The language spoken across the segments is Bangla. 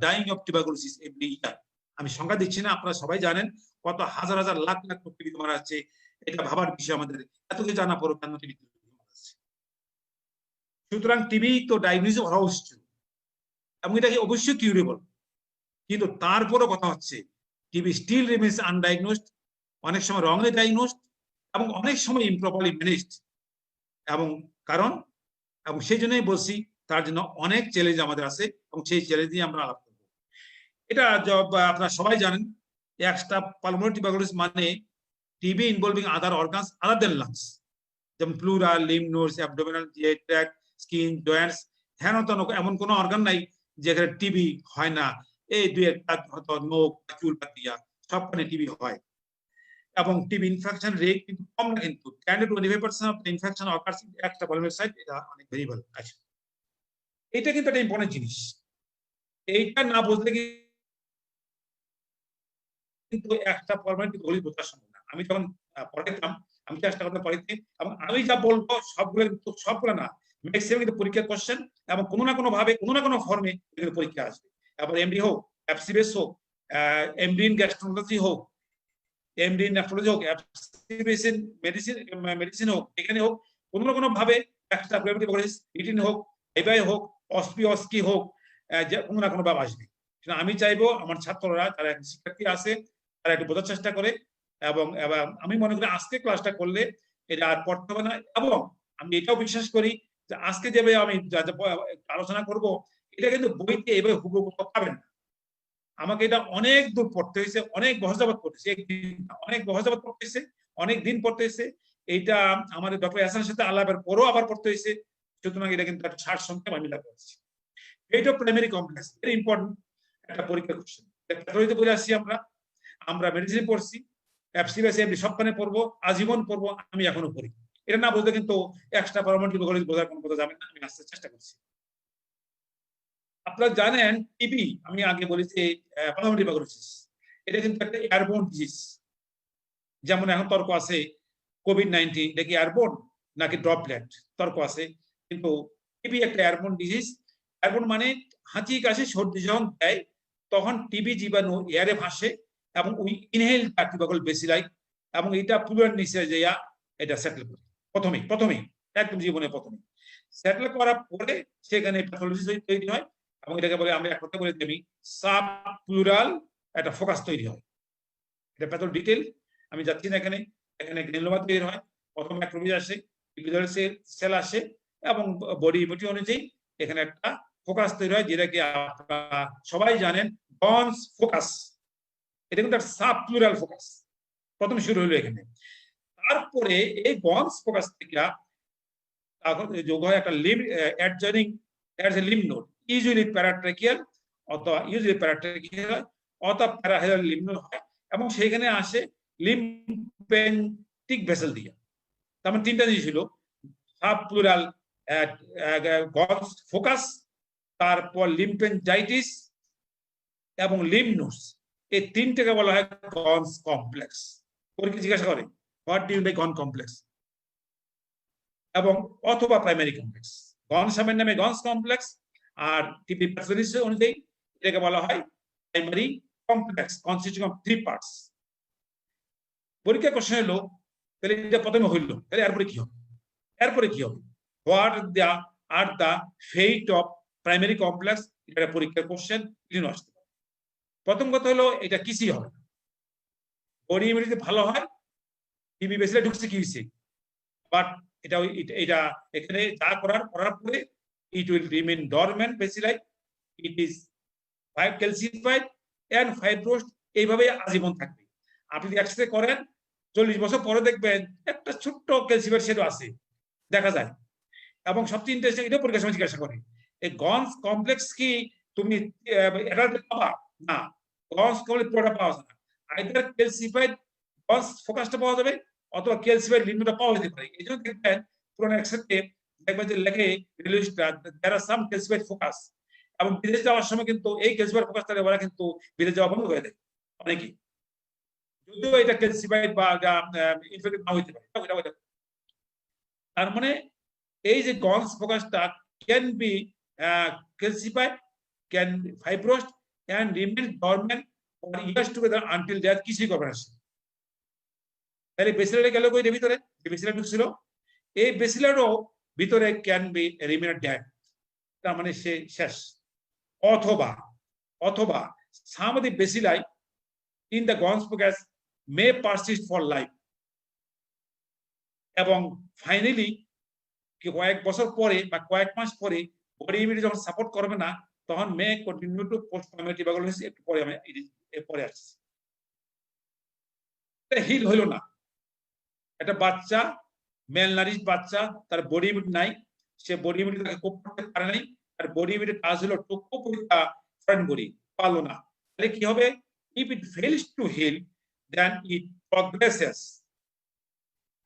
Dyeing of tuberculosis every year. আমি সংখ্যা দিচ্ছি না, আপনারা সবাই জানেন কত হাজার হাজার লাখ লাখ টিবি মারা যাচ্ছে। এটা ভাবার বিষয় আমাদের, এত কিছু জানা পড়ো কেন টিবি মারা যাচ্ছে। সুতরাং টিবি তো ডায়াগনোসিস হওয়া উচিত এবং এটা অবশ্যই কিউরেবল, কিন্তু তারপরও কথা হচ্ছে টিবি স্টিল রিমেইনস আনডায়াগনোজড, অনেক সময় রংলি ডায়াগনোজড এবং অনেক সময় ইমপ্রপারলি ম্যানেজড। এবং কারণ এবং সেই জন্যই বলছি তার জন্য অনেক চ্যালেঞ্জ আমাদের আছে এবং সেই চ্যালেঞ্জ নিয়ে আমরা আলাপ করব। এটা আপনারা সবাই জানেন এক্সট্রা পালমোনারি টিউবারকুলোসিস মানে টিবি ইনভলভিং আদার অর্গানস আদার দেন লাংস, যেমন plural, lymph nodes, abdominal tract, skin, Joints. হ্যাঁ এমন কোনো অর্গান নাই যেখানে টিবি হয় না। এই দুই একটা হয়তো নখ, চুল পাতিয়া সবখানে টিবি হয়। এবং টিবি ইনফেকশন রেট কিন্তু কম না, কিন্তু 10 to 25% of the infection occurs in extra pulmonary site. এটা অনেক ভেরিয়েবল আছে। এটা কিন্তু একটা ইম্পর্টেন্ট জিনিস, এইটা না বুঝলে কিন্তু একটা পালমোনারি টিউবারকুলোসিস বোঝা সম্ভব না। আমি যখন পড়াইতাম আমি চেষ্টা করতে পারিতাম, এবং আমি যা বলবো সবগুলো না, ম্যাক্সিমাম কিন্তু পরীক্ষার কোশ্চেন এবং কোনো না কোনো ভাবে কোনো না কোনো ফর্মে পরীক্ষা আসবে। আবার এমডি হোক, এফসিবিএস হোক, এমডি ইন গ্যাস্ট্রোলজি হোক, এমডি ইন নেফ্রোলজি হোক, এফসিবিএস ইন মেডিসিন হোক, এখানে হোক কোনো না কোনো ভাবে এক্সট্রা পালমোনারি টিউবারকুলোসিস রিটিন হোক, আইবাই হোক, অস্কি হোক, কোনো না কোনো ভাবে আসবে। আমি চাইবো আমার ছাত্ররা যারা শিক্ষার্থী আছে তারা একটু বোঝার চেষ্টা করে, এবং আমি মনে করি আজকে ক্লাসটা করলে এটা আর পড়তে হবে না। এবং আমি এটাও বিশ্বাস করি যে আজকে যেভাবে আমি আলোচনা করব এটা কিন্তু বইতে এভাবে হুবহু পাবেন না। আমাকে এটা অনেক দূর পড়তে হয়েছে, অনেক বহজাবাদ পড়তেছে, অনেক বহজাবাদ পড়তেছে, অনেক দিন পড়তে হয়েছে। এইটা আমাদের ডক্টর হাসানের সাথে আলাপের পরও আবার পড়তে হয়েছে। সুতরাং এটা কিন্তু একটা সার সংক্ষেপ আমি লাভ করছি। এইটা প্রাইমারি কমপ্লেক্স, ভেরি ইম্পর্টেন্ট একটা পরীক্ষা কোশ্চেন। প্যাথোলজিতে বলে আসছি আমরা মেডিসিন পড়ছি, এফসিবিএস এমডি সবখানে পড়বো, আজীবন পড়বো, আমি এখনো পড়ি। এটা না বলতে কিন্তু এক্সট্রা পালমোনারি টিউবারকুলোসিস বোঝার কোনো কথা যাবে না, আমি আসতে চেষ্টা করছি। আপনারা জানেন টিবি, আমি আগে বলেছি পালমোনারি টিউবারকুলোসিস এটা কিন্তু একটা এয়ারবোর্ন ডিজিজ। যেমন এখন তর্ক আছে কোভিড-19 এটা কি এয়ারবোর্ন নাকি ড্রপলেট, তর্ক আছে। কিন্তু টিবি একটা এয়ারবোর্ন ডিজিজ। এয়ারবোর্ন মানে হাঁচি কাশি সর্দি যখন দেয় তখন টিবি জীবাণু এয়ারে ভাসে এবং উই ইনহেল দ্য টিউবারকুলার বেসিলাই, এবং এটা প্লুরাল নিচে যাইয়া এটা সেটেল করে প্রথমেই একদম জীবনে প্রথমে সেটেল করার পরে সেখানে প্যাথোলজি তৈরি হয়, এবং এটাকে বলে আমরা এক কথা বলে দিই সাব প্লুরাল একটা ফোকাস তৈরি হয়। এটা প্যাথোলজি ডিটেল আমি যাচ্ছি না এখানে। এখানে গ্রানুলোমা তৈরি হয়, প্রথমে ম্যাক্রোফেজ আসে, ইপিথেলিয়াল সেল আসে, এবং বডি ইমিউনিটি অনুযায়ী এখানে একটা ফোকাস তৈরি হয়, যেটাকে আপনারা সবাই জানেন গনস ফোকাস। এটা কিন্তু একটা সাব প্লুরাল ফোকাস প্রথম শুরু হলো এখানে। তারপরে এই গনস ফোকাস থেকে যোগ হয় একটা lymph adjoining lymph node, usually paratracheal অথবা প্যারাহেলার লিম্ফ নোড হয়, এবং সেখানে আসে লিম্ফেটিক ভেসেল দিয়ে। তার মানে তিনটা জিনিস ছিল, সাব প্লুরাল গনস ফোকাস, তারপর লিম্ফেঞ্জাইটিস এবং লিম্ফ নোডস। এই তিনটাকে বলা হয় গনস কমপ্লেক্স। পরীক্ষা জিজ্ঞাসা করে what do you by Ghon complex, এবং অথবা প্রাইমারি কমপ্লেক্স। গনস এর নামে গনস কমপ্লেক্স, আর টিবি প্যাথোলজি অনুযায়ী এটাকে বলা হয় primary complex consisting of 3 parts. পরীক্ষা কোশ্চেন হলো তাহলে এটা প্রথমে হইলো, তাহলে এরপরে কি হবে? What are the fate of primary complex, এটা পরীক্ষার কোশ্চেন ইউনো আসতে পারে। প্রথম কথা হলো এটা কিছুই হবে না, বডি ইমিউনিটি ভালো হয়, টিবি বেসিলে ঢুকছে কি হয়েছে, বাট এটা এখানে যা করার পরে it will remain dormant basically, it is calcified and fibrosed, এইভাবে আজীবন থাকবে। আপনি যদি এক্সরে করেন 40 বছর পরে দেখবেন একটা ছোট্ট ক্যালসিফাইড শেডও আছে, দেখা যায়। এবং সবচেয়ে ইন্টারেস্টিং, এটা পরীক্ষার সময় জিজ্ঞাসা করে এই গনস কমপ্লেক্স কি তুমি এটা পাবা না, গনস কমপ্লেক্স পুরোটা পাওয়া যায় না, আইদার ক্যালসিফাইড গনস ফোকাসটা পাওয়া যাবে অথবা ক্যালসিফাইড লিম্ফটা পাওয়া যেতে পারে। এই জন্য দেখবেন পুরোনো এক্সরে দেখবেন যে লেখে দেয়ার আর সাম ক্যালসিফাইড ফোকাস, এবং বিদেশ যাওয়ার সময় কিন্তু এই ক্যালসিফাইড ফোকাস তাহলে ওরা কিন্তু বিদেশ যাওয়া বন্ধ করে দেয় অনেকেই, যদিও এটা ক্যালসিফাইড বা ইনফেক্টেড না হইতে পারে। তার মানে এই যে গনস ফোকাসটা can be calcified, can fibrosed, and remain dormant for years together until death কিছুই করবে না। তাহলে বেসিলারে গেল কই ভিতরে, যে বেসিলার ঢুকছিল, এই বেসিলারও ভিতরে ক্যান বি রিমেন ডেড, তার মানে সে শেষ। অথবা অথবা some of the bacilli in the Gonspocus may persist for life, এবং ফাইনালি কয়েক বছর পরে বা কয়েক মাস পরে বডি ইমিউনিটি যখন সাপোর্ট করবে না, তখন may continue to post primary tuberculosis. একটু পরে আমি পরে আসছি। হিল হইল না, একটা বাচ্চা মেলনারিশ বাচ্চা, তার বডি ইমিউনিটি নাই, সে বডি ইমিউনিটি তাকে কোপ করতে পারে নাই, তার বডি ইমিউনিটি কাজ হলো টু কোপ উইথ দা ফরেন বডি, পারলো না। তাহলে কি হবে? If it fails to heal then it progresses.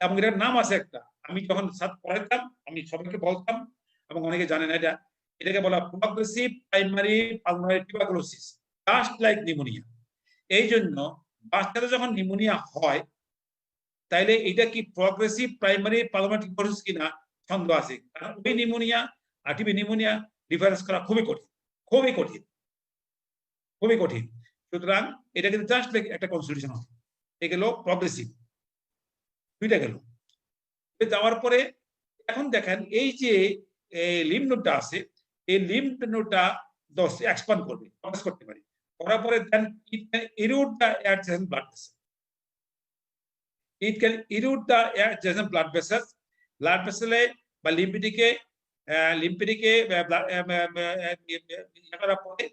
এবং এটার নাম আছে একটা, আমি যখন পড়াইতাম আমি সবাইকে বলতাম, এবং অনেকে জানে না এটা, এটাকে বলা progressive primary pulmonary tuberculosis, just like pneumonia. এই জন্য বাচ্চাদের যখন নিউমোনিয়া হয়, তাইলে এটা কি প্রগ্রেসিভ প্রাইমারি পালমোনারি টিউবারকুলোসিস কিনা সন্দেহ আছে, কারণ ওই নিউমোনিয়া আর টিবি নিউমোনিয়া ডিফারেন্স করা খুবই কঠিন, খুবই কঠিন, খুবই কঠিন। সুতরাং এটা কিন্তু জাস্ট লাইক একটা কনসিডারেশন হবে। এ গেল প্রগ্রেসিভ, দুইটা গেল। যাওয়ার পরে এখন দেখেন এই যে লিম্ফ নোডটা আছে, এই লিম্ফ নোডটা এক্সপ্যান্ড করবে, প্রগ্রেস করতে পারে, করার পরে then it can erode the adjacent blood vessel, it can erode the adjacent blood vessel, blood ভেসেলে বা লিম্ফেটিকে করার পরে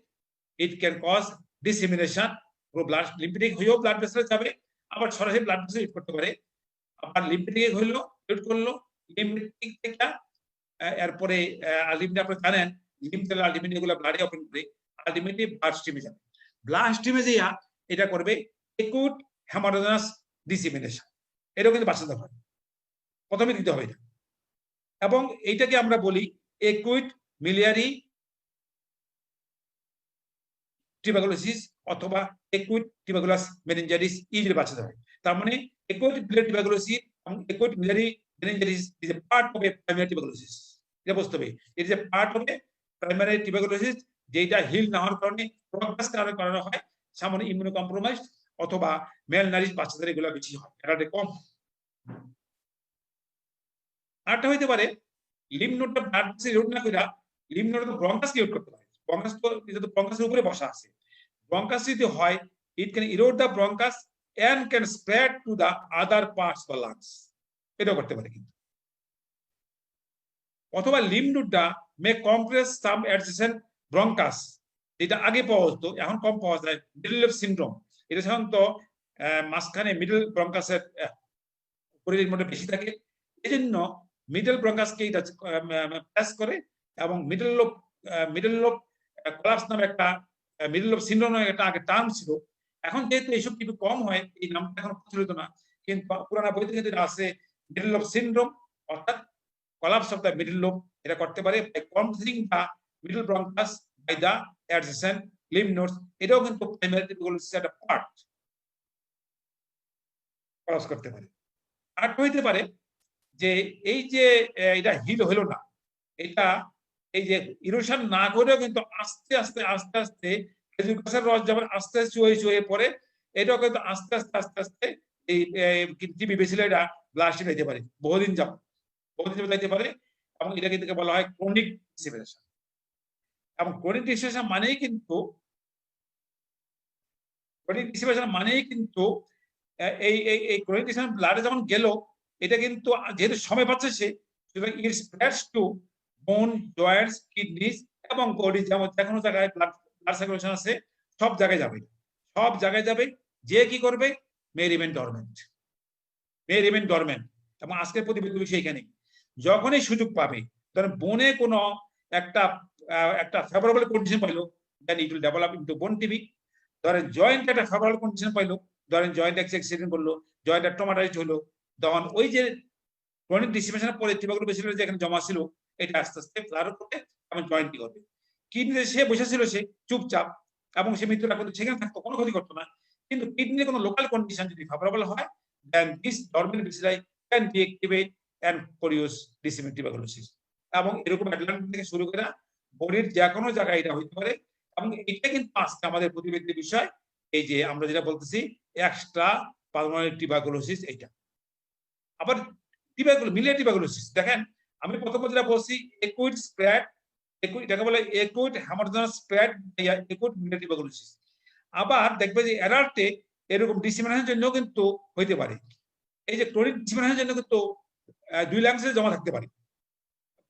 ইট ক্যান কজ ডিসেমিনেশন, পুরো ব্লাড লিম্ফেটিক হয়েও ব্লাড ভেসেলে যাবে, আবার সরাসরি ব্লাড ভেসেল হিট করতে পারে। আবার লিম্ফেটিক হইলো, হিট করলো, লিম্ফেটিক থেকে এরপরে আলটিমেটলি আপনারা জানেন লিম্ফ থেকে আলটিমেটলি এগুলো ব্লাডে ওপেন করে আলটিমেটলি ব্লাড স্ট্রিমে যাবে, ব্লাড স্ট্রিমে যাইয়া এটা করবে একুট হেমাটোজেনাস ডিসেমিনেশন। এটাও কিন্তু বাচ্চাদের হয়, প্রথমে দিতে হবে এটা। এবং এইটাকে আমরা বলি একুইট মিলিয়ারি টিউবারকুলোসিস অথবা একুইট টিউবারকুলাস মেনিনজাইটিস, ইজিলি বাচ্চাদের হয়। তার মানে একুইট মিলিয়ারি টিউবারকুলোসিস এবং acute miliary meningitis is a part of a primary tuberculosis. এটা বুঝতে হবে, it is a part of a primary tuberculosis, যেটা হিল না হওয়ার কারণে প্রগ্রেস করানো হয়, সামান্য ইমিউনো কম্প্রোমাইজড অথবা মেলনারিশ বাচ্চাদের এগুলো বেশি হয়, এটা কম। আরটা হইতে পারে লিম্ফ নোডটা ব্লাড ভেসেল রোড না কইরা লিম্ফ নোড তো ব্রঙ্কাস ক্রিয়েট করতে পারে। ব্রঙ্কাস তো এটা তো ব্রঙ্কাসের উপরে বসা আছে, ব্রঙ্কাস যদি হয় ইট can erode the bronchus and can spread to the other parts of the lungs, এটাও করতে পারে কিন্তু। অথবা লিম্ফ নোডটা মে কম্প্রেস সাম অ্যাডজেসেন্ট ব্রঙ্কাস, যেটা আগে পাওয়া যেত এখন কম পাওয়া যায়, মিডল লেফট সিনড্রোম। এটা সাধারণত মাঝখানে মিডল ব্রঙ্কাসের পরিধির মধ্যে বেশি থাকে, এই জন্য মিডল ব্রঙ্কাসকে এটা প্রেস করে, এবং মিডল লোব কোলাপস নামে একটা মিডল লোব সিনড্রোম নামে একটা আগে টার্ম ছিল। এখন যেহেতু এইসব কিছু কম হয়, এই নামটা এখন প্রচলিত না, কিন্তু পুরানা বইতে কিন্তু আছে মিডল লোব সিনড্রোম, অর্থাৎ collapse of the middle lobe. এটা করতে পারে by compressing the middle bronchus by the adjacent lymph nodes, এটাও কিন্তু প্রাইমারি টিউবারকুলোসিসের একটা পার্ট, কোলাপস করতে পারে। আর হইতে পারে যে এই যে এটা হিল হলো না, এটা এই যে ইরোশন না করেও কিন্তু আস্তে আস্তে আস্তে আস্তে খেজুর গাছের রস যেমন আস্তে আস্তে চুয়ে পড়ে, এটাও কিন্তু আস্তে আস্তে আস্তে আস্তে এই টিবি বেসিলাইটা ব্লাস্টে যেতে পারে, বহুদিন যাবে যেতে পারে। এবং এটা কিন্তু বলা হয় ক্রনিক ডিসেমিনেশন। এবং ক্রনিক ডিসেমিনেশন মানেই কিন্তু এই এই ক্রনিক ডিসেমিনেশন ব্লাডে যখন গেল, এটা কিন্তু যেহেতু সময় পাচ্ছে সে, সুতরাং ইট স্প্রেডস টু বোন, জয়েন্টস, কিডনিস এবং বডি, যেমন যে কোনো জায়গায় ব্লাড সার্কুলেশন আছে সব জায়গায় যাবে, সব জায়গায় যাবে। যে কি করবে? মে রিমেন ডরমেন্ট। এবং আজকের প্রতিবেদন সেইখানে যখনই সুযোগ পাবে, ধরেন বোনে কোনো একটা ফেভারেবল কন্ডিশন পাইলো, দেন ইট উইল ডেভেলপ ইনটু বোন টিবি। ধরেন জয়েন্ট একটা ফেভারেবল কন্ডিশন পাইলো, ধরেন জয়েন্ট অ্যাক্সিডেন্ট করলো, জয়েন্ট ট্রমাটাইজড হলো, তখন ওই যে ক্রনিক ডিসেমিনেশনের পরে টিউবারকুলোসিস বেসিলাস যে এখানে জমা ছিল, এটা আস্তে আস্তে ফ্লার করতে এবং জয়েন্ট কি করবে। কিডনিতে সে বসেছিল সে চুপচাপ, এবং সে মৃত্যুটা কিন্তু সেখানে থাকতো, কোনো ক্ষতি করতো না। কিন্তু কিডনির কোনো লোকাল কন্ডিশন যদি ফেভারেবল হয়, then this dormant bacilli can deactivate and produce disseminated tuberculosis. এবং এরকম অ্যাটলান্টিক থেকে শুরু করে বডির যে কোনো জায়গায় এটা হইতে পারে, এবং এটা কিন্তু আজকে আমাদের প্রতিবেদনের বিষয়, এই যে আমরা যেটা বলতেছি এক্সট্রা পালমোনারি টিউবারকুলোসিস। এইটা আবার মিলিয়ারি টিউবারকুলোসিস, দেখেন আমি প্রথমে যেটা বলছি একুইড স্প্রেড, এটাকে বলে একুইড হেমাটোজেনাস স্প্রেড একুইড মিলিয়ারি টিউবারকুলোসিস। আবার দেখবে যে অ্যাডাল্টে এরকম ডিসিমিনেশনের জন্য কিন্তু হইতে পারে। এই যে ক্রনিক ডিসিমিনেশনের জন্য কিন্তু 2 লাংসে জমা থাকতে পারে,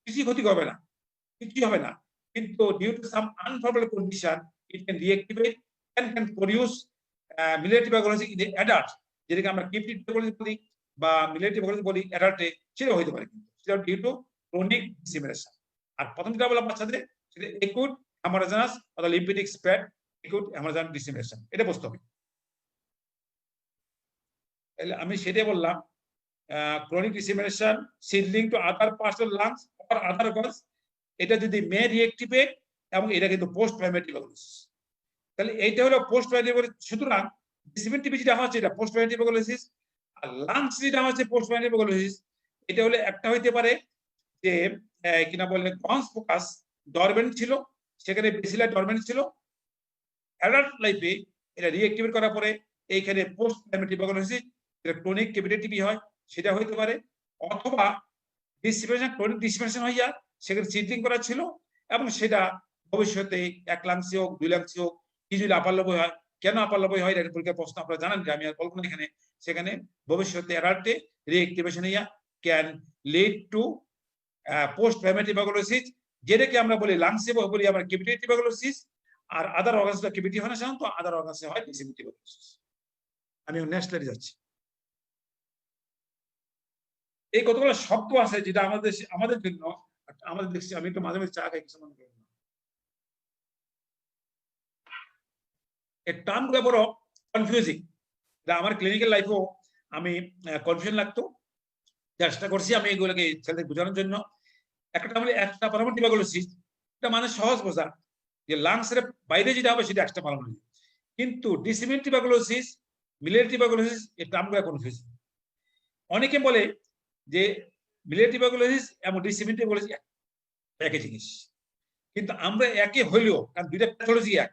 কিছুই ক্ষতি করবে না, কিছুই হবে না, কিন্তু due to some unfavourable condition it can reactivate and can produce miliary tuberculosis in adult, যেটাকে আমরা কিপ্টিক টিউবারকুলোসিস বলি বা মিলিয়ারি টিউবারকুলোসিস বলি অ্যাডাল্টে, সেটা হইতে পারে কিন্তু সেটা ডিউ টু ক্রনিক ডিসিমিনেশন। আর প্রথম যেটা বললাম বাচ্চাদের সেটা একুট হেমাটোজেনাস অথবা lymphatic spread, acute hematogenous dissemination, এটা বুঝতে হবে। তাহলে আমি সেটাই বললাম chronic dissemination seedling to other parts of lungs or other organs, এটা যদি মে রিঅ্যাক্টিভেট এবং এটা কিন্তু পোস্ট প্রাইমারি টিউবারকুলোসিস। তাহলে এইটা হলো পোস্ট প্রাইমারি টিউবারকুলোসিস। সুতরাং ডিসিমিনেটিভ যেটা হচ্ছে এটা পোস্ট প্রাইমারি টিউবারকুলোসিস, আর লাংস যেটা হচ্ছে পোস্ট প্রাইমারি টিউবারকুলোসিস। এটা হলে একটা হইতে পারে যে কিনা বলে গন্স ফোকাস ডরমেন্ট ছিল, সেখানে বেসিলার ডরমেন্ট ছিল, অ্যাডাল্ট লাইফে এটা রিঅ্যাক্টিভেট করার পরে এইখানে পোস্ট প্রাইমারি টিউবারকুলোসিস, এটা ক্রনিক ক্যাপিটারি টিবি হয়, সেটা হইতে পারে। অথবা ডিসিমিনেশন ক্রনিক ডিসিমিনেশন হইয়া সেখানে সিডলিং করা ছিল এবং সেটা ভবিষ্যতে 1 লাংসে হোক 2 লাংসে হোক ইউজুয়ালি আপার লোবে হয়। কেন আপার লোবে হয় এটা পরীক্ষার প্রশ্ন আপনারা জানেন, আমি আর বলবো না এখানে। সেখানে ভবিষ্যতে অ্যাডাল্টে রিঅ্যাক্টিভেশন হইয়া can lead to post primary tuberculosis, যেটাকে আমরা বলি লাংসে বলি আমরা ক্যাপিটারি টিউবারকুলোসিস, আর আদার অর্গানসে ক্যাপিটারি হয় না সাধারণত, আদার অর্গানসে হয় ডিসিমিনেটিভ টিউবারকুলোসিস। আমি নেক্সট স্লাইডে যাচ্ছি। এই কতগুলো শব্দ আছে যেটা আমাদের জন্য আমাদের দেখছি, আমি একটু মাঝে মাঝে চা খাই কিছু মনে করি না, এই টার্মগুলো বড় কনফিউজিং। আমার ক্লিনিক্যাল লাইফেও আমি কনফিউশন লাগতো, চেষ্টা করছি আমি এগুলোকে ছেলেদের বোঝানোর জন্য। একটা বলে একটা পালমোনারি টিউবারকুলোসিস, এটা মানে সহজ বোঝা যে লাংসের বাইরে যেটা হবে সেটা একটা পালমোনারি, কিন্তু ডিসিমিনেটিভ টিউবারকুলোসিস মিলিয়ারি টিউবারকুলোসিস এই টার্মগুলো কনফিউজিং। অনেকে বলে যে মিলিয়ারি টিউবারকুলোসিস এবং ডিসিমিনেটিভ টিউবারকুলোসিস একই জিনিস, কিন্তু আমরা একই হইলেও কারণ দুইটা প্যাথোলজি এক,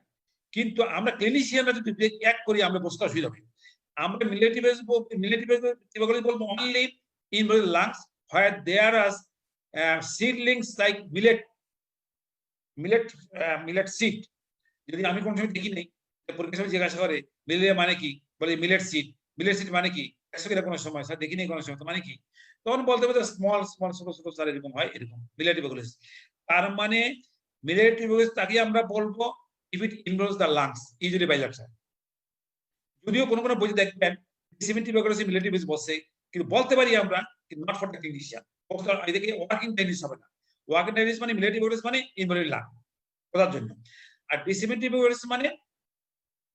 কিন্তু আমরা ক্লিনিশিয়ানরা যদি এক করি আমরা বুঝতে অসুবিধা হবে। আমরা মিলিয়ারি টিউবারকুলোসিস বলবো only in the lungs where there are seedlings like millet seed। যদি আমি কোন সময় দেখি নেই পরীক্ষার সময় জিজ্ঞাসা করে মিলিয়া মানে কি, বলে মিলেট সিড মানে কি, কোনো সময় স্যার দেখি নেই কোনো সময়, মানে কি, তখন বলতে বলতে স্মল স্মল ছোট ছোট স্যার এরকম হয়, এরকম মিলিয়ারি টিউবারকুলোসিস। তার মানে মিলিয়ারি টিউবারকুলোসিস তাকে আমরা বলবো if it involves the lungs usually bilateral। যদিও কোনো কোনো বই দেখবেন ডিসিমিনেটিভ টিউবারকুলোসিস মিলিয়ারি টিউবারকুলোসিস বলছে, কিন্তু বলতে পারি আমরা কিন্তু নট ফর দ্য ক্লিনিশিয়ান। এদিকে ওয়ার্কিং ডায়াগনোসিস হবে না। ওয়ার্কিং ডায়াগনোসিস মানে মিলিয়ারি টিউবারকুলোসিস মানে ইনভলিউটারি লাং বোঝার জন্য, আর ডিসিমিনেটিভ টিউবারকুলোসিস মানে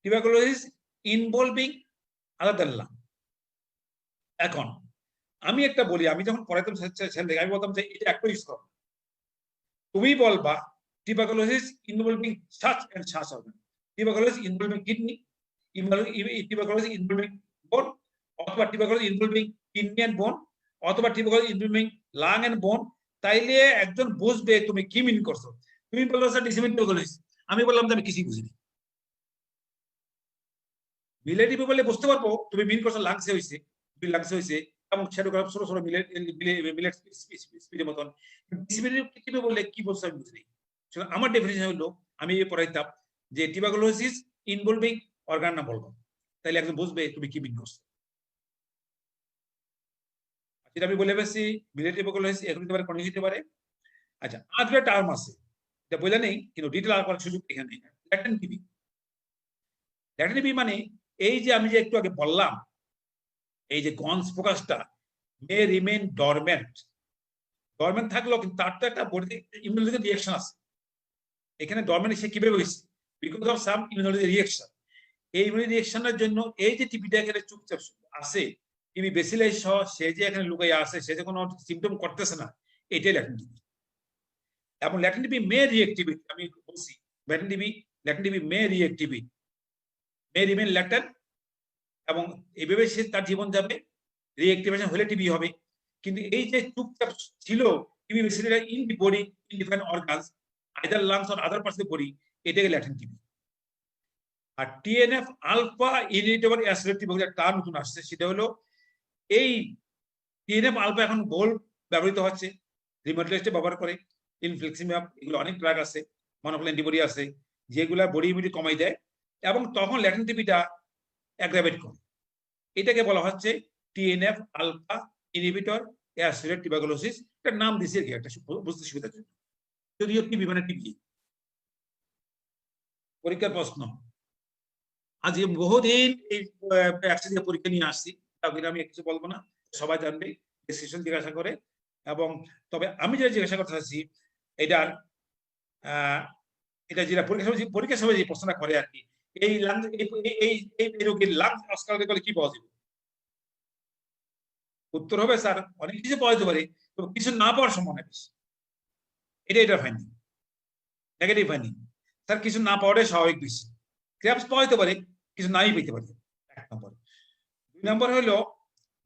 tuberculosis involving other than lung. এখন আমি একটা বলি, আমি যখন পড়াইতাম ছেলেদের আমি বলতাম যে এটা একটা ইউজ করো, তুমি বলবা tuberculosis involving such and such organ, tuberculosis involving kidney, tuberculosis involving bone, অথবা টিউবারকুলোসিস ইনভলভিং কিডনি এন্ড বোন, অথবা টিউবারকুলোসিস ইনভলভিং লাং এন্ড বোন। তাইলে একজন বুঝবে তুমি কি মিন করছো। তুমি বললো স্যার ডিসিমিনেটিভ টিউবারকুলোসিস, আমি বললাম যে আমি কিছুই বুঝিনি। মিলিয়ারি বলে বুঝতে পারবো তুমি মিন করছো লাংসে হইছে, লাংসে হইছে এবং সেরকম ছোট ছোট মিলেট স্পিডের মতন। ডিসিমিনেটিভ বললে কি বলছো আমি বুঝিনি। আমার ডেফিনিশন হলো আমি পড়াইতাম যে টিউবারকুলোসিস ইনভলভিং অর্গান না বলবো, তাইলে একজন বুঝবে তুমি কি মিন করছো। যেটা আমি বলে ফেলছি মিলিয়ারি টিউবারকুলোসিস এখন হতে পারে, ক্রনিক হতে পারে। আচ্ছা আর দুটো টার্ম আছে এটা বলে নেই, কিন্তু ডিটেল আর করার সুযোগ এখানে নেই। ল্যাটেন্ট টিবি, ল্যাটেন্ট টিবি মানে এই যে আমি যে একটু আগে বললাম এই যে গন্স ফোকাসটা মে রিমেইন ডরমেন্ট, ডরমেন্ট থাকলেও কিন্তু তার তো একটা বডিতে ইমিউনোলজিক্যাল রিঅ্যাকশন আছে। এখানে ডরমেন্ট সে কিভাবে হয়েছে, because of some immunology reaction. এই ইমিউনো রিঅ্যাকশনের জন্য এই যে টিবিটা এখানে চুপচাপ আছে, টিবি বেসিলাইজ সহ সে যে এখানে লুকাইয়া আছে, সে যে কোনো সিমটম করতেছে না, এটাই ল্যাটেন্ট টিবি। এবং ল্যাটেন্ট টিবি মে রিঅ্যাক্টিভিটি আমি বলছি, ল্যাটেন্ট টিবি মে রিঅ্যাক্টিভিটি মে রিমেইন ল্যাটেন্ট, এবং এইভাবে সে তার জীবন যাবে। রিঅ্যাক্টিভেশন হলে টিবি হবে, কিন্তু এই যে চুপচাপ ছিল TB basically in the body in different organs either lungs or other parts of body, এটাকে ল্যাটেন্ট টিবি। আর টিএনএফ আলফা ইনহিবিটর অ্যাসিলেট টিবি একটা টার্ম নতুন আসছে, সেটা হলো এই টিএনএফ আলফা এখন বহুল ব্যবহৃত হচ্ছে, রিউমাটয়েডে ব্যবহার করে, ইনফ্লেক্সিমিয়াব, এগুলো অনেক ড্রাগ আছে, মনোক্লোনাল অ্যান্টিবডি আছে যেগুলা বডি ইমিউনিটি কমাই দেয় এবং তখন ল্যাটেন্ট টিবিটা অ্যাগ্রাভেট করে। এটাকে বলা হচ্ছে টিএনএফ আলফা ইনহিবিটর অ্যাসিলেট টিউবারকুলোসিস। একটা নাম দিয়েছে আর কি, একটা বুঝতে সুবিধার জন্য, যদিও টিবি মানে টিবি। পরীক্ষার প্রশ্ন, আজ বহুদিন এই একসাথে পরীক্ষা নিয়ে আসছি, তাহলে আমি কিছু বলবো না, সবাই জানবে, ডিসক্রিপশন জিজ্ঞাসা করে। এবং তবে আমি যেটা জিজ্ঞাসা করতে চাচ্ছি, এটার এটা যেটা পরীক্ষার সময় যে প্রশ্নটা করে আর কি, এই রোগীর লাংস অস্কার করলে কি পাওয়া যাবে? উত্তর হবে স্যার অনেক কিছু পাওয়া যেতে পারে, তবে কিছু না পাওয়ার সম্ভাবনা বেশি। এটা ফাইন্ডিং, নেগেটিভ ফাইন্ডিং। স্যার কিছু না পাওয়াটাই স্বাভাবিক বেশি। ক্র্যাপস পাওয়া যেতে পারে, কিছু নাই পেতে পারে, 1 নম্বর। 2 নম্বর হলো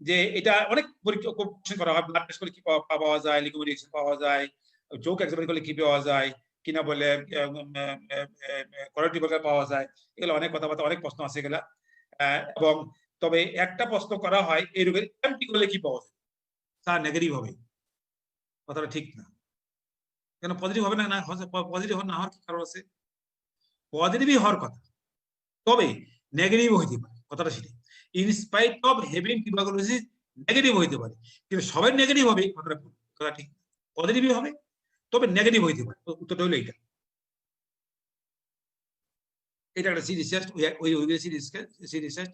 যে এটা অনেক পরীক্ষা কোশ্চেন করা হয়, ব্লাড টেস্ট করলে কি পাওয়া যায়, লিউকোমিডিয়েশন পাওয়া যায়, চোখ এক্সামিন করলে কি পাওয়া যায় কিনা বলে, করোটিভ পাওয়া যায়, এগুলো অনেক কথাবার্তা, অনেক প্রশ্ন আছে এগুলা। এবং তবে একটা প্রশ্ন করা হয় এই রোগের এমটি করলে কি পাওয়া যায়? স্যার নেগেটিভ হবে। কথাটা ঠিক না। কেন পজিটিভ হবে না? পজিটিভ না হওয়ার কি কারণ আছে? পজিটিভই হওয়ার কথা, তবে নেগেটিভ হইতে পারে, কথাটা সেটাই। In spite of having tuberculosis negative হইতে পারে, কিন্তু সবাই নেগেটিভ হবে কথাটা ভুল, কথা ঠিক। পজিটিভই হবে, তবে নেগেটিভ হইতে পারে। উত্তরটা হলো এইটা। এটা একটা রিসার্চ, ওই রিসার্চ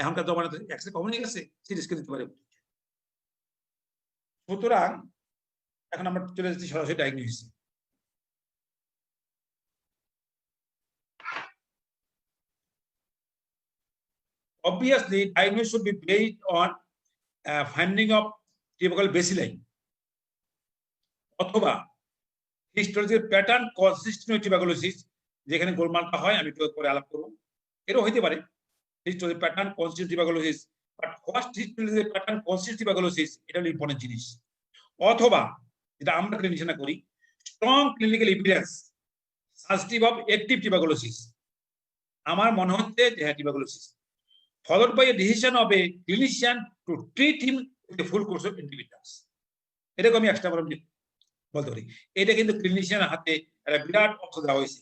এখনকার জমানাতে একসাথে কমন হয়ে গেছে, সিরিজকে দিতে পারে। সুতরাং এখন আমরা চলে যাচ্ছি সরাসরি ডায়াগনোসিসে। Obviously, diagnosis should be based on finding of typical bacilli অথবা হিস্টোলজির প্যাটার্ন কনসিস্টেন্ট টিউবারকুলোসিস, যেখানে গোলমালটা হয়, আমি একটু পরে আলাপ করব। এরও হইতে পারে হিস্টোলজির pattern consistent tuberculosis, but first হিস্টোলজির প্যাটার্ন কনসিস্টেন্ট টিউবারকুলোসিস এটা হলো ইম্পর্টেন্ট জিনিস। অথবা যেটা আমরা ক্লিনিশিয়ানরা করি, strong clinical evidence suggestive of active tuberculosis, আমার মনে হচ্ছে যে হ্যাঁ tuberculosis, followed by a decision of a clinician to treat him with a full course of antibiotics. এরকম আমি এক্সট্রা বলতে পারি। এটা কিন্তু ক্লিনিশিয়ানের হাতে একটা বিরাট অর্থ দেওয়া হয়েছে,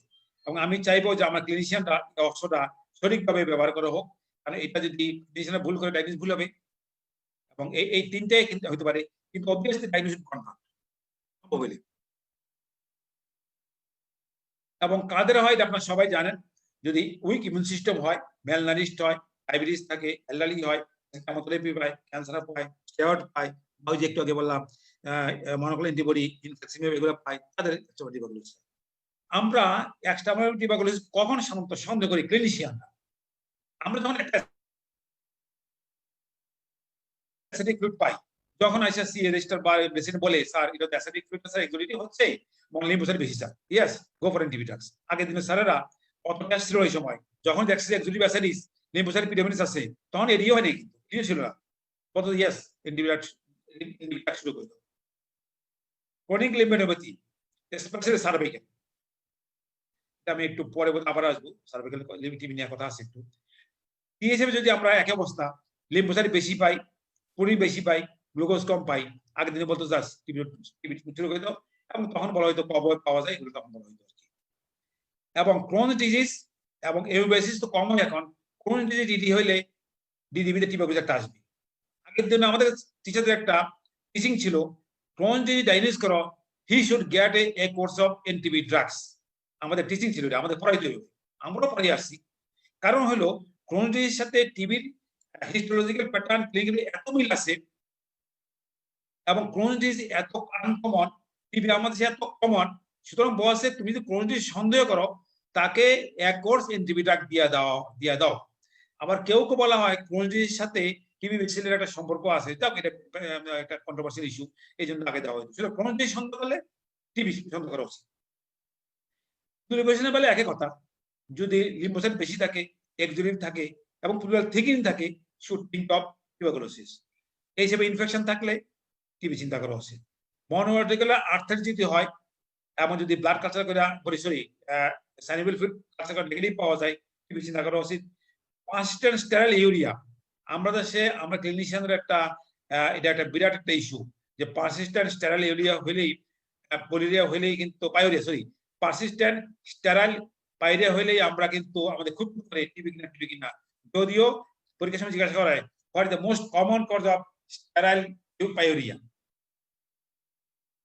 এবং আমি চাইবো যে আমার ক্লিনিশিয়ানরা এই অর্থটা সঠিকভাবে ব্যবহার করা হোক, কারণ এটা যদি ক্লিনিশিয়ানরা ভুল করে ডায়াগনোসিস ভুল হবে। এবং এই তিনটাই কিন্তু হতে পারে, কিন্তু অবভিয়াসলি ডায়াগনোসিস কনফার্ম হবে। এবং কাদের হয় এটা আপনারা সবাই জানেন, যদি উইক ইমিউন সিস্টেম হয়, ম্যালনারিশড হয়, ডায়াবেটিস থাকে, অ্যালার্জি হয়, কেমোথেরাপি পায়, ক্যান্সার পায়, স্টেরয়েড পায়, ওই যে একটু আগে বললাম মনোক্লোনাল অ্যান্টিবডি, ইনফ্লেক্সিমিয়াব, এগুলো পায়, তাদের টিউবারকুলোসিস। আমরা এক্সট্রাভার্নাল টিউবারকুলোসিস কখন সন্দেহ করি ক্লিনিশিয়ানরা? আমরা যখন একটা অ্যাসিডিক ফ্লুইড পাই, যখন আইসিসি রেজিস্টার বা বেসিন বলে স্যার এটা অ্যাসিডিক ফ্লুইড স্যার এক্সোডিটি হচ্ছে এবং লিম্ফোসাইট বেশি sir, yes go for antibiotics. আগের দিনে স্যারেরা কত টেস্ট ছিল এই সময়, যখন দেখছে এক্সোডিটিভ অ্যাসিডিস, লিম্ফোসাইট পিডামিনিস আছে, তখন এরিয়া হয় না, কিন্তু এরিয়া ছিল না, কত ইয়েস অ্যান্টিবায়োটিক শুরু করে। ক্রনিক লিম্ফোডেনোপ্যাথি স্পেশালি সার্ভাইকাল, আমি একটু পরে আবার আসবো, সার্ভাইকাল টিবি নিয়ে কথা আছে একটু। কি হিসেবে যদি আমরা একই অবস্থা, লিম্ফোসাইট বেশি পাই, প্রোটিন বেশি পাই, গ্লুকোজ কম পাই, আগের দিনে বলতো জাস্ট টিবি শুরু করে দাও, এবং তখন বলা হয়তো কবে পাওয়া যায়, এগুলো তখন বলা হয়তো আর কি। এবং ক্রোনিক ডিজিজ এবং এউবেসিস তো কমন এখন, ক্রোনিক ডিজিজ ডিডি হইলে ডিডিবিতে টিউবারকুলোসিস একটা আসবে। আগের দিনে আমাদের টিচারদের একটা টিচিং ছিল, ক্রোনিক ডিজিজ ডায়াগনোস করো, he should get A course of NTB drugs. আমাদের টিচিং ছিল, আমাদের পড়াইতে হবে, আমরাও পড়াই আসছি। কারণ হলো ক্রোনিক ডিজিজের সাথে টিবির হিস্টোলজিক্যাল প্যাটার্ন ক্লিনিক্যালি এত মিল আছে, এবং ক্রোনিক ডিজিজ এত আনকমন, টিবি আমাদের সাথে এত কমন, সুতরাং বয়সে তুমি যদি ক্রোনিক ডিজিজ সন্দেহ করো, তাকে এক কোর্স এনটিবি ড্রাগ দিয়ে দাও। আবার কেউ বলা হয় ক্রোনিক ডিজিজের সাথে টিবি ভ্যাকসিনের একটা সম্পর্ক আছে, এটা একটা কন্ট্রোভার্সিয়াল ইস্যু, এই জন্য আগে দেওয়া হয়েছে। সুতরাং ক্রোনিক ডিজিজ সন্দেহ করলে টিবি সন্দেহ করা উচিত। লিম্ফোসাইটের বেলা একই কথা, যদি লিম্ফোসাইট বেশি থাকে, এক্সোডিন থাকে এবং প্লুরাল থিকিন থাকে, শুড থিংক অফ টিউবারকুলোসিস। এই হিসেবে ইনফেকশন থাকলে টিবি চিন্তা করা উচিত। মনোআর্টিকুলার আর্থারাইটিস যদি হয়, এমন যদি ব্লাড কালচার করে সরি সানিবল ফিড কালচার নেগেটিভ পাওয়া যায়, টিবি চিন্তা করা উচিত। পারসিস্টেন্ট স্টেরাইল ইউরিয়া, আমরা দেশে আমরা ক্লিনিশিয়ানদের একটা এটা একটা বিরাট একটা ইস্যু যে পারসিস্টেন্ট স্টেরাইল ইউরিয়া হইলেই পলিরিয়া হইলেই কিন্তু পায়োরিয়া পারসিস্টেন্ট স্টেরাইল পায়োরিয়া হইলেই আমরা কিন্তু আমাদের খুব করে টিবি কিনা, যদিও পরীক্ষার সময় জিজ্ঞাসা করা হয় what is the most common cause of sterile pyuria,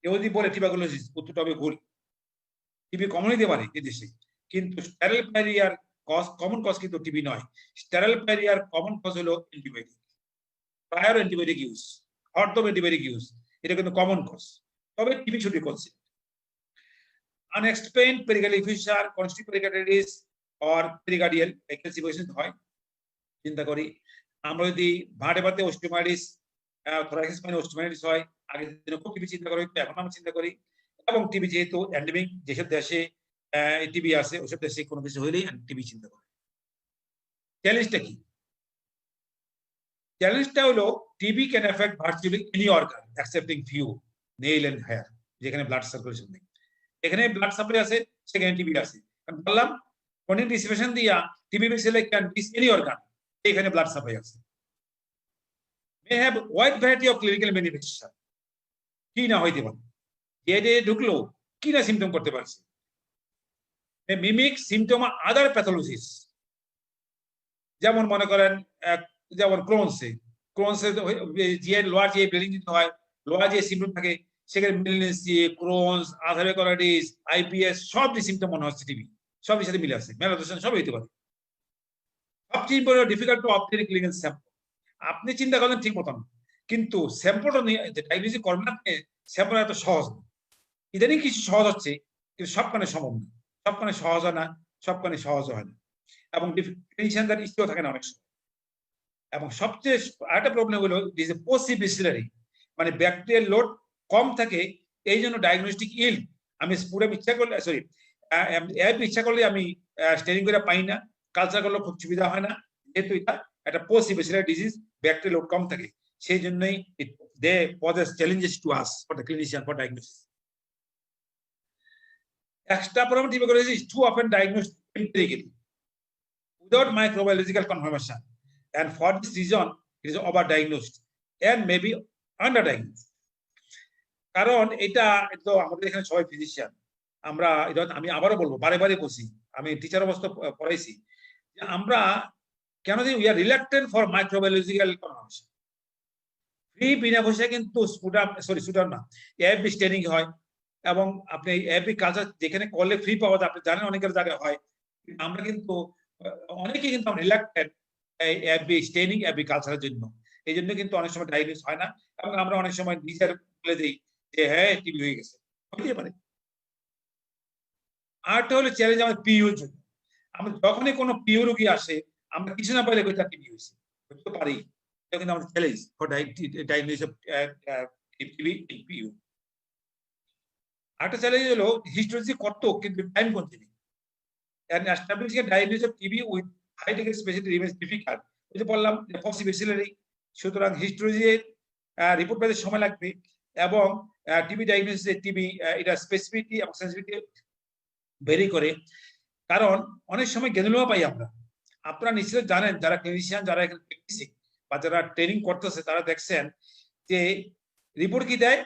কেউ যদি বলে টিউবারকুলোসিস, উত্তরটা হবে ভুল। টিবি কমন হইতে পারে এদেশে, কিন্তু স্টেরাইল পায়োরিয়ার কমন কজ কিন্তু টিবি নয়। স্টেরাইল পায়োরিয়ার কমন কজ হলো অ্যান্টিবায়োটিক, প্রায়র অ্যান্টিবায়োটিক ইউজ, হরদম অ্যান্টিবায়োটিক ইউজ, এটা কিন্তু কমন কজ। তবে TB should be considered. Unexplained pericardial fissure, constrict pericarditis or pericardial exhibition হয়, চিন্তা করি আমরা যদি ভার্টেব্রাতে অস্টিওমাইটিস, থোরাকিক স্পাইনে অস্টিওমাইটিস হয়, আগের দিনে খুব টিবি চিন্তা করি, এখন আমরা চিন্তা করি। এবং টিবি যেহেতু এন্ডেমিক, যেসব দেশে টিবি আছে ওইসব দেশে কোনো কিছু হইলেই টিবি চিন্তা করে। চ্যালেঞ্জটা কি? চ্যালেঞ্জটা হলো TB can affect virtually any organ excepting few, nail and hair, যেখানে ব্লাড সার্কুলেশন নেই। এখানে ব্লাড সাপ্লাই আছে, সেখানে টিবি আছে। আমি বললাম ক্রনিক ডিসিপেশন দিয়া TB bacilli can reach any organ, এখানে ব্লাড সাপ্লাই আছে। May have wide variety of clinical manifestation, কি না হইতে পারে, যে ঢুকলো কি না সিমটম করতে পারছে। মিমিক সিমটম আদার প্যাথোলজিস, যেমন মনে করেন যেমন ক্রোনসে লোয়ার যে ব্লিডিং দিতে হয়, লোয়ার যে সিমটম থাকে সেখানে মিলিনেসি, ক্রোনস, আথাইরয়েডাইটিস, আইবিএস সব যে সিমটম মনে হচ্ছে টিবি, সবই সাথে মিলে আছে, ম্যালানোসিস সব হইতে পারে। সবচেয়ে important difficult to obtain clinical sample. আপনি চিন্তা করেন ঠিক মতন, কিন্তু স্যাম্পলটা নিয়ে ডায়াগনোসিস করবেন আপনি, স্যাম্পল এত সহজ না। ইদানিং কিছু সহজ হচ্ছে, কিন্তু সবখানে সম্ভব না, সবখানে সহজ হয় না, সবখানে সহজ হয় না, এবং ক্লিনিশিয়ানদের ইচ্ছেও থাকে না অনেক সময়। এবং সবচেয়ে আরেকটা প্রবলেম হলো দিস এ পসিবিলিটি, মানে ব্যাকটেরিয়াল লোড কম থাকে, এই জন্য ডায়াগনস্টিক ইল্ড আমি পুরো ইচ্ছা করলে ইচ্ছা করলে আমি স্টেরিং করে পাই না, কালচার করলে খুব সুবিধা হয় না, যেহেতু এটা একটা পসিবিলিটি ডিজিজ, ব্যাকটেরিয়াল লোড কম থাকে, সেই জন্যই they poses challenges to us for the clinician for diagnosis. Extrapyramidal tuberculosis is too often diagnosed empirically without microbiological confirmation, and for this reason it is overdiagnosed and maybe underdiagnosed. কারণ এটা তো আমাদের এখানে সবাই ফিজিশিয়ান, আমরা আমি আবারও বলবো, বারে বারে বলছি, আমি টিচার অবস্থা পড়াইছি, আমরা কেন দিই we are reluctant for microbiological confirmation. Free বিনা পয়সায় কিন্তু স্পুটাম না, এএফবি স্টেনিং হয়, এবং আপনি এএফবি কালচার যেখানে করলে ফ্রি পাওয়া যায়, আপনি জানেন অনেকের জায়গায় হয়, আমরা কিন্তু অনেকেই কিন্তু রিলাক্টেন্ট এএফবি স্টেনিং, এএফবি কালচারের জন্য। এই জন্য কিন্তু অনেক সময় ডায়াগনোস হয় না, এবং আমরা অনেক সময় নিজের বলে দিই যে হ্যাঁ টিবি হয়ে গেছে, হতে পারে। আরটা হলো চ্যালেঞ্জ আমাদের পিইউর জন্য। আমরা যখনই কোনো পিইউ রোগী আসে, আমরা কিছু না পাইলে তার টিবি হয়েছে, হতে পারি, এটা কিন্তু আমাদের challenge for diagnosis of TB in PU. আরেকটা চ্যালেঞ্জ হলো হিস্টোলজি কত, কিন্তু time consuming, and establishing a diagnosis of TB with high degree of specificity remains difficult. ওই যে বললাম যে পসিবিলিটি, সুতরাং হিস্টোলজি রিপোর্ট পেতে সময় লাগবে, এবং টিবি ডায়াগনোসিসে টিবি এটা স্পেসিফিটি এবং সেন্সিটিভিটি ভেরি করে, কারণ অনেক সময় গ্রানুলোমা পাই আমরা। আপনারা নিশ্চয়ই জানেন, যারা ক্লিনিশিয়ান, যারা এখানে প্র্যাকটিসিং বা যারা ট্রেনিং করতেছে, তারা দেখছেন যে রিপোর্ট কি দেয়,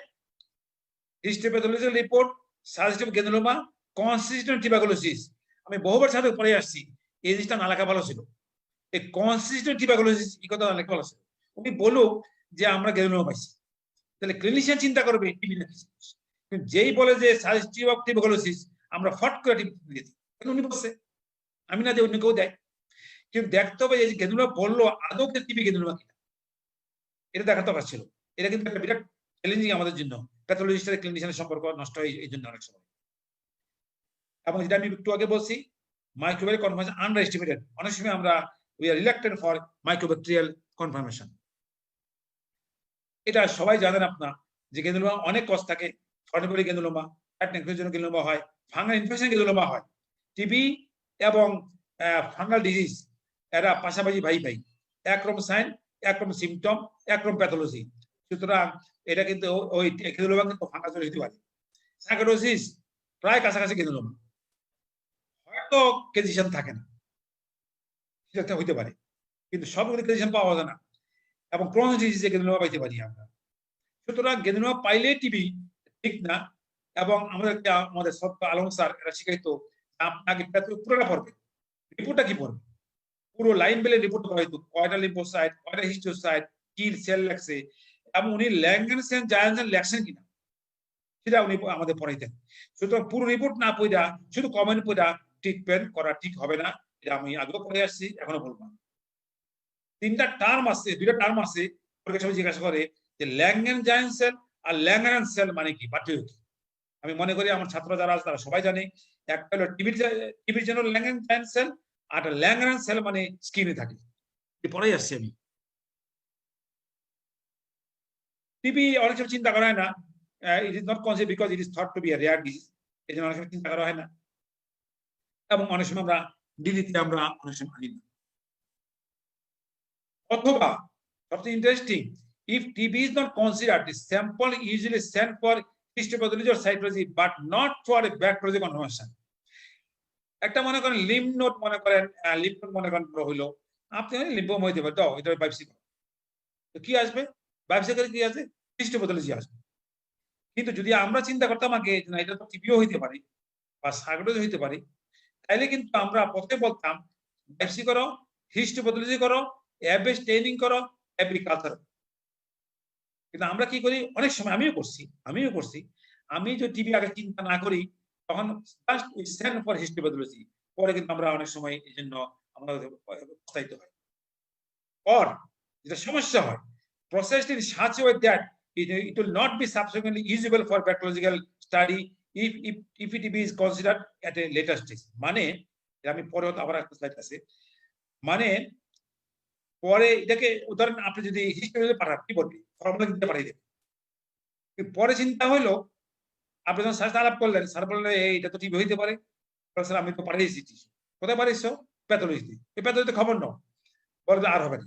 histopathological report, suggestive granuloma, consistent tuberculosis. আমি বহুবার সাথে পড়ে আসছি, এই জিনিসটা না লেখা ভালো ছিল, এই কনসিস্টেন্ট টিউবারকুলোসিস এই কথা না লেখা ভালো ছিল। উনি বলুক যে আমরা গ্রানুলোমা পাইছি, তাহলে ক্লিনিশিয়ান চিন্তা করবে টিবি না কিছু, কিন্তু যেই বলে যে সাজেস্টিভ অফ টিউবারকুলোসিস, আমরা ফট করে টিবি দিয়ে দিই, উনি বলছে, আমি না দিয়ে অন্য কেউ দেয়। কিন্তু দেখতে হবে যে গ্রানুলোমা বললো আদৌ টিবি গ্রানুলোমা কিনা, এটা দেখার দরকার ছিল। এটা কিন্তু একটা বিরাট চ্যালেঞ্জিং আমাদের জন্য, প্যাথোলজিস্ট আর ক্লিনিশিয়ানের সম্পর্ক নষ্ট হয় এই জন্য অনেক সময়। এবং যেটা আমি একটু আগে বলছি, মাইক্রোবায়োলজিক্যাল কনফার্মেশন আন্ডার এস্টিমেটেড, অনেক সময় আমরা we are reluctant for মাইক্রোব্যাকটেরিয়াল confirmation. এটা সবাই জানেন আপনার যে গ্রানুলোমা অনেক কজ থাকে, ফর্নিবলি গ্রানুলোমা, জন্য গ্রানুলোমা হয়, ফাঙ্গাল ইনফেকশন গ্রানুলোমা হয়, টিবি এবং ফাঙ্গাল ডিজিজ এরা পাশাপাশি ভাই ভাই, একরকম সাইন, একরকম সিমটম, একরকম প্যাথোলজি। সুতরাং এটা কিন্তু ওই গ্রানুলোমা কিন্তু ফাঙ্গাস হতে পারে। সাইকোটোসিস প্রায় কাছাকাছি গ্রানুলোমা। এত কেজিশন থাকে না, সেটা হইতে পারে, কিন্তু সবগুলো কেজিশন পাওয়া যায় না, এবং ক্রনিক ডিজিজে গেদিনোমা পাইতে পারি আমরা। সুতরাং গেদিনোমা পাইলে টিবি ঠিক না। এবং আমাদের সত্য আলম স্যার এরা শিখাইতো আপনাকে পুরোটা পড়বে, রিপোর্টটা কি পড়বে, পুরো লাইন বেলে রিপোর্ট করা হইতো, কয়টা লিম্ফোসাইট, কয়টা হিস্টোসাইট, কি সেল লাগছে, এবং উনি ল্যাঙ্গেনসেন জায়ানসেন লেখছেন কিনা সেটা উনি আমাদের পড়াইতেন। সুতরাং পুরো রিপোর্ট না পড়া শুধু কমেন্ট পড়া ট্রিটমেন্ট করা ঠিক হবে না, এটা আমি আগেও পড়ে আসছি, এখনো বলবো। তিনটা টার্ম আছে, দুইটা টার্ম আছে, পরীক্ষার সময় জিজ্ঞাসা করে যে ল্যাঙ্গেন জায়ান্ট সেল আর ল্যাঙ্গেন সেল মানে কি, পার্থক্য কি। আমি মনে করি আমার ছাত্র যারা আছে তারা সবাই জানে, একটা হলো টিবির জন্য ল্যাঙ্গেন জায়ান্ট সেল, আর ল্যাঙ্গেন সেল মানে স্কিনে থাকে, পড়াই আসছি আমি। টিবি অনেক সময় চিন্তা করা হয় না, it is not considered because it is thought to be rare disease, এই জন্য অনেক সময় চিন্তা করা হয় না, এবং অনেক সময় আমরা ডিলিতে আমরা অনেক সময় আনি না। অথবা সবচেয়ে interesting, if TB is not considered, the sample usually sent for histopathology or cytology but not for a bacteriology confirmation. একটা মনে করেন লিম্ফ নোড, মনে করেন লিম্ফ নোড মনে করেন হইলো, আপনি লিম্ফোমা হইতে পারে, দাও এটা বায়োপসি করো, তো কি আসবে, বায়োপসি করে কি আসবে, হিস্টোপ্যাথোলজি আসবে। কিন্তু যদি আমরা চিন্তা করতাম আগে না এটা তো টিবিও হইতে পারে বা সার্কোডোজ হইতে পারে, তাইলে কিন্তু আমরা প্রথমে বলতাম বায়োপসি করো, হিস্টোপ্যাথোলজি করো, অ্যাবে স্টেনিং করো, অ্যাবে কালচার। কিন্তু আমরা কি করি, অনেক সময় আমিও করছি, আমি যদি টিবি আগে চিন্তা না করি তখন just we send for histopathology, পরে কিন্তু আমরা অনেক সময় এই জন্য আমরা প্রস্তাবিত হয়। or যেটা সমস্যা হয়, processed in such a way that it will not be subsequently usable for pathological study if TB is considered at a later stage. মানে আমি পরে আবার একটা স্লাইড আছে, মানে পরে এটাকে উদাহরণ আপনি যদি হিস্টোরি পাঠান কি বলবি, ফর্মুলা দিতে পাঠিয়ে দেবে, পরে চিন্তা হইলো আপনি যখন স্যার আলাপ করলেন, স্যার বললেন এইটা তো টিবি হইতে পারে, স্যার আমি তো পাঠিয়েছি টিস্যু, কোথায় পাঠিয়েছো, প্যাথোলজিতে, এই প্যাথোলজিতে খবর নাও, বলে আর হবে না,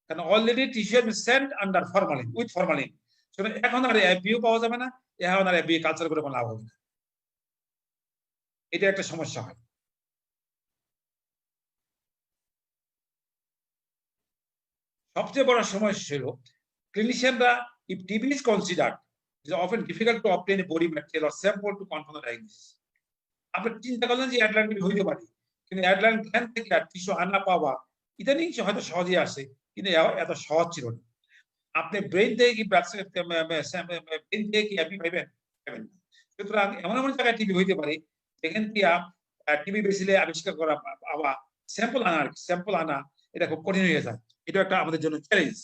কারণ already tissue has been sent under formalin, with formalin, সুতরাং এখন আর এফবিও পাওয়া যাবে না, এখন আর এফবিও কালচার করে কোনো লাভ হবে না, এটা একটা সমস্যা হয়। সবচেয়ে বড় সমস্যা ছিল ক্লিনিশিয়ানরা, if TB is considered, it is often difficult to obtain a body material or sample to confirm the diagnosis. আপনি চিন্তা করলেন যে অ্যাডলাইন টিবি হইতে পারে, কিন্তু অ্যাডলাইন ধ্যান থেকে আর টিস্যু আনা পাওয়া ইদানিং হয়তো সহজেই আসে, কিন্তু এত সহজ ছিল না। আপনি ব্রেন থেকে কি ব্রেন থেকে কি আপনি পাইবেন, সুতরাং এমন এমন জায়গায় টিবি হইতে পারে যেখান থেকে টিবি বেসিলে আবিষ্কার করা পাওয়া, স্যাম্পল আনা এটা খুব কঠিন হয়ে যায়, এটা একটা আমাদের জন্য চ্যালেঞ্জ।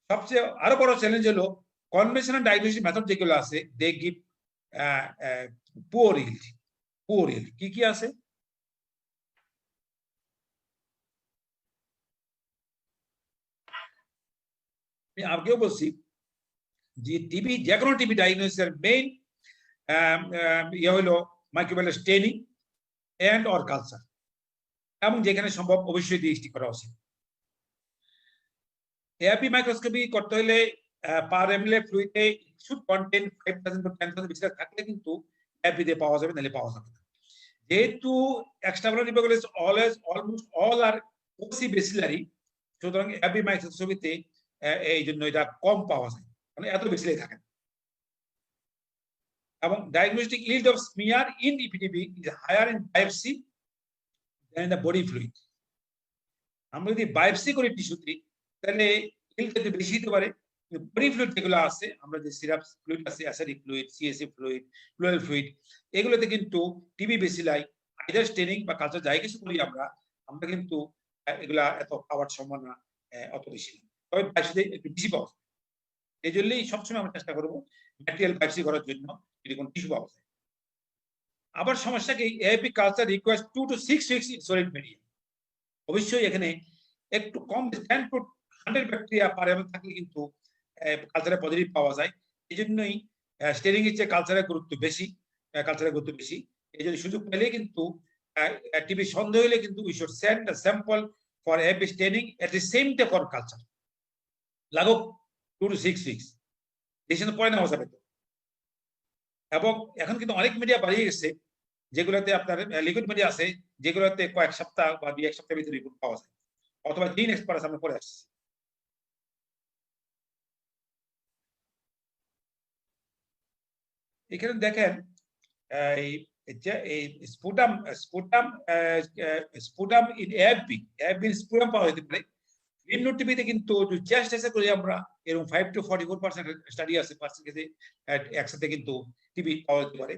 সবচেয়ে আরো বড় চ্যালেঞ্জ হলো কনভেনশনাল ডায়াগনস্টিক মেথড যেগুলো আছে, দে গিভ পুয়ার ইল্ড। কি কি আছে, আমি আগেও বলছি যে টিবি, যে কোনো টিবি ডায়াগনোসিসের মেইন ইয়ে হলো microbial staining and or culture, এবং যেখানে সম্ভব অবশ্যই ডিএসটি করা উচিত। এআরপি মাইক্রোস্কোপি করতে হলে পার এমএলএ ফ্লুইডে শুড কন্টেন 5000 টু 10000 বেশি থাকলে কিন্তু এআরপি দিয়ে পাওয়া যাবে, নাহলে পাওয়া যাবে না। যেহেতু এক্সট্রাভালুলার টিউবারকুলোসিস অলমোস্ট অল আর ওসি বেসিলারি, সুতরাং এআরপি মাইক্রোস্কোপিতে এই জন্য এটা কম পাওয়া যায়, মানে এত বেসিলারি থাকে না। এবং diagnostic yield of smear in EPTB is higher in biopsy than in the body fluid. আমরা যদি বায়োপসি করি টিস্যুতে তাহলে yield একটু বেশি হতে পারে, বডি ফ্লুইড যেগুলো আছে, আমরা যে সিরাপ ফ্লুইড আছে, acidic fluid, CSF fluid, plural fluid, এগুলোতে কিন্তু টিবি বেসিলাই আইদার স্টেনিং বা কালচার যাই কিছু করি আমরা কিন্তু এগুলা এত পাওয়ার সম্ভাবনা অত বেশি না, তবে বায়োপসিতে একটু বেশি পাওয়া যায়। এই জন্যই সবসময় আমরা চেষ্টা করবো ম্যাটেরিয়াল বায়োপসি করার জন্য যদি কোনো টিস্যু পাওয়া যায়। আবার সমস্যা কি, AIP culture requires 2 to 6 weeks in solid media। অবশ্যই এখানে একটু কম 10 to 100 ব্যাকটেরিয়া পার এমএল থাকলে কিন্তু কালচারে পজিটিভ পাওয়া যায়। এই জন্যই স্টেনিং এর চেয়ে কালচারের গুরুত্ব বেশি, এই জন্য সুযোগ পেলে কিন্তু টিবি সন্দেহ হলে কিন্তু we should send a sample for AIP straining at the same day for culture, লাগুক 2 to 6 weeks, ডিসিশন পরে নেওয়া যাবে তো। এবং এখন কিন্তু অনেক মিডিয়া বাড়িয়ে গেছে, যেগুলোতে আপনার লিকুইড মিডিয়া আছে, যেগুলোতে কয়েক সপ্তাহ বা 2-1 সপ্তাহের ভিতরে রিপোর্ট পাওয়া যায়, অথবা জিন এক্সপার্ট আমরা পড়ে আসছি। এখানে দেখেন এই এই sputum sputum sputum in AFB sputum পাওয়া যেতে পারে। নিম্ন টিবিতে কিন্তু চেস্ট এক্সরে করি আমরা, এরকম 5 to 44% স্টাডি আছে পার্সেন্টেজে একসাথে কিন্তু টিবি পাওয়া যেতে পারে।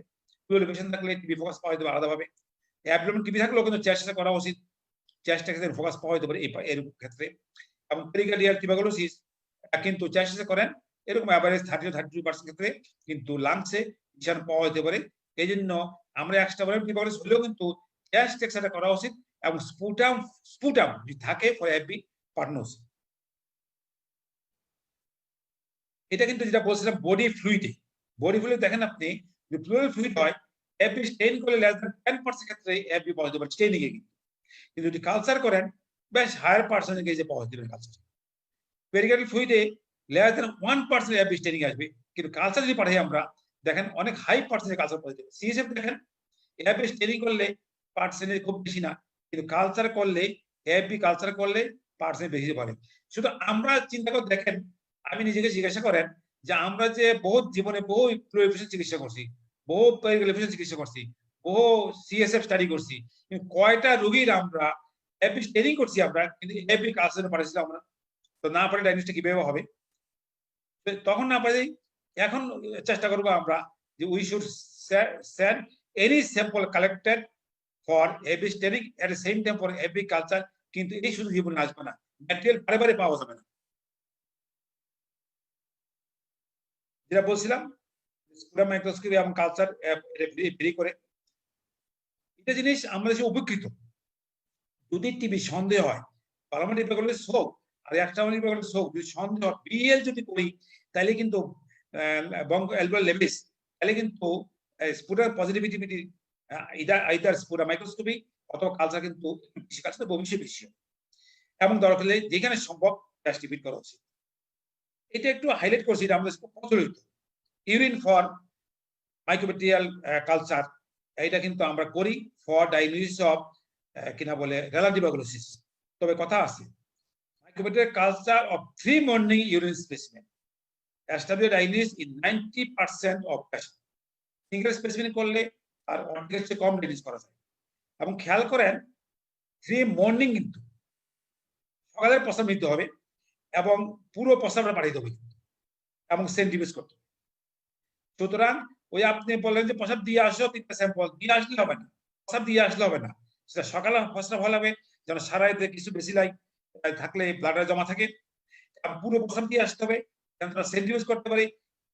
লোকেশন থাকলে টিবি ফোকাস পাওয়া যেতে পারে আলাদাভাবে। অ্যাবডোমেন টিবি থাকলেও কিন্তু চেস্ট এক্সরে করা উচিত, চেস্ট এক্সরে ফোকাস পাওয়া যেতে পারে এর ক্ষেত্রে। এবং পেরিকার্ডিয়াল টিউবারকুলোসিস কিন্তু চেস্ট এক্সরে করেন এরকম অ্যাভারেজ 30 to 32% ক্ষেত্রে কিন্তু লাংসে নিশান পাওয়া যেতে পারে। এই জন্য আমরা এক্সট্রাভালুলার টিউবারকুলোসিস হলেও কিন্তু চেস্ট এক্সরে করা উচিত, এবং স্পুটাম যদি থাকে ফর এফবি পার্টনার্স। এটা কিন্তু যেটা বলছিলাম বডি ফ্লুইডে, বডি ফ্লুইড দেখেন আপনি যদি প্লুরাল ফ্লুইড হয় এফবি স্টেইন করলে লেস দ্যান 10% ক্ষেত্রে এফবি পাওয়া যেতে পারে স্টেইনিং এ, কিন্তু যদি কালচার করেন বেশ হায়ার পার্সেন্টেজে পাওয়া যেতে পারে কালচার। পেরিকার্ডিয়াল ফ্লুইডে লেস দ্যান 1% এফবি স্টেইনিং আসবে, কিন্তু কালচার যদি পাঠাই আমরা দেখেন অনেক হাই পার্সেন্টেজ কালচার পাওয়া যাবে। সিএসএফ দেখেন এফবি স্টেইনিং করলে পার্সেন্টেজ খুব বেশি না, কিন্তু কালচার করলে এফবি কালচার করলে পার্সেন্টেজ বেশি পারে। শুধু আমরা চিন্তা করে দেখেন, আমি নিজেকে জিজ্ঞাসা করেন যে আমরা যে বহু জীবনে বহু ফ্লুইড চিকিৎসা করছি, বহু পেরিকার্ডিয়াল চিকিৎসা করছি, বহু সিএসএফ স্টাডি করছি, কিন্তু কয়টা রোগীর আমরা এফবি স্টেইনিং করছি আমরা, কিন্তু এফবি কালচার পাঠাইছিলাম আমরা। তো না পারে ডায়াগনোসিস কিভাবে হবে? তখন না পারে এখন চেষ্টা করবো আমরা যে we should send any sample collected for AFB staining at the same time for AFB culture, কিন্তু এই শুধু জীবনে আসবে না, ম্যাটেরিয়াল বারে বারে পাওয়া যাবে না। যেটা বলছিলাম স্পুটাম মাইক্রোস্কোপি এবং কালচার ভেরি করে, এটা জিনিস আমরা দেশে উপকৃত। যদি টিবি সন্দেহ হয়, পার্লামেন্ট টিউবারকুলোসিস হোক আর এক্সট্রাভালুলার টিউবারকুলোসিস হোক, যদি সন্দেহ বিএল যদি করি তাহলে কিন্তু বঙ্গো লেভিস, তাহলে কিন্তু স্পুটার পজিটিভিটি আইদার স্পুটাম মাইক্রোস্কোপি অথবা কালচার কিন্তু বেশি কাছে ভবিষ্যৎ বেশি, এবং দরকার হলে যেখানে সম্ভব টেস্টিফিট করা উচিত। এটা একটু হাইলাইট করছি, এটা আমাদের খুব প্রচলিত। ইউরিন ফর মাইক্রোব্যাকটেরিয়াল কালচার, এটা কিন্তু আমরা করি ফর ডায়াগনোসিস অফ কিনা বলে রেনাল টিউবারকুলোসিস। তবে কথা আছে, microbacterial culture of 3 morning urine specimen establish diagnosis in 90% of patient. Single specimen করলে আর অর্ধেকের চেয়ে কম ডায়াগনোসিস করা যায়। এবং খেয়াল করেন 3 মর্নিং কিন্তু সকালের প্রস্রাব নিতে হবে, এবং পুরো প্রস্রাবটা পাঠিয়ে দেবে এবং সেন্টিমিস করতে হবে। সুতরাং ওই আপনি বললেন যে প্রস্রাব দিয়ে আসো 3টা স্যাম্পল দিয়ে আসলে হবে না, প্রস্রাব দিয়ে আসলে হবে না, সেটা সকালে প্রস্রাব ভালো হবে যেন সারা রাতে কিছু বেশি লাই থাকলে ব্লাডে জমা থাকে, পুরো প্রস্রাব দিয়ে আসতে হবে যেন তারা সেন্টিমিস করতে পারে।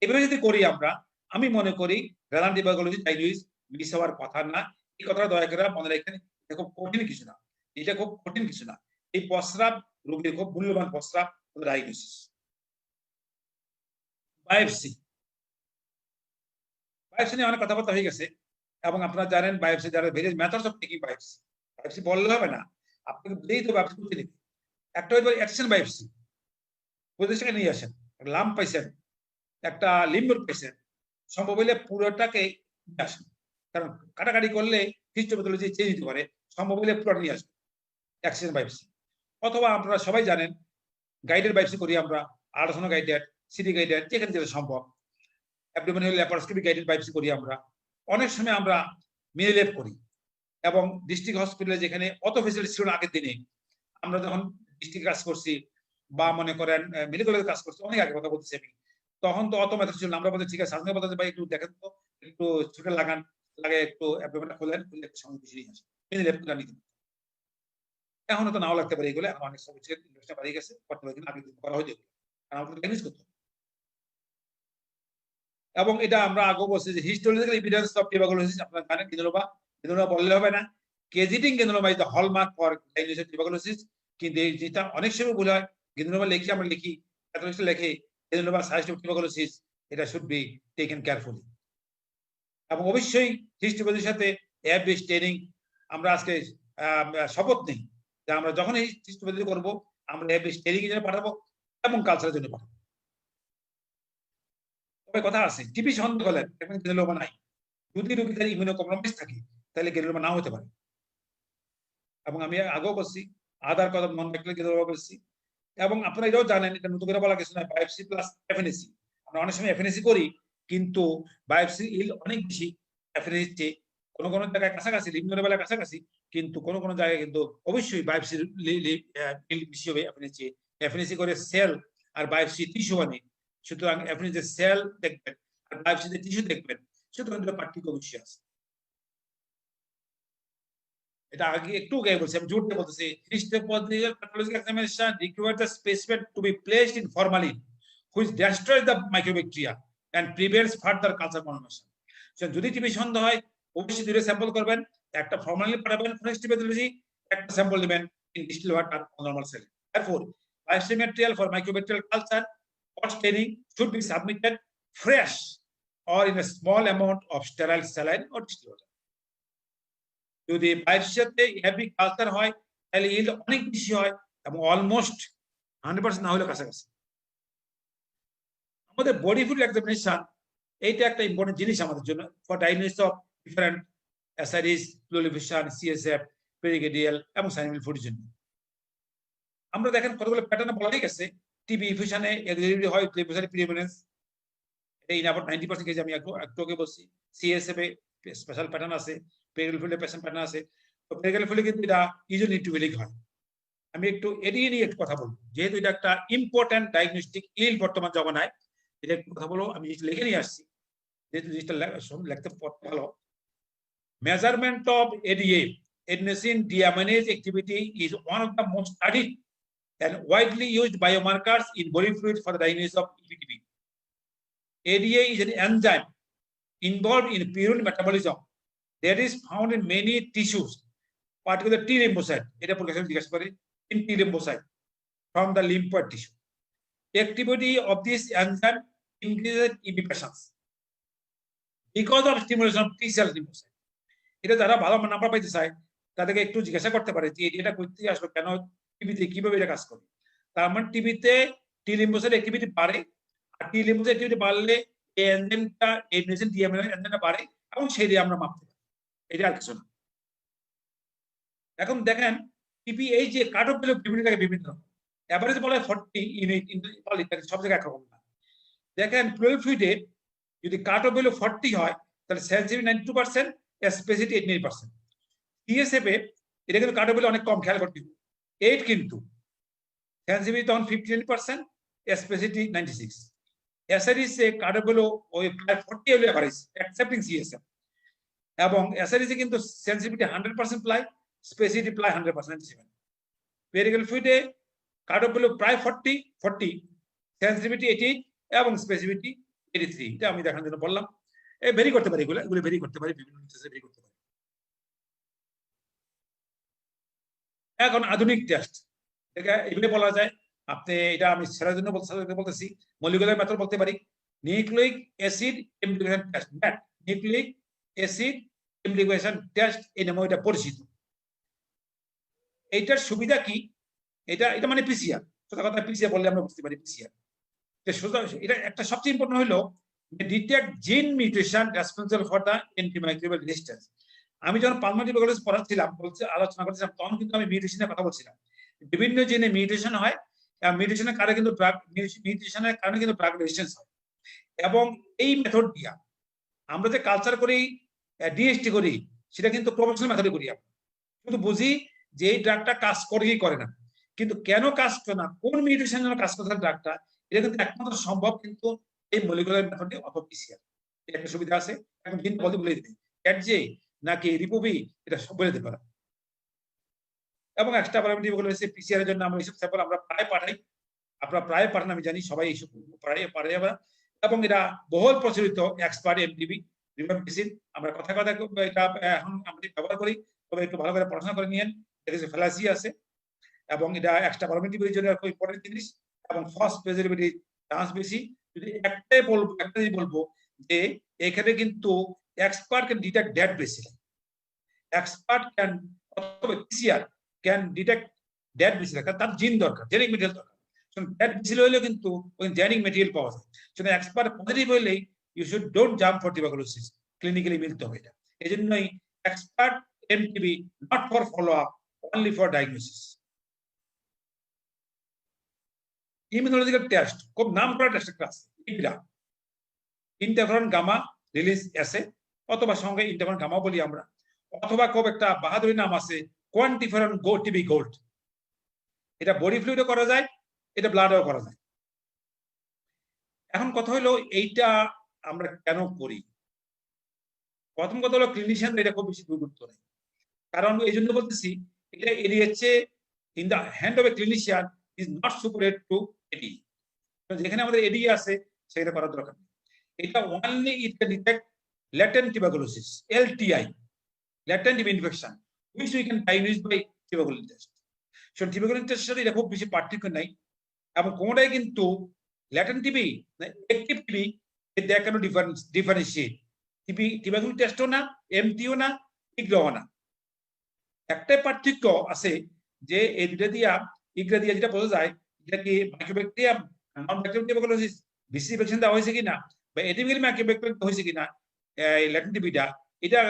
এভাবে যদি করি আমরা, আমি মনে করি রেনাল টিউবারকুলোসিস ডায়াগনোসিস মিস হওয়ার কথা না। এই কথাটা দয়া করে মনে রাখেন, এটা খুব কঠিন কিছু না, এটা খুব কঠিন কিছু না। এই প্রস্রাব রোগীর খুব মূল্যবান প্রস্রাব ডায়াগনোসিস। বায়োপসি নিয়ে অনেক কথাবার্তা হয়ে গেছে, এবং আপনারা জানেন বায়োপসি যারা various methods of taking biopsy, biopsy বললে হবে না, আপনাকে বুঝেই তো বায়োপসি করতে দিবে। একটা হইতে পারে অ্যাকশন বায়োপসি, প্রদেশকে নিয়ে আসেন, লাম পাইছেন, একটা লিম্বর পাইছেন, সম্ভব হইলে পুরোটাকে নিয়ে আসেন, কারণ কাটাকাটি করলে হিস্টোপ্যাথোলজি চেঞ্জ দিতে পারে, সম্ভব হইলে পুরোটা নিয়ে আসবেন, অ্যাকশন বায়োপসি। অথবা আপনারা সবাই জানেন গাইডেড বায়োপসি করি আমরা, আল্ট্রাসাউন্ড গাইডেড, সিটি গাইডেড, যেখানে যেটা সম্ভব। অ্যাবডোমিনাল ল্যাপারোস্কোপি গাইডেড বায়োপসি করি আমরা। অনেক সময় আমরা মিনিলেপ করি, এবং ডিস্ট্রিক্ট হসপিটালে যেখানে অত ফেসিলিটি ছিল আগের দিনে, আমরা যখন ডিস্ট্রিক্ট কাজ করছি বা মনে করেন মেডিকেলের কাজ করছি, অনেক আগে কথা বলতেছি আমি, তখন তো অত মেথড ছিল না। আমরা বলতে ঠিক আছে সামনে বলতে ভাই একটু দেখেন তো, একটু ছুটে লাগান, লাগে একটু অ্যাবডোমেনটা খোলেন, খুলে একটু সময় বেশি নিয়ে আসেন, মিনিলেপ করে নিতে। এখন তো নাও লাগতে পারে, এগুলো এখন অনেক সময় ইনভেস্টটা বাড়িয়ে গেছে, করতে পারি, আগে করা হয়তো, কারণ আমাদের টেনিস করতে। এবং এটা আমরা আগে বলছি যে হিস্টোরিক্যাল এভিডেন্স অফ টিউবারকুলোসিস, আপনারা জানেন গিনোলোমা বললে হবে না, caseating granuloma is the hallmark for diagnosis of tuberculosis. কিন্তু এই যেটা অনেক সময় ভুল হয়, গিনোলোমা লিখি আমরা লিখি, প্যাথোলজিস্ট লেখে গিনোলোমা সাইজ অফ টিউবারকুলোসিস, এটা শুড বি টেকেন কেয়ারফুলি। এবং অবশ্যই হিস্টোপ্যাথির সাথে এফবি স্টেইনিং আমরা আজকে শপথ নেই যে আমরা যখন এই হিস্টোপ্যাথি করব আমরা এফবি স্টেইনিং এর জন্য পাঠাবো এবং কালচারের জন্য পাঠাবো। তবে কথা আছে টিবি সন্দেহ হলেন এখন গিনোলোমা নাই, যদি রোগীদের ইমিউনো কম্প্রোমাইজ থাকে তাহলে গ্রেনুলোমা নাও হতে পারে। এবং আমি আগেও বলছি আদার কথা নন ব্যাকটেরিয়াল গ্রেনুলোমা বলছি। এবং আপনারা এটাও জানেন, এটা নতুন করে বলা কিছু না, বায়োপসি প্লাস এফএনএসি। আমরা অনেক সময় এফএনএসি করি, কিন্তু বায়োপসি ইল অনেক বেশি এফএনএসি চেয়ে কোনো কোনো জায়গায় কাছাকাছি, লিম্ফ লেভেলের কাছাকাছি, কিন্তু কোনো কোনো জায়গায় কিন্তু অবশ্যই বায়োপসি বেশি হবে এফএনএসি চেয়ে। এফএনএসি করে সেল আর বায়োপসি টিস্যু মানে, সুতরাং এফএনএসি সেল দেখবেন আর বায়োপসিতে টিস্যু দেখবেন, সুতরাং পার্থক্য অবশ্যই আছে। এটা আগে একটু আগে বলছি, আমি জোর দিয়ে বলতেছি, histopathical pathological examination requires the specimen to be placed in formalin which destroys the microbacteria and prevents further culture conversion. যদি টিবি সন্দেহ হয় অবশ্যই দুটো স্যাম্পল করবেন, একটা ফর্মালিন পাঠাবেন ফরেন্সিক প্যাথোলজি, একটা স্যাম্পল নেবেন in distil water normal cell. therefore biopsy material for microbacterial culture or staining should be submitted fresh or in a small amount of sterile saline or distilled water. যদি বায়োপসিতে হেভি কালচার হয় তাহলে ইল্ড অনেক বেশি হয় এবং অলমোস্ট 100% না হলে কাছাকাছি। আমাদের বডি ফুড এক্সামিনেশন এইটা একটা ইম্পর্টেন্ট জিনিস আমাদের জন্য for diagnosis of different ascites, pleural effusion, CSF, pericardial এবং সাইনাল ফুডের জন্য। আমরা দেখেন কতগুলো প্যাটার্ন বলাই গেছে। টিবি ইনফিউশনে এক্সিলিটি হয় প্লেপোসাইট প্রিমিনেন্স, এটা ইন অ্যাবাউট 90% কেস, আমি একটু আগে বলছি। সিএসএফ এ স্পেশাল প্যাটার্ন আছে, পেরিকাল ফিল্ডে পেশেন্ট প্যাটার্ন আছে। তো পেরিকাল ফিল্ডে কিন্তু এটা ইউজুয়ালি নিউট্রিফিলিক হয়। আমি একটু এড়িয়ে নিয়ে একটু কথা বলবো, যেহেতু এটা একটা ইম্পর্টেন্ট ডায়াগনস্টিক ইল বর্তমান জমানায়, এটা একটু কথা বলবো। আমি লিখে নিয়ে আসছি, যেহেতু জিনিসটা লিখতে ভালো। Measurement of ADA, adenosine deaminase activity, is one of the most studied and widely used biomarkers in body fluid for the diagnosis of EPTB. ADA is an enzyme involved in purine metabolism that is found in many tissues, particularly T lymphocyte. এটা প্রকাশন জিজ্ঞাসা করে, in T lymphocyte from the lymphoid tissue. Activity of this enzyme increases in patients because of stimulation of T cell lymphocyte. এটা যারা ভালো নাম্বার পাইতে চায় তাদেরকে একটু জিজ্ঞাসা করতে পারে যে এটা করতে আসলো কেন, টিবিতে কিভাবে এটা কাজ করে। তার মানে টিবিতে টি লিম্ফোসাইট অ্যাক্টিভিটি বাড়ে, আর টি লিম্ফোসাইট অ্যাক্টিভিটি বাড়লে এই এনজাইমটা এডিনোসিন ডিয়ামিনেজ এনজাইমটা বাড়ে এবং সেই দিয়ে আমরা মাপতে পারি, এটা আর কিছু না। এখন দেখেন টিপি এই যে কাট অফ ভ্যালু বিভিন্ন জায়গায় বিভিন্ন রকম, এভারেজ বলা হয় 40 ইউনিট, সব জায়গায় একরকম না। দেখেন ফ্লুইড ফ্লুইডে যদি কাট অফ ভ্যালু 40 হয় তাহলে সেনসিটিভিটি 92%, স্পেসিফিটি 89%। সিএসএফ এ এটা কিন্তু কাট অফ ভ্যালু অনেক কম, খেয়াল করতে 8, কিন্তু সেনসিটিভিটি তখন 59%, স্পেসিফিটি 96। এসআরইস এ কাট অফ ভ্যালু ওই প্রায় 40 হলো এভারেজ অ্যাকসেপ্টিং সিএসএফ, এবং এসআরইস এ কিন্তু সেনসিটিভিটি 100% প্রায়, স্পেসিফিটি প্রায় 100%, 97। পেরিকাল ফ্লুইডে কাট অফ ভ্যালু প্রায় 40, সেনসিটিভিটি 88 এবং স্পেসিফিটি 83। এটা আমি দেখানোর জন্য বললাম। ভেরি করতে পারি, এগুলো ভেরি করতে পারি, বিভিন্ন ভেরি করতে পারি। এখন আধুনিক টেস্ট, এগুলো বলা যায় আপনি, এটা আমি সেরার জন্য বলতেছি, মলিকুলার মেথড বলতে পারি, nucleic acid implication test, ন্যাট, nucleic acid implication test, এই নামে এটা পরিচিত। এইটার সুবিধা কি? এটা মানে পিসিআর, সোজা কথা পিসিআর বললে আমরা বুঝতে পারি পিসিআর। এটা একটা সবচেয়ে ইম্পর্টেন্ট হলো ডিটেক্ট জিন mutation responsible for the antimicrobial resistance. আমি যখন পালমোনারি টিউবারকুলোসিস পড়াচ্ছিলাম, আলোচনা করছিলাম, তখন কিন্তু আমি মিউটেশনের কথা বলছিলাম। বিভিন্ন জিনে মিউটেশন হয়, মিউটেশনের কারণে কিন্তু ড্রাগ রেজিস্ট্যান্স হয়। এবং এই মেথড দিয়া আমরা যে কালচার করি, ডিএসটি করি, সেটা কিন্তু প্রফেশনাল মেথডে করি। আমরা শুধু বুঝি যে এই ড্রাগটা কাজ করে কি করে না, কিন্তু কেন কাজ করে না, কোন মিউটেশনের জন্য কাজ করছে ড্রাগটা, এটা কিন্তু একমাত্র সম্ভব কিন্তু এই মলিকুলার মেথডে অথবা পিসিআর। একটা সুবিধা আছে, এখন জিন বলে দিবে যে নাকি রিপুবি, এটা সব বলে দিতে পারে। এবং এক্সট্রা প্যারামিটার গুলো হচ্ছে পিসিআর এর জন্য আমরা এইসব স্যাম্পল আমরা প্রায় পাঠাই, আপনারা প্রায় পাঠান, আমি জানি সবাই এইসব পাঠাই আমরা। এবং এটা বহুল প্রচলিত এক্সপার্ট এমটিবি রিভাম্পিসিন, আমরা কথা এটা এখন আমরা ব্যবহার করি, তবে একটু ভালো করে পড়াশোনা করে নিয়েন, এর যে ফ্যালাসি আছে। এবং এটা এক্সট্রা প্যারামিটার জন্য খুব ইম্পর্টেন্ট জিনিস, এবং ফার্স্ট প্রেজারভেটিভ চান্স বেশি। যদি একটাই বলবো যে এখানে কিন্তু expert can detect dead basically. Expert can, অথবা PCR can detect dead basically, কারণ তার জিন দরকার, জেনেটিক ম্যাটেরিয়াল দরকার। ডেড বেসিল হইলে কিন্তু ওই জেনেটিক ম্যাটেরিয়াল পাওয়া যায়। সেটা এক্সপার্ট পজিটিভ হইলেই you should don't jump for tuberculosis, clinically মিলতে হবে এটা। এই জন্যই expert MTB, not for follow-up, only for diagnosis. Immunological test, খুব নাম করা টেস্ট একটা আছে, ইন্টারফেরন গামা রিলিজ অ্যাসে, অথবা সঙ্গে ইন্টারফেরন গামা বলি আমরা, অথবা খুব একটা বাহাদুরি নাম আছে কোয়ান্টিফেরন টিবি গোল্ড। এটা বডি ফ্লুইডও করা যায়, এটা ব্লাডও করা যায়। এখন কথা হলো এইটা আমরা কেন করি? প্রথম কথা হলো ক্লিনিশিয়ান এটা খুব বেশি গুরুত্ব নেই, কারণ এই জন্য বলতেছি এটা এরিয়েছে in the hand of a clinician is not superior to AD. যেখানে আমাদের এডি আছে সেটা করার দরকার নেই। এটা only it can detect latent tuberculosis, LTI, latent TB infection, which we can diagnose by tuberculosis test. So tuberculosis test সাথে এটা খুব বেশি পার্থক্য নাই, এবং কোনটাই কিন্তু latent TB active TB they can differentiate. tuberculosis টেস্টও না, এমটিও না, ইগ্রাও না। একটাই পার্থক্য আছে যে এই দুটো ইগ্রা দিয়া যেটা বোঝা যায় এটা কি মাইক্রোব্যাকটেরিয়াম নন ব্যাকটেরিয়াল টিউবারকুলোসিস বিসি ভ্যাকসিন দেওয়া হয়েছে কিনা, বা এটিপিক্যালি মাইক্রোব্যাকটেরিয়াম হয়েছে কিনা, ল্যাটেন্ট টিবিটা এটা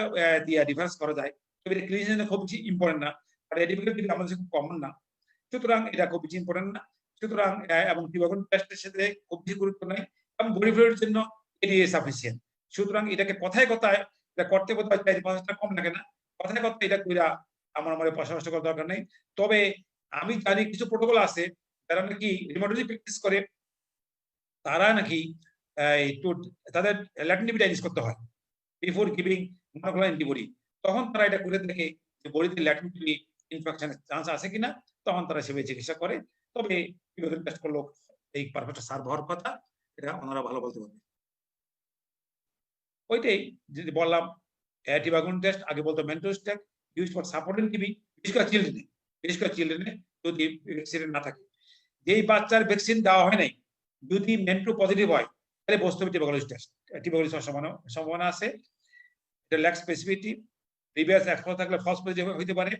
দিয়া ডিফারেন্স করা যায়। তবে এটা ক্লিনিশিয়ানে খুব বেশি ইম্পর্টেন্ট না, আর এটিপিক্যাল টিবি আমাদের খুব কমন না, সুতরাং এটা খুব বেশি ইম্পর্টেন্ট না। সুতরাং এবং টিউবারকুলোসিস টেস্টের সাথে খুব বেশি গুরুত্ব নাই, এবং বডি ফ্লুইডের জন্য এটি সাফিসিয়েন্ট। সুতরাং এটাকে কথায় কথায় এটা করতে করতে 4-5টা কম লাগে না, কথায় কথায় এটা কইরা আমার মনে পরামর্শ করার দরকার নেই। তবে আমি জানি কিছু প্রোটোকল আছে যারা নাকি রিমোটলি প্র্যাকটিস করে, তারা নাকি তাদের ল্যাটেন্ট টিবিটা ইউজ করতে হয় বিফোর গিভিং মনোক্লোনাল অ্যান্টিবডি। তখন তারা এটা করে দেখে যে বডিতে ল্যাটেন্ট টিবি ইনফেকশনের চান্স আছে কিনা, তখন তারা সেভাবে চিকিৎসা করে। তবে টিউবারকুলোসিস টেস্ট করলেও এই পারপাসটা সার্ভ হওয়ার কথা, এটা ওনারা ভালো বলতে পারবে। ওইটাই যদি বললাম টিউবারকুলোসিস টেস্ট আগে বলতো Mantoux test use for supporting TB, বিশেষ করে চিলড্রেনে যদি ভ্যাকসিন না থাকে। যেই বাচ্চার ভ্যাকসিন দেওয়া হয় নাই যদি মেন্টো পজিটিভ হয় তাহলে বুঝতে হবে টিউবারকুলোসিস টেস্ট, টিউবারকুলোসিস সম্ভাবনা আছে। এটা ল্যাক স্পেসিফিটি, প্রিভিয়াস এক্সপোজার থাকলে ফলস পজিটিভ হইতে পারে,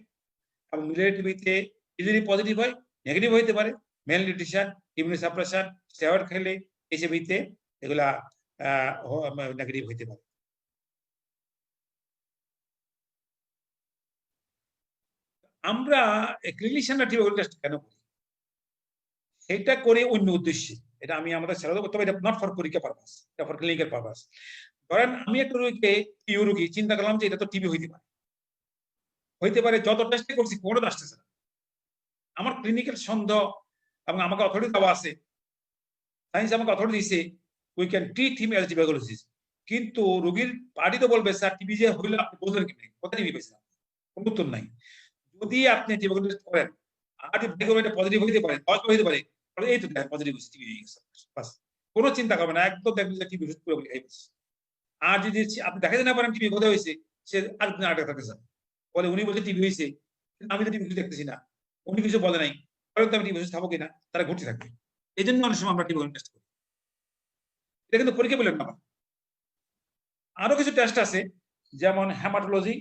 এবং মিলিটারি টিবিতে ইজিলি পজিটিভ হয়, নেগেটিভ হইতে পারে, মেল নিউট্রিশন, ইমিউনোসাপ্রেশন, স্টেরয়েড খেলে এইসবিতে এগুলা নেগেটিভ হইতে পারে। আমরা ক্লিনিশিয়ানরা টিউবারকুলোসিস টেস্ট কেন করি? সেটা করে অন্য উদ্দেশ্যে, এটা আমি আমাদের ছেড়ে দেবো, তবে এটা নট ফর পরীক্ষা পারপাস, এটা ফর ক্লিনিক্যাল পারপাস। ধরেন আমি একটা রোগী চিন্তা করলাম যে এটা তো টিবি হইতে পারে, যত টেস্ট করছি কোনো আসতেছে না, আমার ক্লিনিক্যাল সন্দেহ, এবং আমাকে অথরিটি দেওয়া আছে, সায়েন্স আমাকে অথরিটি দিয়েছে we can treat him as tuberculosis. কিন্তু রোগীর পার্টি তো বলবে স্যার টিবি যে হইলো আপনি বুঝলেন কি, কোথায় টিবি পেয়েছেন, কোনো উত্তর নাই। যদি আপনি টিউবারকুলোসিস করেন আর যদি এটা পজিটিভ হইতে পারে, হইতে পারে, তাহলে এই তো পজিটিভ হয়েছে, টিবি হয়ে গেছে, বাস কোনো চিন্তা করবে না, একদম দেখবেন যে টিবি পুরো খাই গেছে। আর যদি আপনি দেখাতে না পারেন টিবি কোথায় হয়েছে, সে আরেকদিন আরেকটা থাকে যান বলে উনি বলছে টিবি হয়েছে, আমি তো টিবি দেখতেছি না, উনি কিছু বলে নাই, আমি টিবি খাবো কিনা, তারা ঘুরতে থাকবে। এই জন্য অনেক সময় আমরা টিউবারকুলোসিস টেস্ট করি, এটা কিন্তু পরীক্ষা বললেন না। আরো কিছু টেস্ট আছে, যেমন হেমাটোলজি,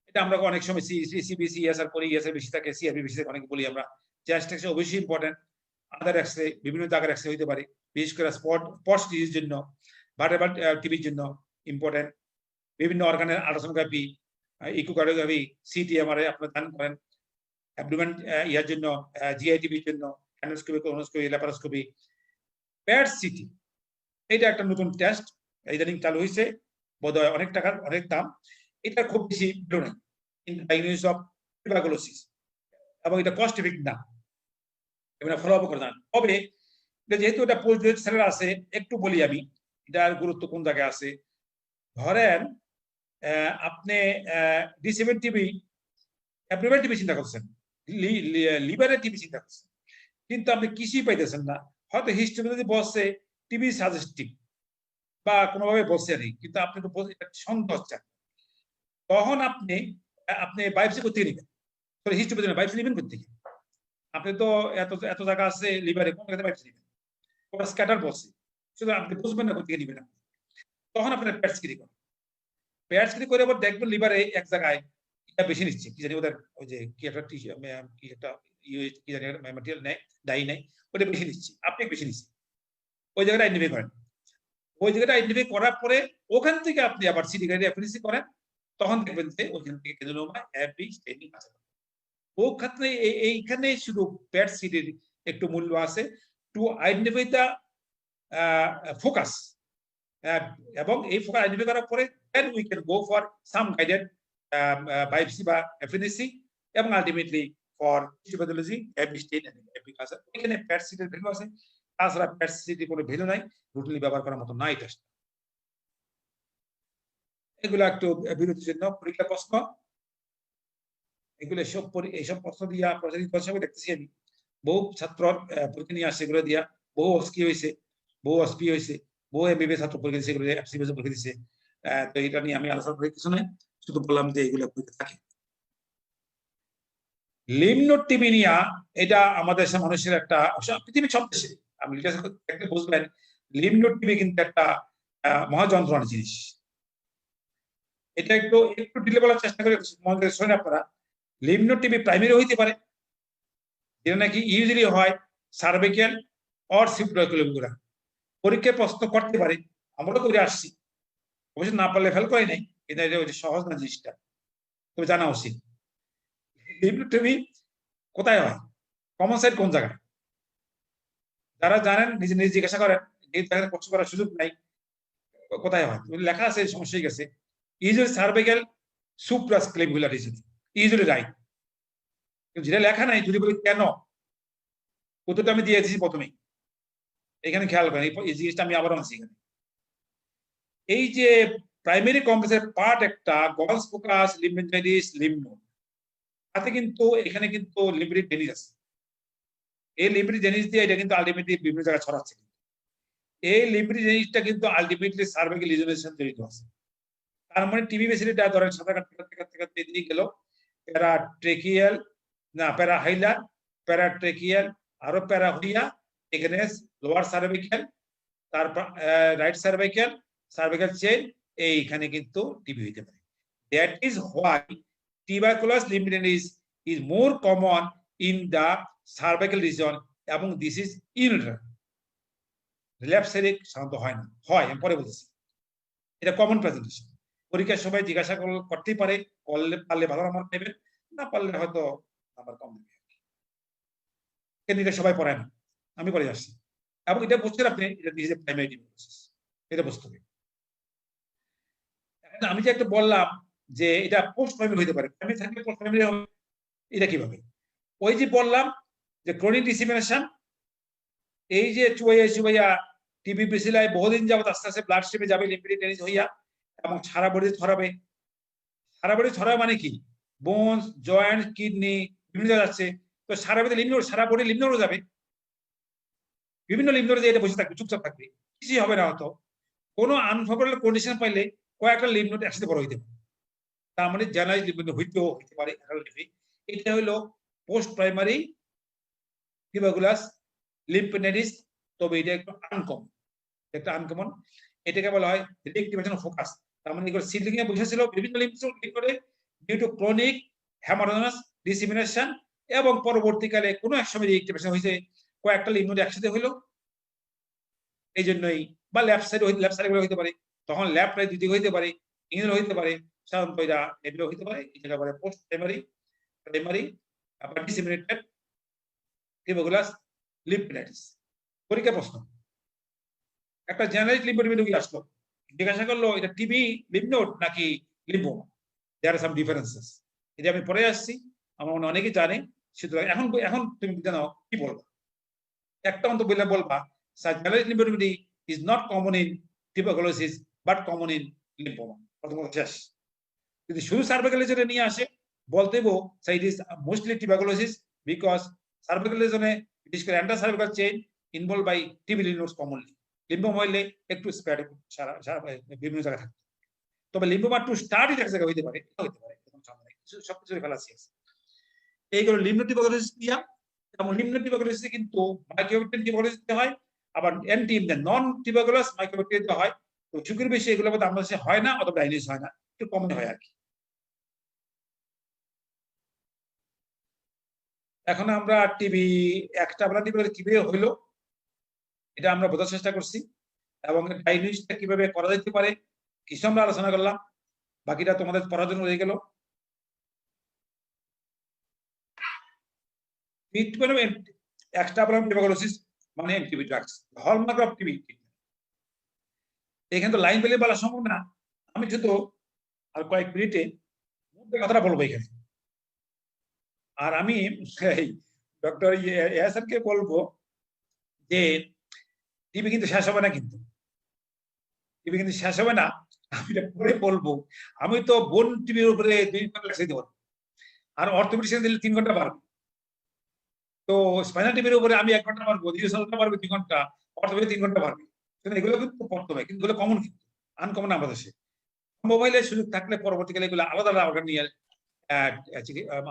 এটা আমরা অনেক সময় সিবিসি এসআর করি, এসআর বেশি থাকে, সিআরবি বেশি থাকে, অনেক বলি আমরা। চেস্ট এক্সরে অবশ্যই ইম্পর্টেন্ট, আদার এক্সরে বিভিন্ন জায়গার এক্সরে হইতে পারে, বিশেষ করে স্পটস ডিজিজের জন্য, ভার্টেব্রাল টিবির জন্য ইম্পর্টেন্ট। বিভিন্ন অর্গানের আল্ট্রাসোনোগ্রাফি, ইকোকার্ডিওগ্রাফি, সিটিএমআরআই আপনারা জানেন করেন, অ্যাবডোমেন ইয়ার জন্য, জিআই টিবির জন্য অ্যান্ডোস্কোপি, কোলোনোস্কোপি, ল্যাপারোস্কোপি, প্যাট সিটি, এটা একটা নতুন টেস্ট ইদানিং চালু হয়েছে, বোধহয় অনেক টাকার, অনেক দাম। এটা খুব বেশি ভালো না ইন ডায়াগনোসিস অফ টিউবারকুলোসিস, এবং এটা কস্ট এফেক্টিভ না, এটা ফলো আপ করে না। তবে যেহেতু এটা পোস্ট গ্রাজুয়েট সেলের আছে, একটু বলি আমি এটার গুরুত্ব কোন জায়গায় আছে। ধরেন আপনি D7 টিবি, অ্যাবডোমেন টিবি চিন্তা করছেন, লিভারের টিবি চিন্তা করছেন, কিন্তু আপনি কিছুই পাইতেছেন না, হয়তো হিস্ট্রি যদি বলছে টিবি সাজেস্টিভ বা কোনোভাবে বলছে আর, কিন্তু আপনি তো সন্দেহ হচ্ছে, তখন আপনি বায়োপসি করতে নেবেন, হিস্ট্রি বায়োপসি নেবেন করতে। আপনি তো এত জায়গা আছে লিভারে, কোন জায়গায় বায়োপসি নেবেন, ওটা স্ক্যাটার বলছে, শুধু আপনি বুঝবেন না কোথেকে নেবেন। তখন আপনার প্যাট স্ক্রিন করেন, প্যাট স্ক্রিন করে আবার দেখবেন লিভারে এক জায়গায় এটা বেশি নিচ্ছে, কি জানি ওদের ওই যে কি একটা কি একটা কি জানি ম্যাটেরিয়াল নেয়, ডাই নেয়, ওটা বেশি নিচ্ছে, আপনি বেশি নিচ্ছে, ওই জায়গাটা আইডেন্টিফাই করেন। ওই জায়গাটা আইডেন্টিফাই করার পরে ওখান থেকে আপনি আবার সিটি গাইড রেফারেন্স করেন, তখন দেখবেন যে ওইখান থেকে ক্যানিলোমা অ্যাবি স্টেনিং আছে। ও ক্ষেত্রে এইখানে শুধু প্যাট সিটির একটু মূল্য আছে টু আইডেন্টিফাই দ্য ফোকাস, এবং এই ফোকাস আইডেন্টিফাই করার পরে then we can go for some guided biopsy বা এফএনএসি এবং ultimately for histopathology AFB stain AFB culture. এখানে প্যাট সিটির ভ্যালু আছে, তাছাড়া প্যাট সিটির কোনো ভ্যালু নাই, রুটিনলি ব্যবহার করার মতো নাই টেস্ট। এগুলো একটু বিরতির জন্য পরীক্ষা প্রশ্ন, এগুলো এইসব প্রশ্ন দিয়া প্রচারিত হিসাবে দেখতেছি আমি। বহু ছাত্র পরীক্ষা নিয়ে আসছে, এগুলো দিয়া বহু অস্কি হয়েছে, বহু অস্পি হয়েছে, বহু এমবিবিএ ছাত্র পরীক্ষা দিচ্ছে, এগুলো এফসিবিএস পরীক্ষা দিচ্ছে। তো এটা নিয়ে আমি আলোচনা করে কিছু নাই, শুধু বললাম যে এগুলো পরীক্ষা থাকে। লিমনোটিমিনিয়া এটা আমাদের দেশের মানুষের একটা, পৃথিবীর সব দেশে আপনি বুঝবেন লিমনোটিমি কিন্তু একটা মহাযন্ত্রণার জিনিস। এটা একটু ডিলে বলার চেষ্টা করে মনে শোনেন আপনারা। লিমনোটিমি প্রাইমারি হইতে পারে, যেটা নাকি ইউজুয়ালি হয় সার্ভিক্যাল অর সিপ্রোকুলাম। পরীক্ষায় প্রশ্ন করতে পারে, আমরা করে আসছি, অবশ্য না পারলে ফেল করে নাই, কিন্তু এটা সহজ না জিনিসটা, তবে জানা উচিত। লিমনোটমি কোথায় হয়, কমন সাইড কোন জায়গায়, যারা জানেন নিজে নিজে জিজ্ঞাসা করেন, কষ্ট করার সুযোগ নাই। কোথায় হয় লেখা আছে, সমস্যা হয়ে গেছে। Usually cervical supraclavicular region, usually right. যেটা লেখা নাই, যদি বলি কেন, উত্তরটা আমি দিয়ে দিয়েছি প্রথমেই। এখানে খেয়াল করেন, এই জিনিসটা আমি আবারও আছি এখানে। এই যে প্রাইমারি কমপ্লেক্সের পার্ট একটা গলস ফোকাস লিম্ফেঞ্জাইটিস লিম্ফ, তাতে কিন্তু এখানে কিন্তু লিম্ফেটিক ডেনিস আছে। এই লিম্ফেটিক ডেনিস দিয়ে এটা কিন্তু আলটিমেটলি বিভিন্ন জায়গায় ছড়াচ্ছে। এই লিম্ফেটিক ডেনিসটা কিন্তু আলটিমেটলি সার্ভাইকাল লিজনের জড়িত আছে। তার মানে টিবি বেসিলিটা ধরেন সাঁতার কাটতে কাটতে কাটতে এদিকে গেল, প্যারাট্রেকিয়াল না প্যারাহাইলার, প্যারাট্রেকিয়াল, আরো প্যারা হইয়া এখানে লোয়ার সার্ভিক্যাল, তারপর রাইট সার্ভিক্যাল, সার্ভিক্যাল চেইন, এইখানে কিন্তু টিবি হইতে পারে। That is why tuberculous lymphadenitis is more common in the cervical region, এবং দিস ইজ ইউনিটারি। রিল্যাপস সাধারণত হয় না, হয় আমি পরে বলতেছি। এটা কমন প্রেজেন্টেশন, পরীক্ষার সময় জিজ্ঞাসা করতেই পারে, করলে পারলে ভালো নাম্বার পাইবেন, না পারলে হয়তো নাম্বার কম দেবে। কিন্তু এটা সবাই পড়ে না, আমি পড়ে আসছি, এবং এটা বুঝছেন আপনি, এটা নিজে প্রাইমারি টিউবারকুলোসিস, এটা বুঝতে হবে। আমি যে একটা বললাম যে এটা পোস্ট প্রাইমারি হইতে পারে, প্রাইমারি থাকলে পোস্ট প্রাইমারি হবে, এটা কিভাবে? ওই যে বললাম যে ক্রনিক ডিসিমিনেশন, এই যে চুবাইয়া টিবি বেসিলায় বহুদিন যাবত আস্তে আস্তে ব্লাড স্ট্রিমে যাবে লিম্ফেটিক ডেনিস হইয়া, এবং সারা বডি ছড়াবে। সারা বডি ছড়াবে মানে কি, বোনস, জয়েন্ট, কিডনি বিভিন্ন জায়গায় যাচ্ছে, তো সারা বডি লিম্ফ নোড, সারা বডি লিম্ফ নোডে যাবে, বিভিন্ন লিম্ফ নোডে এটা বসে থাকবে, চুপচাপ থাকবে, কিছুই হবে না। হয়তো কোনো আনফেভারেবল কন্ডিশন পাইলে কয়েকটা লিম্ফ নোড একসাথে বড় হইতে পারে, তার মানে জেনারেল লিম্ফ নোড হইতে পারে। এটা হলো পোস্ট প্রাইমারি টিউবারকুলাস লিম্ফোডেনিস, তবে এটা একটু আনকমন, এটাকে বলা হয় রিঅ্যাক্টিভেশন ফোকাস। তার মানে এগুলো সিডলিং এ বসেছিল বিভিন্ন লিম্ফ নোডে due to chronic haematogenous dissemination, এবং পরবর্তীকালে কোনো এক সময় রিঅ্যাক্টিভেশন হয়েছে, কয়েকটা লিম্ফ নোড একসাথে হইলো, এই জন্যই। বা লেফট সাইডে হইতে পারে, তখন লেফট রাইট দুই দিকে হইতে পারে, ইঞ্জিন হইতে পারে, সাধারণত এটা এগুলো হইতে পারে। এটা বলে পোস্ট প্রাইমারি আবার ডিসিমিনেটেড টিউবারকুলাস লিম্ফোডেনিস। পরীক্ষা প্রশ্ন, একটা জেনারেল লিম্ফোডেমি রোগী আসলো, জিজ্ঞাসা করলো এটা টিবি লিম্ফ নোড নাকি লিম্ফোমা, দেয়ার আর সাম ডিফারেন্সেস। এটা আমি পরে আসছি, আমার মনে অনেকেই জানে, সুতরাং এখন তুমি জানো কি বলবা, একটা অন্ত বলবা general lymphadenopathy is not common in tuberculosis but common in lymphoma, প্রথম শেষ। যদি শুধু সার্ভাইকাল লিজনে নিয়ে আসে, বলতে it is mostly tuberculosis because cervical লিজনে বিশেষ করে anterior cervical chain involve by TB lymph nodes commonly. Lymphoma হইলে একটু স্প্রেড সারা বিভিন্ন জায়গায় থাকে, তবে লিম্ফোমা টু স্টার্ট এক জায়গায় হইতে পারে, সবকিছু ফেলাচ্ছি। এইগুলো লিম্ফ টিউবারকুলোসিস দিয়া, এবং লিম্ফ টিউবারকুলোসিস কিন্তু মাইক্রোব্যাকটেরিয়াম টিউবারকুলোসিস হয়, আবার নন টিউবারকুলাস মাইক্রোব্যাকটেরিয়াম হয়। তো ঝুঁকির বেশি এগুলোর মধ্যে আমাদের দেশে হয় না, অথবা ডায়াগনোস হয় না, একটু কমন হয় আর কি। এখন আমরা টিবি একটা আমরা কিভাবে হইলো এটা আমরা বোঝার চেষ্টা করছি, এবং ডায়াগনোসিসটা কিভাবে করা যেতে পারে কিছু আমরা আলোচনা করলাম। বাকিটা তোমাদের পড়ার জন্য রয়ে গেল। ট্রিটমেন্ট অফ এক্সট্রাপোলার টিউবারকুলোসিস মানে NTB drugs, hallmark of TB. এখানে তো লাইন পেলে বলা সম্ভব না, আমি শুধু আর কয়েক মিনিটে কথাটা বলবো এখানে। আর আমি ডক্টর ইয়াসানকে বলবো যে টিবি কিন্তু শেষ হবে না, কিন্তু টিবি কিন্তু শেষ হবে না, আমি পরে বলবো। আমি তো বোন টিবির উপরে 2 ঘন্টা লেকচার দেবো, আর অর্থোপেডিক্স দিলে 3 ঘন্টা পারবো। তো স্পাইনাল টিবির উপরে আমি 1 ঘন্টা পারবো, ডিউরেশনটা পারবো 2 ঘন্টা, অর্থোপেডিক্স 3 ঘন্টা পারবে। এগুলো কিন্তু পড়তে হবে, কিন্তু এগুলো কমন, কিন্তু আনকমন আমাদের দেশে। মোবাইলের সুযোগ থাকলে পরবর্তীকালে এগুলো আলাদা আলাদা নিয়ে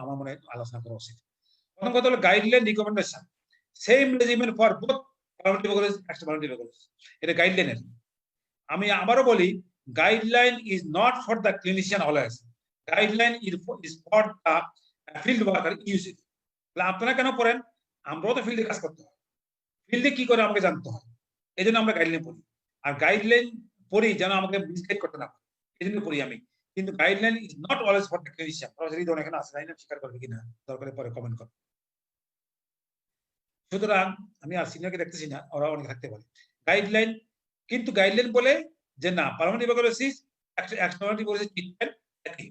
আমার মনে হয় আলোচনা করা উচিত। প্রথম কথা হলো guideline recommendation, same regimen for both pulmonary tuberculosis extrapulmonary tuberculosis. এটা গাইডলাইনের। আমি আবারও বলি, guideline is not for the clinician always, guideline is for the field worker use it. আপনারা কেন পড়েন? আমরাও তো ফিল্ডে কাজ করতে হয়, ফিল্ডে কি করে আমাকে জানতে হয়, এই জন্য আমরা গাইডলাইন পড়ি। আর গাইডলাইন পড়ি যেন আমাকে মিসগাইড করতে না পারে, এই জন্য পড়ি আমি। কিন্তু guideline is not always for the clinician. সরাসরি ধরুন এখানে আসে না, স্বীকার করবে কিনা দরকারে পরে কমেন্ট করবে। সুতরাং আমি আর সিনিয়রকে দেখতেছি না, ওরা অনেক থাকতে পারে। গাইডলাইন, কিন্তু গাইডলাইন বলে যে না permanent tuberculosis extrapulmonary tuberculosis treatment একই।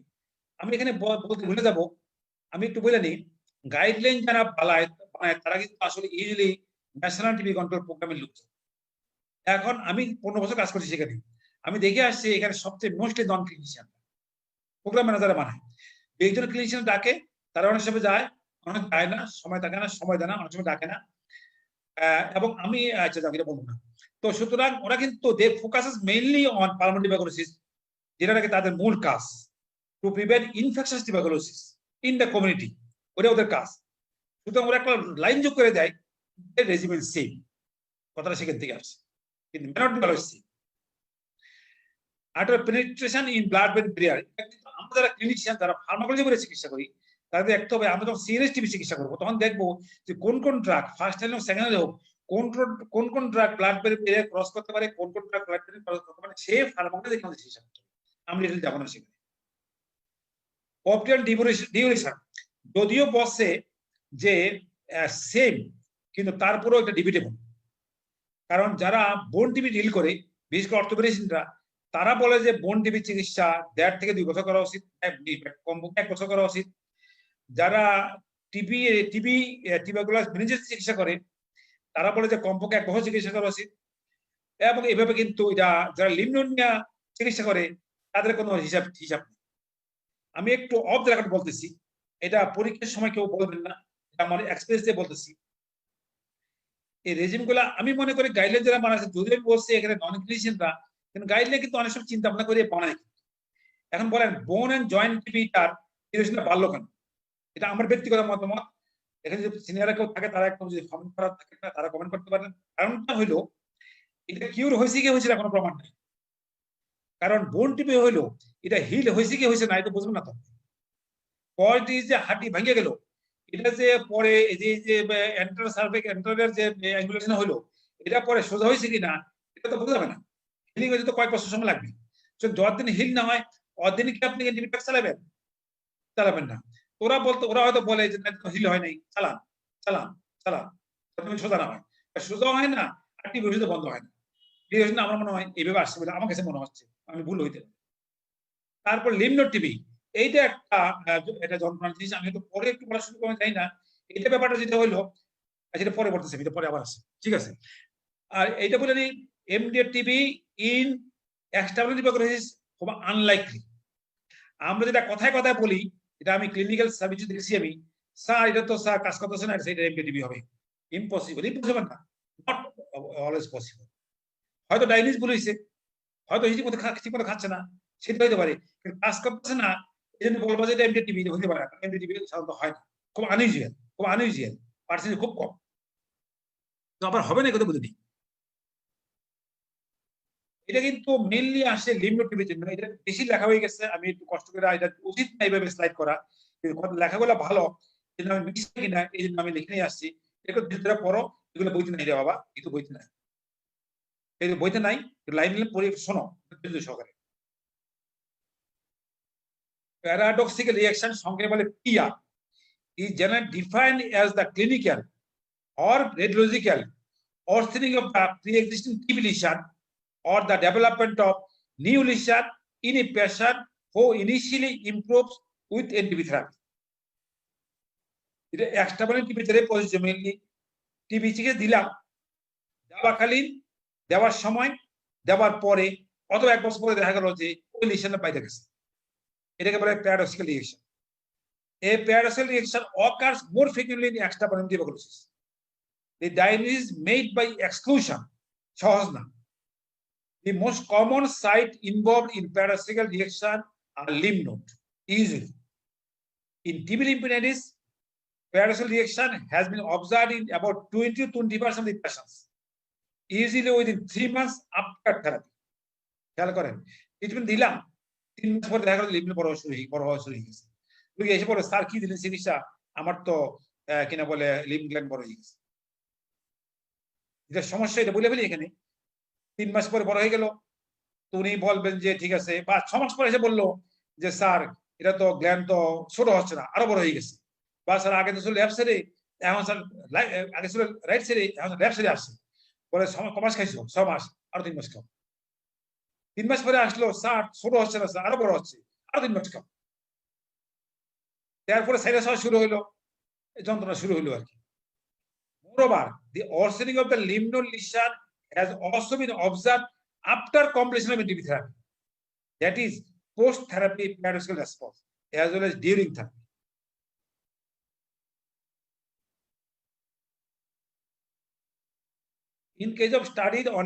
আমি এখানে বলতে ভুলে যাব, আমি একটু বলে নিই, গাইডলাইন যারা বানায় তারা কিন্তু আসলে ইউজুয়ালি ন্যাশনাল টিবি কন্ট্রোল প্রোগ্রামের লোক। এখন আমি 15 বছর কাজ করছি সেখানে, আমি দেখে আসছি এখানে সবচেয়ে মোস্টলি নন ক্লিনিশিয়ান প্রোগ্রাম ম্যানেজার বানায়। একজন ক্লিনিশিয়ান ডাকে, তারা অনেক সময় যায়, অনেক যায় না, সময় থাকে না, সময় দেয় না, অনেক সময় ডাকে না। এবং আমি আচ্ছা এটা বলবো না। তো সুতরাং ওরা কিন্তু they focuses mainly on pulmonary tuberculosis, যেটা নাকি তাদের মূল কাজ, to prevent infectious tuberculosis in the community, ওটা ওদের কাজ। সুতরাং ওরা একটা লাইন যোগ করে দেয়, রেজিমেন্ট সেম, কথাটা সেখান থেকে আসছে, কিন্তু may not be always same. আর্টার penetration in blood brain barrier, আমরা যারা ক্লিনিশিয়ান, যারা ফার্মাকোলজি করে চিকিৎসা করি, তাদের দেখতে হবে, আমরা যখন সিরিয়াস টিবি চিকিৎসা করবো তখন দেখবো যে কোন কোন ড্রাগ ফার্স্ট লাইন হোক সেকেন্ড লাইন হোক, কোন কোন drug blood brain barrier cross করতে পারে, কোন কোন ড্রাগ ব্লাড ব্রেন ক্রস করতে পারে, সে ফার্মাকোলজি দেখে আমাদের চিকিৎসা করতে হবে। আমি এটা যাবো না সেখানে। অপটিয়াল ডিউরেশন যদিও বসে যে সেম, কিন্তু তারপরেও একটা ডিবিটেবল। কারণ যারা বোন টিবি ডিল করে, বিশেষ করে অর্থোপেডিশিয়ানরা, তারা বলে যে বোন টিবি চিকিৎসা 1.5 থেকে 2 বছর করা উচিত, কমপক্ষে 1 বছর করা উচিত। যারা টিউবারকুলাস মেনিনজাইটিস চিকিৎসা করে, তারা বলে যে কমপক্ষে 1 বছর চিকিৎসা করা উচিত। এবং এভাবে কিন্তু এটা যারা লিমনোনিয়া চিকিৎসা করে, তাদের কোনো হিসাব নেই। আমি একটু অফ দ্য রেকর্ড বলতেছি, এটা পরীক্ষার সময় কেউ বলবেন না, আমার এক্সপেরিয়েন্স দিয়ে বলতেছি। এই রেজিমগুলো আমি মনে করি গাইডলাইন যারা বানাচ্ছে, যদি আমি বলছি এখানে নন ক্লিনিশিয়ানরা, কিন্তু গাইডলাইন কিন্তু অনেক সময় চিন্তা ভাবনা করে বানায়। এখন বলেন বোন এন্ড জয়েন্ট টিবিটার ডিউরেশনটা বাড়লো কেন? এটা আমার ব্যক্তিগত মতামত। এখানে যদি সিনিয়ররা কেউ থাকে, তারা একদম যদি কমেন্ট করার থাকে না, তারা কমেন্ট করতে পারেন। কারণটা হইলো, এটা কিউর হয়েছে কি হয়েছে না কোনো প্রমাণ নেই। কারণ বোন টিবি হইলো, এটা হিল হয়েছে কি হয়েছে না এটা বুঝবো না তো। পরটি যে হাঁটি ভেঙে গেল, এটা যে পরে এই যে এন্টার সার্ভিক এন্টারের যে অ্যাঙ্গুলেশন হলো, এটা পরে সোজা হয়েছে কিনা এটা তো বোঝা যাবে না। হিলিং হতে তো কয়েক বছর সময় লাগবে। যতদিন হিল না হয় অতদিন কি আপনি এন্টিবায়োটিক চালাবেন না। ওরা হয়তো বলে যে হিল হয় নাই, চালান চালান চালান, যতদিন সোজা না হয়। সোজা হয় না, আর টিবি বন্ধ হয় না। এই জন্য আমার মনে হয় এইভাবে আসছে বলে আমার কাছে মনে হচ্ছে, আমি ভুল হইতে। তারপর লিমনো টিবি, এইটা একটা যন্ত্রণার জিনিস, আমি একটু পরে একটু বলা শুরু করে যাই না। এটা ব্যাপারটা যেটা হইলো, সেটা পরে বলতেছি, এটা পরে আবার আসছে, ঠিক আছে। আর এইটা বলে নিই, MDR TB in external tuberculosis খুব আনলাইকলি। আমরা যেটা কথায় কথায় বলি, এটা আমি ক্লিনিক্যাল সার্ভিস দেখছি, আমি স্যার এটা তো স্যার কাজ করতেছে না, সেটা এমডিআর টিবি হবে। ইম্পসিবল না, নট অলওয়েজ পসিবল। হয়তো ডায়াবেটিস বলেছে, হয়তো ঠিক মতো খাচ্ছে না, সেটা হইতে পারে, কিন্তু কাজ করতেছে না, এই জন্য বলবো যে এটা এমডিআর টিবি হতে পারে। এমডিআর টিবি সাধারণত হয় না, খুব আনইউজুয়াল পার্সেন্টেজ খুব কম। তো আবার হবে না, কথা বুঝিনি। এটা কিন্তু মেইনলি আসে লিমনো টিবির জন্য। এটা বেশি লেখা হয়ে গেছে, আমি একটু কষ্ট করে, এটা উচিত না এইভাবে স্লাইড করা, লেখাগুলো ভালো, কিন্তু আমি মিশছে কিনা এই জন্য আমি লিখে নিয়ে আসছি। এগুলো ভিতরে পড়ো, এগুলো বইতে নাই রে বাবা, কিন্তু বইতে নাই, এই বইতে নাই, লাইন পড়ে শোনো সহকারে। প্যারাডক্সিক্যাল রিঅ্যাকশন সংক্ষেপে বলে PR is generally defined as the clinical or radiological worsening of the pre-existing TB lesion or the development of new lesion in a patient who initially improves with NTB therapy. এটা extrapulmonary TB therapy positive mainly TB চিকিৎসা দিলাম, দেওয়াকালীন, দেওয়ার সময়, দেওয়ার পরে অথবা 1 বছর পরে দেখা গেল যে ওই লিশনটা পাইতে গেছে। এটাকে বলে paradoxical reaction. A paradoxical reaction occurs more frequently in extraperitoneal tuberculosis. The diagnosis is made by exclusion. The most common site involved in paradoxical reaction are lymph node. Usually, in TB lymphadenitis, paradoxical reaction has been observed in about 20 to 20% of the patients. Usually within 3 months after therapy. খেয়াল করেন, ট্রিটমেন্ট দিলাম, 3 মাস পরে দেখা গেল লিম্ফ বড় হওয়া শুরু হয়ে গেছে। এসে পরে স্যার কি দিলেন চিকিৎসা, আমার তো কিনা বলে লিম্ফ গ্ল্যান্ড বড় হয়ে গেছে। এটা সমস্যা, এটা বলে ফেলি এখানে। 3 মাস পরে বড় হয়ে গেল, তো উনি বলবেন যে ঠিক আছে, বা 6 মাস পরে এসে বললো যে স্যার এটা তো গ্ল্যান্ড তো ছোট হচ্ছে না, আরো বড় হয়ে গেছে, বা স্যার আগে তো ছিল লেফট সাইডে, এখন স্যার আগে ছিল রাইট সাইডে, এখন লেফট সাইডে আসছে। পরে 6 মাস খাইছো, 6 মাস, আরো 3 মাস খাও। 3 মাস পরে আসলো, স্যার ছোট হচ্ছে না স্যার, আরো বড় হচ্ছে, আরো 3 মাস খাও। তারপরে সাইনাস হওয়া শুরু হলো, যন্ত্রণা শুরু হলো আর কি। Moreover, the worsening of the lymph node lesion has also been observed after completion of TB therapy. That is post-therapy paradoxical response as well as during therapy. In case of studies on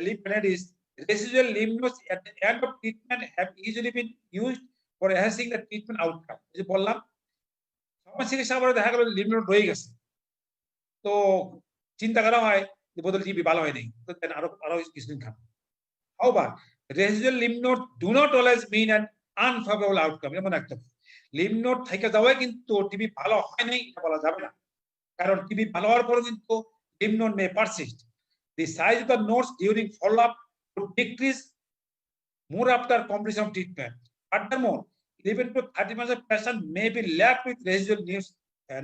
lymphadenitis, residual lymph nodes at the end of treatment have usually been used for enhancing the treatment outcome. যে বললাম, চিকিৎসা করে দেখা গেল লিম্ফ নোড রয়ে গেছে, তো চিন্তা করা হয় যে বোধহয় টিবি ভালো হয় নাই, তো আরো কিছুদিন খান। However, residual lymph nodes do not always mean an unfavorable outcome. এমন একটা লিম্ফ নোড থেকে যাওয়ায় কিন্তু টিবি ভালো হয় নাই এটা বলা যাবে না, কারণ টিবি ভালো হওয়ার পরে কিন্তু lymph node may persist. The size of the nodes during follow-up would decrease more after completion of treatment. Furthermore, 11 to 30% of patients may be left with residual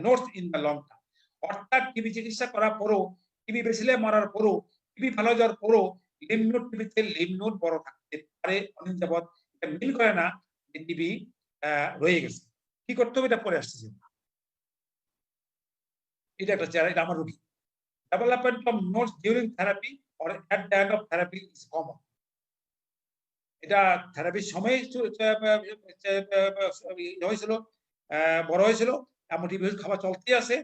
nodes in the long term. অর্থাৎ টিবি চিকিৎসা করার পরও, টিবি বেসিলে মারার পরও, টিবি ভালো যাওয়ার পরও লিম্ফ নোড টিবিতে লিম্ফ নোড বড় থাকতে পারে অনেক যাবত। এটা মিল করে না যে টিবি রয়ে গেছে। কি করতে হবে এটা পরে আসছে। এটা একটা চেহারা, এটা আমার রোগী। Development of nodes during therapy or at the end of therapy is common. এটা থেরাপির সময় হয়েছিল, বড় হয়েছিল, এমন টিবি খাবার চলতে আছে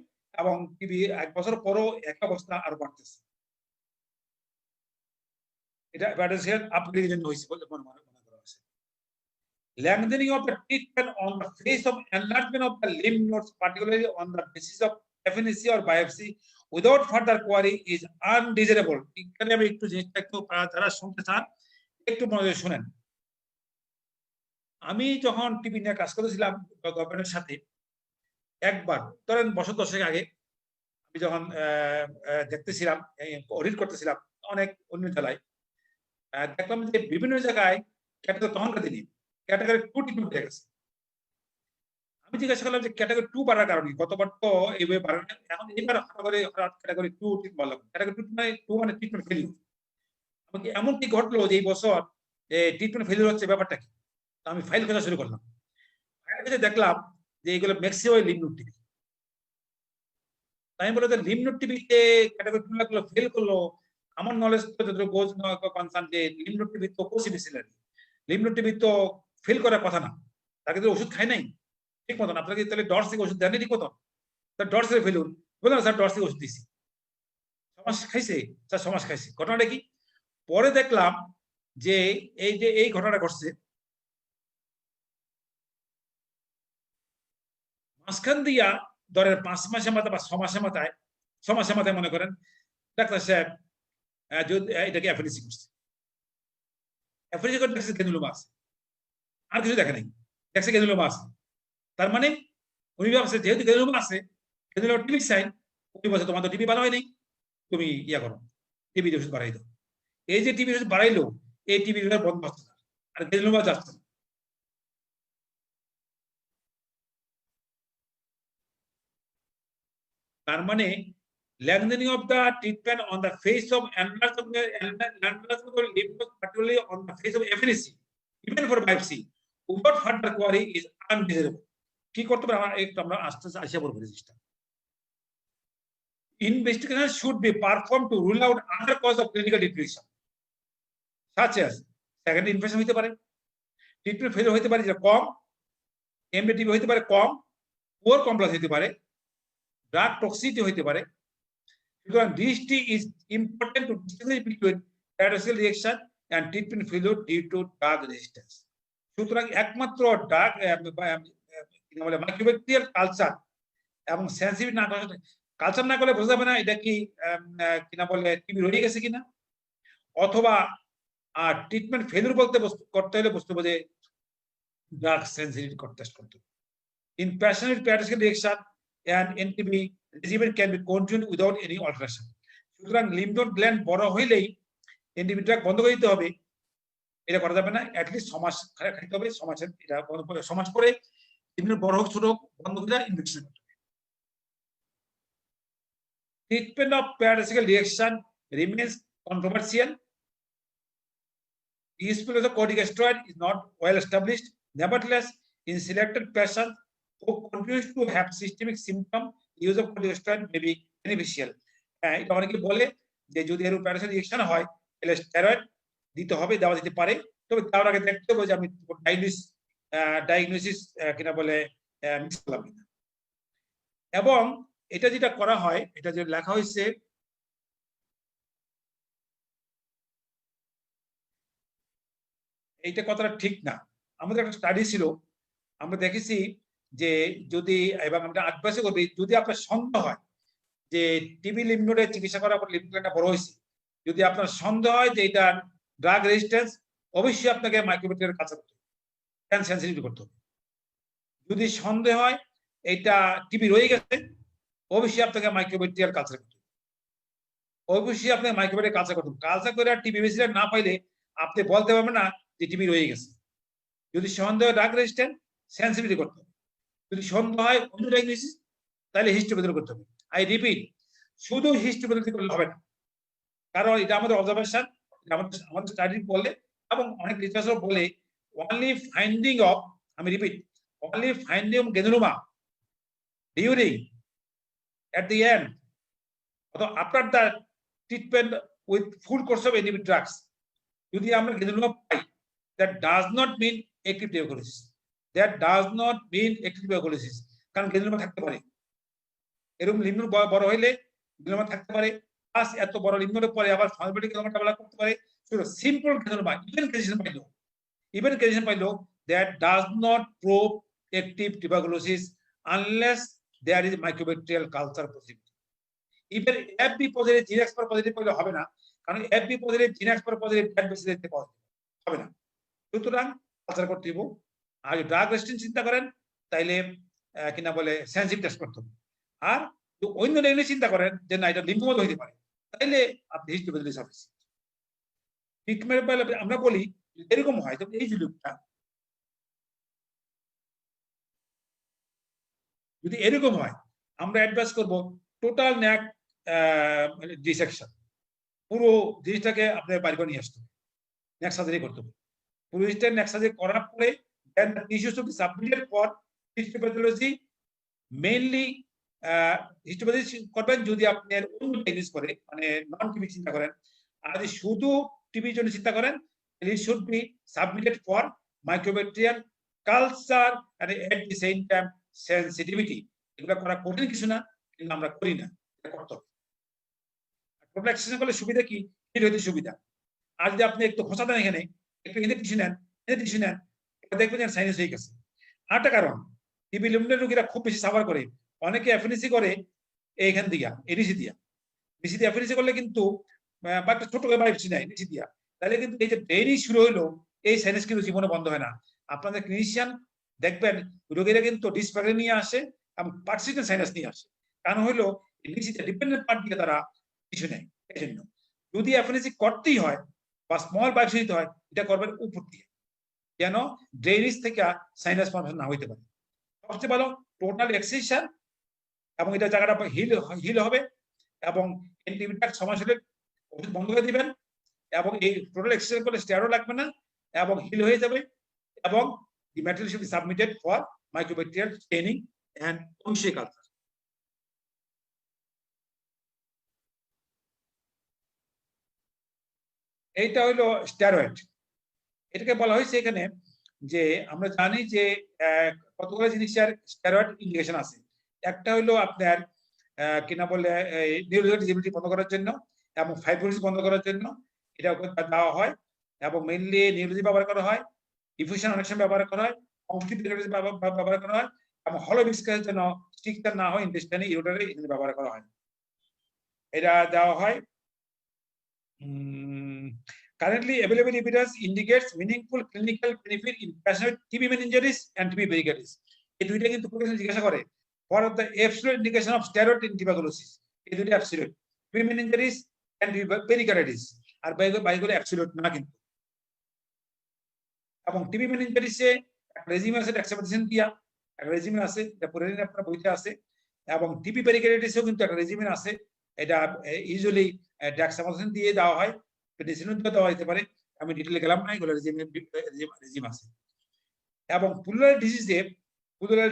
এবং টিবি 1 বছর পরও এক অবস্থা আরো বাড়তেছে। এটা প্যারাডক্সিক্যাল আপগ্রেডেশন হয়েছে বলে মনে করা হয়েছে। Lengthening of the treatment on the face of enlargement of the lymph nodes, particularly on the basis of FNAC or biopsy, without further query is undesirable. এখানে আমি একটু জিনিসটা একটু যারা শুনতে চান একটু মনোযোগ শুনেন। আমি যখন টিবি নিয়ে কাজ করেছিলাম গভর্নমেন্টের সাথে, একবার ধরেন বছর 10 আগে আমি যখন দেখতেছিলাম, অডিট করতেছিলাম অনেক অন্য জেলায়, দেখলাম যে বিভিন্ন জায়গায় ক্যাটাগরি তখনকার দিনে ক্যাটাগরি 2 ট্রিটমেন্ট হয়ে গেছে। আমি জিজ্ঞাসা করলাম যে ক্যাটাগরি 2 বাড়ার কারণে, গতবার তো এইভাবে বাড়ে না, এখন এইবার ক্যাটাগরি 2 ট্রিটমেন্ট বললাম। ক্যাটাগরি 2 মানে ট্রিটমেন্ট ফেলিউর। আমাকে এমন কি ঘটলো যে এই বছর ট্রিটমেন্ট ফেলিউর হচ্ছে, ব্যাপারটা কি? আমি ফাইল খোঁজা শুরু করলাম, ফাইল খুঁজে দেখলাম যে এইগুলো ম্যাক্সিমাম লিম্ফ নোড টিবি। আমি বললাম লিম্ফ নোড টিবিতে ক্যাটাগরি 2 লাগলো, ফেল করলো। আমার নলেজ তো যতটুকু গোজ কনসার্ন যে লিম্ফ নোড টিবি তো কোসিডিসিলারি, লিম্ফ নোড টিবি তো ফেল করার কথা না, তাকে তো ওষুধ খায় নাই ঠিক মতন। আপনাকে তাহলে ডটস থেকে ওষুধ দেননি ঠিক মতন, তার ডটস এর ফেলুন বললাম স্যার ডটস থেকে ওষুধ দিছি, 6 মাস খাইছে স্যার, 6 মাস খাইছে। ঘটনাটা কি? পরে দেখলাম যে এই ঘটনাটা ঘটছে, মাঝখান দিয়া ধরেন 5 মাসের মাথায় বা 6 মাসের মাথায়, 6 মাসের মাথায় মনে করেন ডাক্তার সাহেব এটাকে অ্যাফেলিসি করছে, অ্যাফেলিসি করে দেখছে গ্রানুলোমা আছে, আর কিছু দেখে নাই, দেখছে গ্রানুলোমা আছে। তার মানে উনি ভাবছে যেহেতু গ্রানুলোমা আছে, গ্রানুলোমা টিবি সাইন, উনি বলছে তোমার তো টিবি ভালো হয় নাই, তুমি ইয়া করো, টিবি ওষুধ বাড়াই দাও। এই যে টিবি ওষুধ বাড়াইলো, এই টিবি বন্ধ হচ্ছে না, আর গ্রানুলোমা যাচ্ছে না। তার মানে lengthening of the treatment on the face of enlargement lymph nodes, particularly on the face of FNC, even for biopsy, without further query is undesirable. কি করতে পারে আমরা আস্তে আস্তে আসিয়া বলবো জিনিসটা। Investigation should be performed to rule out other cause of clinical deterioration, such as secondary infection হতে পারে, ট্রিটমেন্ট ফেল হতে পারে, যেটা কম, এমডিটিভি হতে পারে কম, পুয়ার কমপ্লেক্স হতে পারে, ড্রাগ টক্সিসিটি হতে পারে। সুতরাং দৃষ্টি is important to distinguish between paradoxical reaction and treatment failure due to drug resistance. সুতরাং একমাত্র ড্রাগ মাইক্রোব্যাকটেরিয়াল কালচার এবং সেন্সিটিভ না কালচার না করলে বোঝা যাবে না এটা কি কিনা বলে টিবি রয়ে গেছে কিনা, অথবা ট্রিটমেন্ট ফেলিওর বলতে করতে হলে বুঝতে হবে যে ড্রাগ সেন্সিটিভ টেস্ট করতে হবে। In passionate parasitical reaction, an NTB regimen can be continued without any alteration. সুতরাং লিম্ফ নোড গ্ল্যান্ড বড় হইলেই এনটিবি ড্রাগ বন্ধ করে দিতে হবে, এটা করা যাবে না। অ্যাটলিস্ট 6 মাস খাইতে হবে, 6 মাসের এটা বন্ধ করে 6 মাস পরে বড় হোক ছোট হোক বন্ধ করে ইনজেকশন করতে হবে। Treatment of parasitical reaction remains controversial. The use of corticosteroid is not well established. Nevertheless, in selected patients who continues to have systemic symptom, use of corticosteroid may be beneficial. এটা অনেকে বলে যে যদি এর প্যারাসাইট রিঅ্যাকশন হয় তাহলে স্টেরয়েড দিতে হবে, দেওয়া যেতে পারে, তবে তার আগে দেখতে হবে যে আমি ডায়াগনোসিস কিনা বলে মিস করলাম কিনা। এবং এটা যেটা করা হয়, এটা যে লেখা হয়েছে এইটা কথাটা ঠিক না। আমাদের একটা স্টাডি ছিল, আমরা দেখেছি যে যদি, এবং আমরা অ্যাডভাইস করবি, যদি আপনার সন্দেহ হয় যে টিবি লিম্ফ নোডের চিকিৎসা করার পর লিম্ফ নোডটা বড় হয়েছে, যদি আপনার সন্দেহ হয় যে এটা ড্রাগ রেজিস্ট্যান্স, অবশ্যই আপনাকে মাইক্রোব্যাকটেরিয়াল কালচার করতে হবে, সেনসিটিভ করতে হবে। যদি সন্দেহ হয় এটা টিবি রয়ে গেছে, অবশ্যই আপনাকে মাইক্রোব্যাকটেরিয়াল কালচার করতে হবে, অবশ্যই আপনাকে মাইক্রোব্যাকটেরিয়াল কালচার করতে হবে। কালচার করে টিবি বেসিলার না পাইলে আপনি বলতে পারবেন না যে টিবি রয়ে গেছে। যদি সন্দেহ ড্রাগ রেজিস্ট্যান্ট, সেনসিটিভিটি করতে হবে। যদি সন্দেহ হয় অন্য ডায়াগনোসিস, তাহলে হিস্টোপ্যাথি করতে হবে। আই রিপিট, শুধু হিস্টোপ্যাথি করলে হবে না, কারণ এটা আমাদের অবজারভেশন, আমাদের স্টাডি বলে এবং অনেক রিসার্চার বলে only finding of, আমি repeat, only finding of granuloma during at the end or after the treatment with full course of antibiotic drugs, যদি আমরা granuloma pi, that does not mean active tuberculosis, that does not mean active tuberculosis, কারণ granuloma থাকতে পারে, এরকম লিম্ফ নোড বড় হইলে granuloma থাকতে পারে, প্লাস এত বড় লিম্ফ নোডের পরে আবার ফাইব্রোটিক granuloma ডেভেলপ করতে পারে। শুধু সিম্পল granuloma, even condition পাইলো, that does not prove active tuberculosis unless there is microbacterial culture possibility. Even FB positive, G expert positive পাইলে হবে না, কারণ FB positive, G expert positive drug basis দিতে হবে না। সুতরাং কালচার করতে হবে। আর ড্রাগ রেজিস্ট্যান্স চিন্তা করেন তাইলে কিনা বলে সেনসিটিভ টেস্ট করতে হবে। আর অন্য ডায়াগনোসিস চিন্তা করেন যে না এটা লিম্ফোমা হইতে পারে, তাইলে আপনি হিস্টোপ্যাথি সার্ভিস ট্রিটমেন্ট পাইলে আমরা বলি এরকম হয়। তো এই জুলুকটা যদি এরকম হয়, আমরা অ্যাডভাইস করব টোটাল নেক ডিসেকশন, পুরো জিনিসটাকে আপনার বাড়ি করে নিয়ে আসতে হবে, নেক সার্জারি করতে হবে। পুরো জিনিসটা নেক সার্জারি করার পরে then the tissues to be submitted for histopathology. Mainly histopathy করবেন যদি আপনি অন্য ডায়াগনোসিস করে, মানে নন টিবি চিন্তা করেন। আর যদি শুধু টিবির জন্য চিন্তা করেন, it should be submitted for microbacterial culture and at the same time sensitivity. এগুলো করা কঠিন কিছু না, কিন্তু আমরা করি না, এটা করতে হবে। টোটাল এক্সেশন করলে সুবিধা কি? হিট হইতে সুবিধা। আর যদি আপনি একটু খোঁচা দেন, এখানে একটু টিস্যু নেন, দেখবেন সাইনাস হয়ে গেছে। আরেকটা কারণ, টিবি লিম্ফোডের রোগীরা খুব বেশি সাফার করে, অনেকে এফএনসি করে এইখান দিয়া, এডিসি দিয়া। ডিসি দিয়ে এফএনসি করলে কিন্তু বা একটা ছোট বায়োপসি নেয় ডিসি দিয়া, তাহলে কিন্তু এই যে ডেইলি শুরু হইলো, এই সাইনাস কিন্তু জীবনে বন্ধ হয় না। আপনাদের ক্লিনিশিয়ান দেখবেন রোগীরা কিন্তু ডিসপ্যাগরি নিয়ে আসে এবং পার্সিস্টেন্ট সাইনাস নিয়ে আসে, কারণ হইলো ডিসিতে ডিপেন্ডেন্ট পার্ট দিয়ে তারা কিছু নেয়। এই জন্য যদি এফএনসি করতেই হয় বা স্মল বায়োপসি দিতে হয়, এটা করবেন উপর দিয়ে, যেন ড্রেনেজ থেকে সাইনাস ফর্মেশন না হইতে পারে। সবচেয়ে ভালো টোটাল এক্সেশন এবং এটা জায়গাটা হিল হবে এবং এন্টিবি ড্রাগ সময় হলে ওষুধ বন্ধ করে দিবেন এবং এই টোটাল এক্সারসাইজ করলে স্টেরয়েড লাগবে না এবং হিল হয়ে যাবে এবং the material should be submitted for microbacterial staining and Onshey culture. এইটা হলো স্টেরয়েড। এটাকে বলা হয়েছে এখানে যে আমরা জানি যে কতগুলো জিনিসের স্টেরয়েড ইন্ডিকেশন আছে। একটা হলো আপনার কিনা বলে নিউরোলজিক্যাল ডিসেবিলিটি বন্ধ করার জন্য এবং ফাইব্রোসিস বন্ধ করার জন্য এটা দেওয়া হয় এবং মেইনলি নিউরোলজি ব্যবহার করা হয়, ডিফিউশন অনেক সময় ব্যবহার করা হয়, ব্যবহার করা হয় এবং হলো বিস্কারের জন্য স্ট্রিকচার না হয় ইন্টেস্টাইনে ইউরেটারে ব্যবহার করা হয়। এটা দেওয়া হয়। Currently available evidence indicates meaningful clinical benefit in patient TB meningitis and TB pericarditis. এই দুইটা কিন্তু প্রশ্ন জিজ্ঞাসা করে what are the absolute indication of steroid in tuberculosis? এই দুইটা absolute, TB meningitis and TB pericarditis R বাইগুলো absolute না কিন্তু। এবং TB meningitis-এ রেজিম আছে ডেক্সামেথাসোন দিয়া, একটা রেজিমেন আছে, এটা পড়ে নিন আপনার বইতে আছে এবং TB pericarditis-এও কিন্তু একটা রেজিমেন আছে, এটা ইউজুয়ালি ডেক্সামেথাসোন দিয়ে দেওয়া হয়, পেনিসিলিন দেওয়া যেতে পারে, আমি ডিটেইলে গেলাম না, এগুলো রেজিম আছে। এবং পুলুলার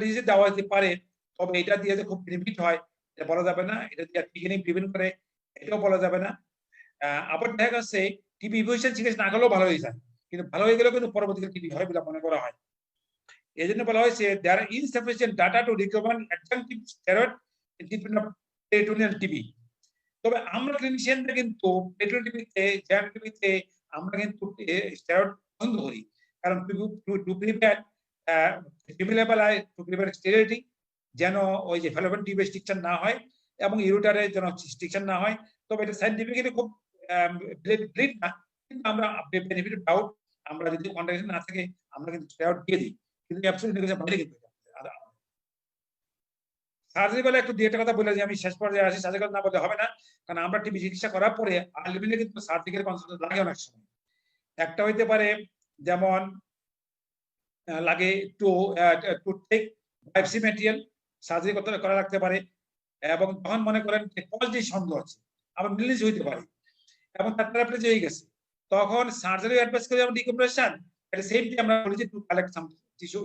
ডিজিজে দেওয়া যেতে পারে, তবে এটা দিয়ে যে খুব বেনিফিট হয় এটা বলা যাবে না, এটা দিয়ে টিকেনি প্রিভেন্ট করে এটাও বলা যাবে না। আবার দেখা যাচ্ছে টিবি ইনফেকশন চিকিৎসা না করলেও ভালো হয়ে যায়, কিন্তু ভালো হয়ে গেলেও কিন্তু পরবর্তীকালে টিবি হয় বলে মনে করা হয়। এই জন্য বলা হয়েছে there are insufficient data to recommend adjunctive steroid in treatment of peritoneal TB. তবে আমরা ক্লিনিশিয়ানরা কিন্তু পেরিটোনিয়াল টিবিতে আমরা কিন্তু স্টেরয়েড বন্ধ করি, কারণ টু প্রিভেন্ট স্টেরিলিটি, যেন ওই যে ফ্যালোপিয়ান টিউবে স্ট্রিকচার না হয় এবং ইউরেটারে যেন স্ট্রিকচার না হয়। তবে এটা সায়েন্টিফিক্যালি খুব ব্লিড না, কিন্তু আমরা বেনিফিট ডাউট আমরা যদি কন্ট্রাকশন না থাকে আমরা কিন্তু স্টেরয়েড দিয়ে দিই, কিন্তু অ্যাবসলিউট ইন্ডিকেশন বাইরে কিন্তু সার্জারি বলে একটু দুইটা কথা বলে যে আমি শেষ পর্যায়ে আসি, সার্জারি না বলতে হবে না, কারণ আমরা টিবি চিকিৎসা করার পরে আলটিমেটলি কিন্তু সার্জিক্যাল কনসালটেন্ট লাগে অনেক সময়। একটা হইতে পারে যেমন লাগে to take biopsy material, surgery করা লাগতে পারে এবং তখন মনে করেন পজিটিভ সন্দেহ আছে, আবার মিলিজ হইতে পারে এবং তার প্যারাপ্লেজ হয়ে গেছে, তখন সার্জারি অ্যাডভাইস করে আমরা ডিকম্প্রেশন এট সেম টাইম আমরা বলি যে টু কালেক্ট সাম টিস্যু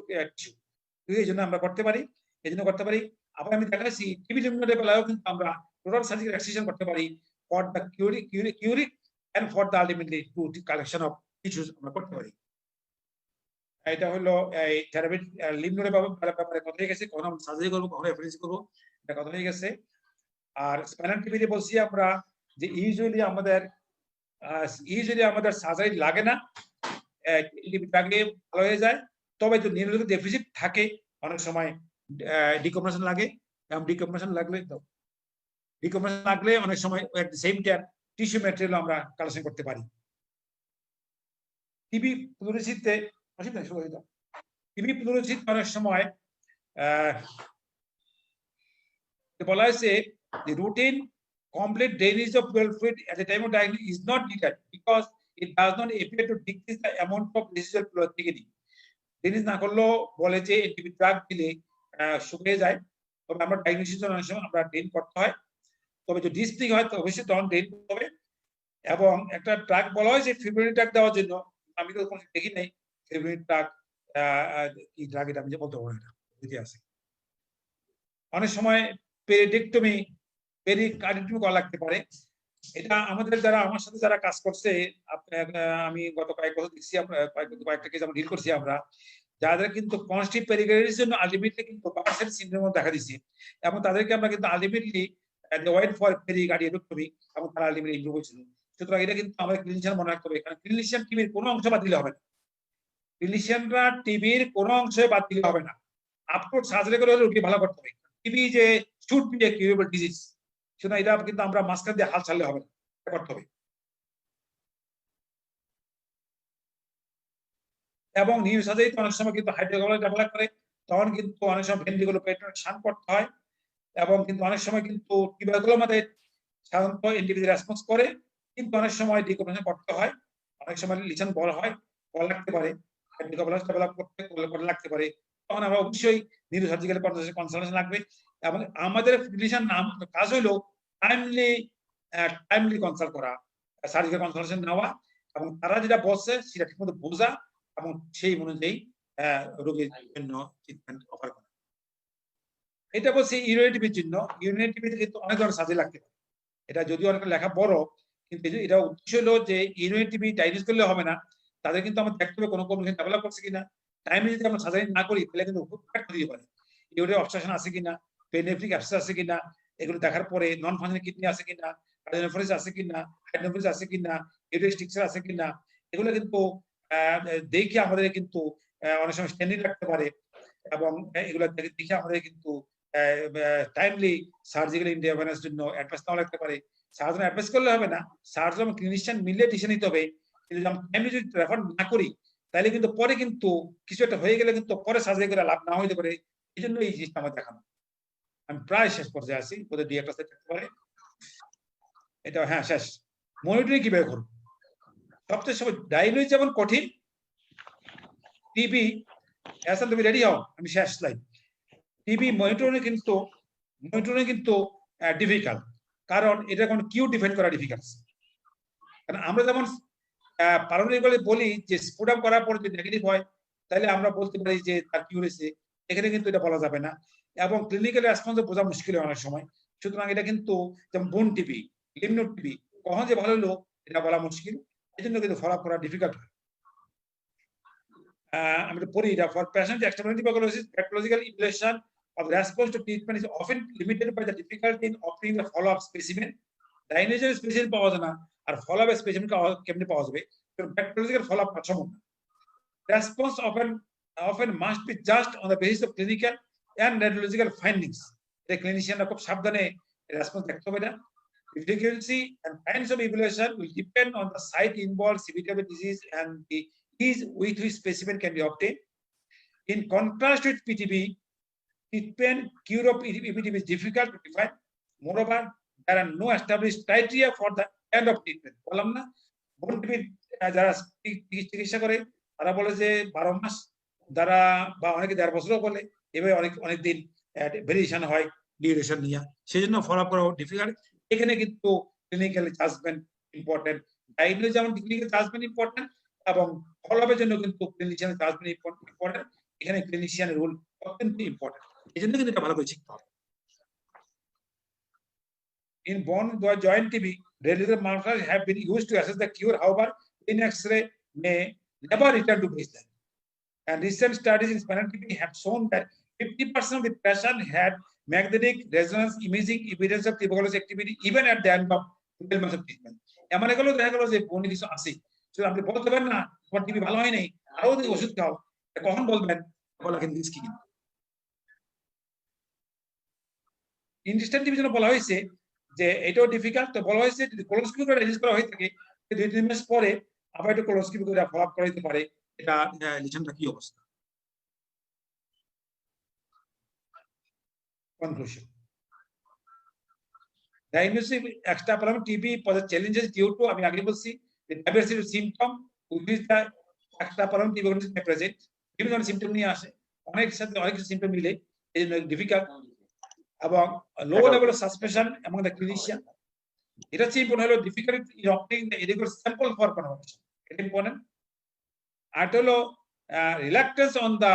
এই জন্য আমরা করতে পারি, এই জন্য করতে পারি। আবার আমি দেখাচ্ছি টিবি লিমিনেটের বেলায়ও কিন্তু আমরা টোটাল সার্জিক্যাল এক্সট্রাকশন করতে পারি ফর দ্য কিউরিক and for the ultimately to collection of tissues আমরা করতে পারি। এটা হলো এই থেরাপি লিমনোডের ব্যাপারে কথা হয়ে গেছে, কখন আমরা সার্জারি করবো কখন রেফারেন্স করবো এটা কথা হয়ে গেছে। আর স্পাইনাল টিবিতে বলছি আমরা যে ইউজুয়ালি আমাদের সার্জারি লাগে না, আগে ভালো হয়ে যায়, তবে যদি নিউরোলজিক্যাল ডেফিসিট থাকে অনেক সময় ডিকম্প্রেশন লাগে এবং ডিকম্প্রেশন লাগলে অনেক সময় এট the same time tissue material আমরা কালেকশন করতে পারি। টিবি প্লুরিসিতে অনেক সময় বলা হয়েছে the routine complete drainage of pleural fluid at the time of diagnosis is not needed because it does not appear to decrease the amount of residual pleural thickening. Drainage না করলেও বলে যে টিবি ড্রাগ দিলে শুকিয়ে যায়, তবে আমরা ডায়াগনোসিস অনেক সময় আমরা ড্রেন করতে হয়, তবে যদি ডিসপ্লিক হয় তো অবশ্যই তখন ড্রেন করতে হবে। এবং একটা ড্রাগ বলা হয় যে ফিব্রিলিন ড্রাগ দেওয়ার জন্য, আমি তো কোনো দেখি নাই ফিব্রিলিন ড্রাগ কি ড্রাগ এটা আমি বলতে পারবো না, এটা আছে। অনেক সময় পেরিকার্ডিওটমি করা লাগতে পারে, এটা আমাদের যারা আমার সাথে যারা কাজ করছে আমি গত কয়েক বছর দেখছি, কয়েকটা কেস আমরা ডিল করছি আমরা, যাদের কিন্তু কনস্টিভ পেরিকার্ডিটিসের জন্য আলটিমেটলি কিন্তু বার্সেল সিনড্রোম দেখা দিচ্ছে এবং তাদেরকে আমরা কিন্তু আলটিমেটলি ওয়েট ফর পেরিকার্ডিওটমি এবং তারা আলটিমেটলি ইমপ্রুভ হয়েছিল। সুতরাং এটা কিন্তু আমাদের ক্লিনিশিয়ান মনে রাখতে হবে, কারণ ক্লিনিশিয়ান টিবির কোনো অংশ বাদ দিলে হবে না, ক্লিনিশিয়ানরা টিবির কোনো অংশে বাদ দিলে হবে না, আপলোড সার্জারি করে রোগী ভালো করতে হবে। টিবি যে should B A curable disease, সুতরাং এটা কিন্তু আমরা মাঝখান দিয়ে হাল ছাড়লে হবে না, করতে হবে। এবং নিউরো সার্জারিতে অনেক সময় কিন্তু হাইড্রোকোলার ডেভেলপ করে, তখন কিন্তু অনেক সময় ভেন্ট্রিকুলোর শান করতে হয় এবং কিন্তু অনেক সময় কিন্তু টিউবারকুলোমাতে সাধারণত ইন্ডিভিজুয়াল রেসপন্স করে, কিন্তু অনেক সময় ডিকম্প্রেশন করতে হয়, অনেক সময় লিশন বড় হয়, বড় লাগতে পারে, হাইড্রোকোলার ডেভেলপ করতে লাগতে পারে, তখন আমরা অবশ্যই নিউরো সার্জিক্যাল কনসালটেশন লাগবে এবং আমাদের ক্লিনিশিয়ান নাম কাজ হলো টাইমলি কনসাল্ট করা, সার্জিক্যাল কনসালটেশন নেওয়া, এবং তারা যেটা বলছে সেটা ঠিকমতো বোঝা এবং সেই অনুযায়ী রোগীর জন্য ট্রিটমেন্ট অফার করা। এটা বলছি ইউরিনারি টিবির জন্য। ইউরিনারি টিবিতে কিন্তু অনেক ধরনের সার্জারি লাগতে পারে। এটা যদিও অনেক লেখা বড়, কিন্তু এটা উদ্দেশ্য হলো যে ইউরিনারি টিবি ডায়াগনোস করলে হবে না, তাদের কিন্তু আমরা দেখতে হবে কোনো কমিউনিকেশন ডেভেলপ করছে কিনা। টাইমে যদি আমরা সার্জারি না করি তাহলে কিন্তু হুটহাট দিতে পারে। ইউরিনারি অবস্ট্রাকশন আছে কিনা, পেনিফ্রিক অ্যাবসেস আছে কিনা, এগুলো দেখার পরে নন ফাংশনাল কিডনি আছে কিনা, কার্ডিওনেফ্রোসিস আছে কিনা, হাইড্রোনেফ্রোসিস আছে কিনা, ইউরিক স্ট্রিকচার আছে কিনা, এগুলো কিন্তু দেখে আমাদের কিন্তু অনেক সময় স্ট্যান্ডিং রাখতে পারে, এবং এগুলো দেখে আমাদের কিন্তু টাইমলি সার্জিক্যাল ইন্টারভেনশনের জন্য অ্যাডভাইস নাও লাগতে পারে। সার্জন অ্যাডভাইস করলে হবে না, সার্জন এবং ক্লিনিশিয়ান মিলে ডিসিশন নিতে হবে। কিন্তু টাইমলি যদি রেফার না করি তাহলে কিন্তু পরে কিন্তু কিছু একটা হয়ে গেলে কিন্তু পরে সার্জারি করে লাভ না হইতে পারে। এই জন্য এই জিনিসটা আমার দেখানো। আমি প্রায় শেষ পর্যায়ে আছি, ওদের দুই একটা থাকতে পারে। এটা হ্যাঁ শেষ। মনিটরিং কিভাবে করব? সবচেয়ে সবাই ডায়াগনোজ যেমন কঠিন, টিবি এসএল তুমি রেডি হও, আমি শেষ স্লাইড। টিবি মনিটরিং কিন্তু ডিফিকাল্ট, কারণ এটা কোনো কিউ ডিফাইন করা ডিফিকাল্ট। কারণ আমরা যেমন পারমানেন্টলি বলি যে স্পুটাম করার পর যদি নেগেটিভ হয় তাহলে আমরা বলতে পারি যে তার কিউ হয়েছে, এখানে কিন্তু এটা বলা যাবে না, এবং ক্লিনিক্যাল রেসপন্স বোঝা মুশকিল হয় অনেক সময়। সুতরাং এটা কিন্তু যেমন বোন টিবি, লিম্ফ নোড টিবি কখন যে ভালো হলো এটা বলা মুশকিল, এই জন্য কিন্তু ফলো আপ করা ডিফিকাল্ট হয়। আমি পড়ি এটা। For patient external tuberculosis, pathological evaluation of response to treatment is often limited by the difficulty in obtaining the follow-up specimen. Diagnosis specimen পাওয়া যায় না, আর follow-up specimen কেমনে পাওয়া যাবে? Pathological follow-up সম্ভব না। Response often must be judged on the basis of clinical and radiological findings. The clinician খুব সাবধানে রেসপন্স দেখতে হবে না। The frequency and kinds of evaluation will depend on the site involved, severity of the disease, and the ease with which specimen can be obtained. In contrast with PTB, treatment cure of PTB is difficult to define. Moreover, there are no established criteria for the end of treatment. বললাম না, বোন টিবি যারা চিকিৎসা করে তারা বলে যে 12 মাস, যারা বা অনেকে 1.5 বছরও বলে, এভাবে অনেক দিন ভেরিয়েশন হয় ডিউরেশন নিয়ে, সেই জন্য ফলো আপ করা ডিফিকাল্ট। এখানে কিন্তু ক্লিনিক্যাল জাজমেন্ট ইম্পর্টেন্ট, ডায়াগনোজ যেমন ক্লিনিক্যাল জাজমেন্ট ইম্পর্টেন্ট, এবং ফলো আপের জন্য কিন্তু ক্লিনিশিয়ান জাজমেন্ট ইম্পর্টেন্ট। এখানে ক্লিনিশিয়ানের রোল অত্যন্ত ইম্পর্টেন্ট, এই জন্য কিন্তু এটা ভালো করে শিখতে হবে। In bone joint TB, radiological markers have been used to assess the cure. However, in X-ray may never return to baseline. And recent studies in spinal TB have shown that 50% of the patient had magnetic resonance imaging evidence of tuberculosis activity even at the end of 12 months of treatment. এমন এগুলো দেখা গেল যে বনে কিছু আছে, আপনি বলতে পারেন না তোমার টিবি ভালো হয় নাই, আরো ওষুধ খাও, কখন বলবেন? বলা কিন্তু রিস্কি। ইনস্ট্যান্ট টিবির জন্য বলা হয়েছে যে এটাও ডিফিকাল্ট, তো বলা হয়েছে যদি কোলোনোস্কোপি করে রিলিজ করা হয়ে থাকে 2-3 মাস পরে আবার একটু কোলোনোস্কোপি করে ফলো আপ করা যেতে পারে। এটা লিশনটা কি অবস্থা? Conclusion. Diagnosis extrapyramidal TB poses challenges due to, আমি আগে বলছি, the diversity of symptom with which the extrapyramidal tuberculosis may present. বিভিন্ন ধরনের সিম্পটম নিয়ে আসে, অনেক সাথে অনেক সিম্পটম মিলে, এই জন্য ডিফিকাল্ট। এবং low level of suspicion among the clinician, এটা হচ্ছে ইম্পর্টেন্ট হলো difficult in obtaining the adequate sample for confirmation, এটা ইম্পর্টেন্ট। আর হলো reluctance on the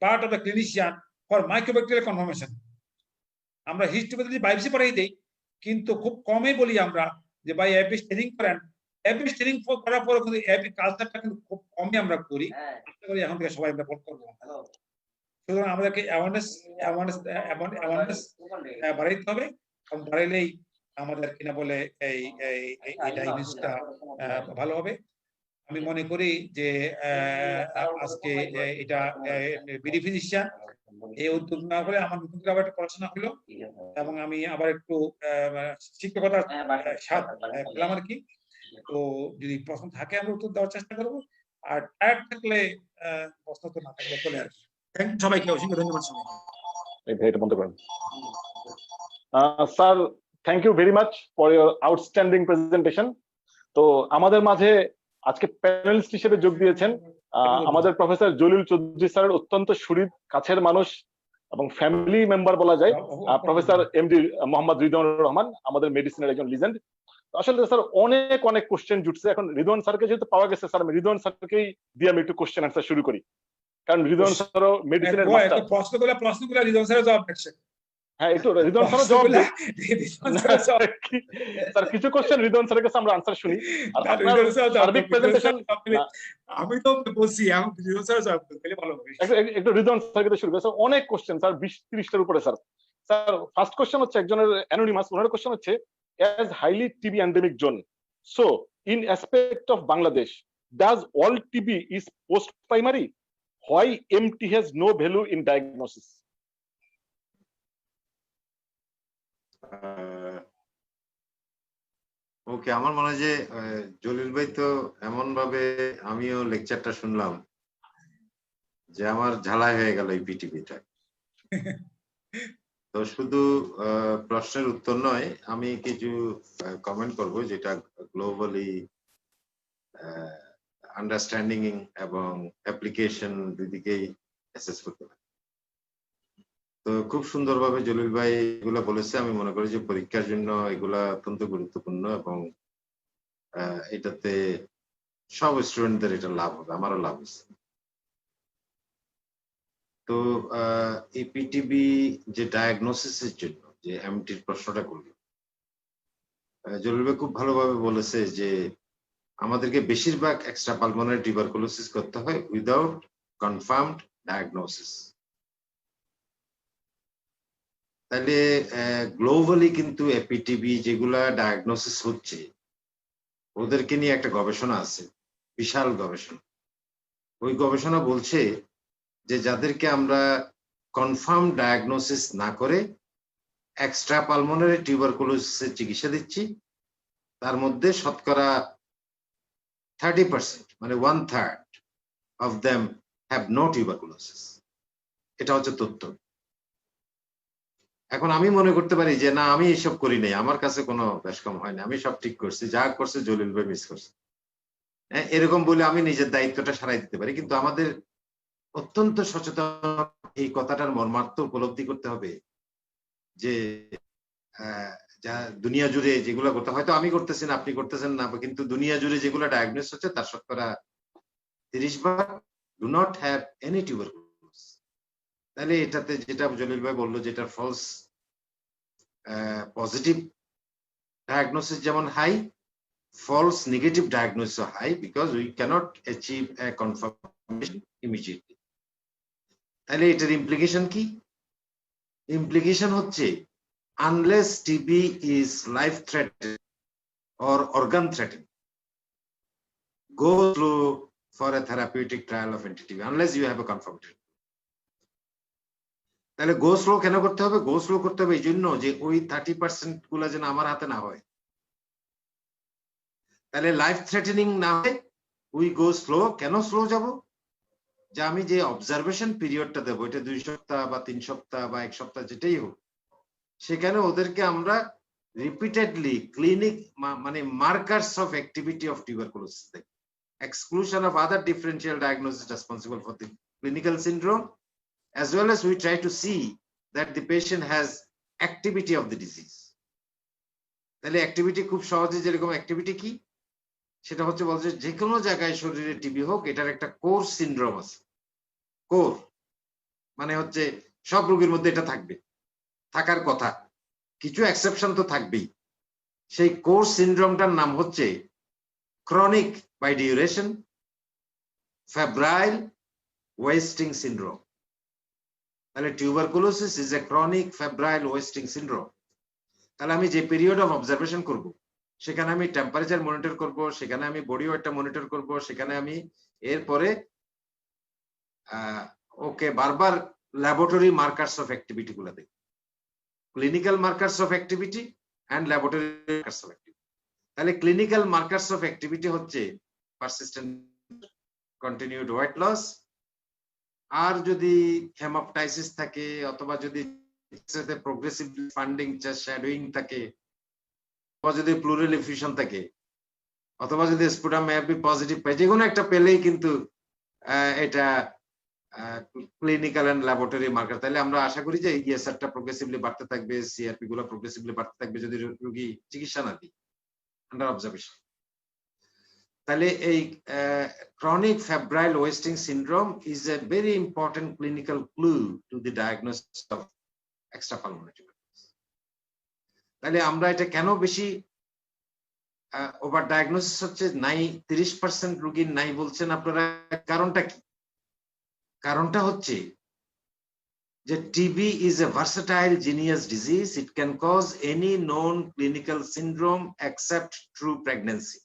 part of the clinician for মাইক্রোব্যাকটেরিয়াল confirmation. আমরা হিস্টোপ্যাথি বায়োপসি পড়াই দেই, কিন্তু খুব কমই বলি আমরা যে ভাই এপি স্টেনিং করেন। এপি স্টেনিং করার পর কিন্তু এপি কালচারটা কিন্তু খুব কমই আমরা করি। আশা করি এখন থেকে সবাই আমরা ফলো করব। সুতরাং আমাদেরকে অ্যাওয়ারনেস বাড়াইতে হবে, এবং বাড়াইলেই আমাদের কিনা বলে এই ডায়াগনোসিসটা ভালো হবে। আমি মনে করি যে আজকে এটা বিডি ফিজিশিয়ান এই উদ্যোগ না করে আমার নতুন করে আবার একটা পড়াশোনা হলো, এবং আমি আবার একটু শিক্ষকতার স্বাদ পেলাম আর কি। তো যদি প্রশ্ন থাকে আমরা উত্তর দেওয়ার চেষ্টা করবো, আর টায়ার থাকলে প্রশ্ন তো না থাকলে চলে আর কি। থ্যাংক ইউ সবাইকে, অসংখ্য ধন্যবাদ সবাইকে। এটা বলতে পারেন sir, thank you very much for your outstanding presentation. তো আমাদের মাঝে আজকে প্যানেলিস্ট হিসেবে যোগ দিয়েছেন আমাদের প্রফেসর জলিল চৌধুরী স্যার, অত্যন্ত সুহৃদ কাছের মানুষ, এবং ফ্যামিলি মেম্বার বলা যায় প্রফেসর এমডি মোহাম্মদ রিদওয়ানুর রহমান, আমাদের মেডিসিনের একজন লিজেন্ড। আসলে স্যার অনেক অনেক কোশ্চেন জুটছে। এখন রিদওয়ান স্যারকে যেহেতু পাওয়া গেছে, স্যার আমি রিদওয়ান স্যারকেই দিয়ে আমি একটু কোশ্চেন আনসার শুরু করি, কারণ রিদওয়ান স্যারও মেডিসিনের মাস্টার। প্রশ্নগুলো রিদওয়ান স্যারের জবাব দিচ্ছেন। হ্যাঁ, একটু রিদওয়ান স্যারও জবাব দিন স্যার। কিছু কোশ্চেন রিদওয়ান স্যারের কাছে আমরা আনসার শুনি। আর আপনার সার্বিক প্রেজেন্টেশন আমি তো বলছি এখন রিদওয়ান স্যার জবাব দিলে ভালো হবে। একটু রিদওয়ান স্যারকে শুরু করি। স্যার অনেক কোশ্চেন স্যার, 20-30টার উপরে স্যার। স্যার ফার্স্ট কোশ্চেন হচ্ছে একজনের অ্যানোনিমাস, ওনার কোশ্চেন হচ্ছে as highly TB endemic zone, so in aspect of Bangladesh, does all TB is post primary? Why MT has no value in diagnosis? ওকে, আমার মনে হয় যে জলিল ভাই তো এমন ভাবে আমিও লেকচারটা শুনলাম যে আমার ঝালাই হয়ে গেল এই পিটিপিটা। তো শুধু প্রশ্নের উত্তর নয়, আমি কিছু কমেন্ট করব যেটা গ্লোবালি আন্ডারস্ট্যান্ডিং এবং অ্যাপ্লিকেশন দুদিকেই অ্যাসেস করতে পারে। তো খুব সুন্দরভাবে জলিল ভাই এগুলা বলেছে। আমি মনে করি যে পরীক্ষার জন্য এগুলা অত্যন্ত গুরুত্বপূর্ণ এবং এটাতে সব স্টুডেন্টদের এটা লাভ হবে, আমারও লাভ হচ্ছে। তো এই পিটিবি যে ডায়াগনোসিসের জন্য যে এমটির প্রশ্নটা করলো, জলিল ভাই খুব ভালোভাবে বলেছে যে আমাদেরকে বেশিরভাগ এক্সট্রা পালমোনারি টিউবারকুলোসিস করতে হয় উইদাউট কনফার্মড ডায়াগনোসিস। তাহলে গ্লোবালি কিন্তু এপিটিবি যেগুলা ডায়াগনোসিস হচ্ছে ওদেরকে নিয়ে একটা গবেষণা আছে, বিশাল গবেষণা। ওই গবেষণা বলছে যে যাদেরকে আমরা কনফার্ম ডায়াগনোসিস না করে এক্সট্রা পালমোনারি টিউবারকুলোসিসের চিকিৎসা দিচ্ছি, তার মধ্যে শতকরা 30%, মানে 1/3 of them have no tuberculosis। এটা হচ্ছে তথ্য। এখন আমি মনে করতে পারি যে না, আমি এসব করি নাই, আমার কাছে কোনো বেশকম হয়নি, আমি সব ঠিক করছি, যা করছে জলিল ভাই মিস করছে, এরকম বলে আমি নিজের দায়িত্বটা সারাই দিতে পারি। কিন্তু আমাদের অত্যন্ত সচেতন এই কথাটার মর্মার্থ উপলব্ধি করতে হবে যে যা দুনিয়া জুড়ে যেগুলো করতে, হয়তো আমি করতেছি না, আপনি করতেছেন না, কিন্তু দুনিয়া জুড়ে যেগুলো ডায়াগনোস হচ্ছে তার শতকরা 30% do not have any tuberculosis. তাহলে এটাতে যেটা জলিল ভাই বললো, যেটা ফলস পজিটিভ ডায়াগনোসিস যেমন high, false negative diagnosis are high because we cannot achieve a confirmation immediately. তাহলে এটার ইমপ্লিকেশন কি? ইমপ্লিকেশন হচ্ছে unless TB is life threatening or organ threatening, go slow for a therapeutic trial of anti-TB unless you have a confirmation. তাহলে গো স্লো কেন করতে হবে? গো স্লো করতে হবে এই জন্য যে ওই 30% গুলা যেন আমার হাতে না হয়। তাহলে লাইফ থ্রেটেনিং না হয় উই গো স্লো। কেন স্লো যাব? যে আমি যে অবজারভেশন পিরিয়ডটা দেবো, এটা 2 সপ্তাহ বা 3 সপ্তাহ বা 1 সপ্তাহ যেটাই হোক, সেখানে ওদেরকে আমরা রিপিটেডলি ক্লিনিক মানে markers of activity of tuberculosis দেখি, exclusion of other differential diagnosis responsible for the clinical syndrome, as well as we try to see that the patient has activity of the disease. তাহলে অ্যাক্টিভিটি খুব সহজে, যেরকম অ্যাক্টিভিটি কি সেটা হচ্ছে বলছে যে কোনো জায়গায় শরীরে টিবি হোক, এটার একটা কোর সিনড্রোম আছে। কোর মানে হচ্ছে সব রোগীর মধ্যে এটা থাকবে, থাকার কথা, কিছু এক্সেপশন তো থাকবেই। সেই কোর সিনড্রোমটার নাম হচ্ছে chronic by duration febrile wasting syndrome. তাহলে tuberculosis is a chronic febrile wasting syndrome. তাহলে আমি যে পিরিয়ড অফ অবজারভেশন করব, সেখানে আমি টেম্পারেচার মনিটর করব, সেখানে আমি বডি ওয়েটটা মনিটর করব, সেখানে আমি এরপরে ওকে বারবার ল্যাবরেটরি মার্কার্স অফ অ্যাক্টিভিটি গুলো দেখব, clinical markers of activity and laboratory markers of activity. তাহলে ক্লিনিক্যাল মার্কার্স অফ অ্যাক্টিভিটি হচ্ছে পারসিস্টেন্ট কন্টিনিউড ওয়েট লস, আর যদি হেমাপটাইসিস থাকে অথবা যদি প্রোগ্রেসিভ ফান্ডিং চেস্ট শ্যাডোয়িং থাকে, অথবা যদি প্লুরাল এফিউশন থাকে, অথবা যদি স্পুটাম মেবি পজিটিভ পাই, যে কোনো একটা পেলেই কিন্তু এটা ক্লিনিক্যাল এন্ড ল্যাবরেটরি মার্কার, তাহলে আমরা আশা করি যে ইএসআরটা প্রোগ্রেসিভলি বাড়তে থাকবে, সিআরপি গুলো প্রোগ্রেসিভলি বাড়তে থাকবে যদি রোগী চিকিৎসা না দিই আন্ডার অবজারভেশন। তাহলে এই chronic febrile wasting syndrome is a very important clinical clue to the diagnosis of extrapulmonary tuberculosis. তাহলে আমরা এটা কেন বেশি ওভার ডায়াগনোসিস হচ্ছে, 30% রোগীর নাই বলছেন আপনারা, কারণটা কি? কারণটা হচ্ছে যে TB is a versatile genius disease. It can cause any known clinical syndrome except true pregnancy.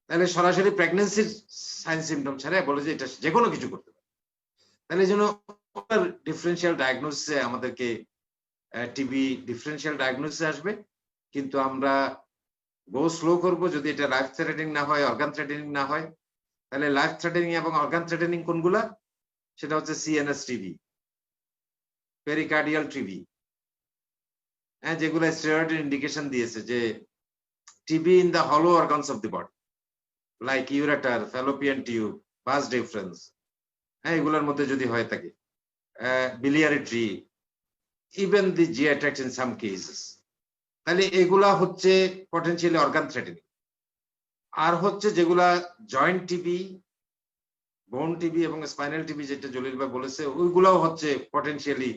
তাহলে সরাসরি প্রেগন্যান্সির সাইন সিমটম ছাড়া বলে যে এটা যে কোনো কিছু করতে পারে। তাহলে এই জন্য ডিফারেন্সিয়াল ডায়াগনোসিসে আমাদেরকে টিবি ডিফারেন্সিয়াল ডায়াগনোসিস আসবে, কিন্তু আমরা গো স্লো করব যদি এটা লাইফ থ্রেটেনিং না হয়, অর্গান থ্রেটেনিং না হয়। তাহলে লাইফ থ্রেটেনিং এবং অর্গান থ্রেটেনিং কোনগুলা? সেটা হচ্ছে সিএনএস টিবি, পেরিকার্ডিয়াল টিবি, হ্যাঁ, যেগুলো স্টেরয়েড ইন্ডিকেশন দিয়েছে যে টিবি ইন দ্য হলো organs of the body like ureter, Fallopian tube, vas deferens, হ্যাঁ, এগুলোর মধ্যে যদি হয়ে থাকে, biliary tree, even the GI tract in some cases, তাহলে এগুলা হচ্ছে পটেনশিয়ালি অর্গান থ্রেটেনিং। আর হচ্ছে যেগুলা জয়েন্ট টিবি, বোন টিবি এবং স্পাইনাল টিবি যেটা জলিল ভাই বলেছে, ওইগুলাও হচ্ছে পটেনশিয়ালি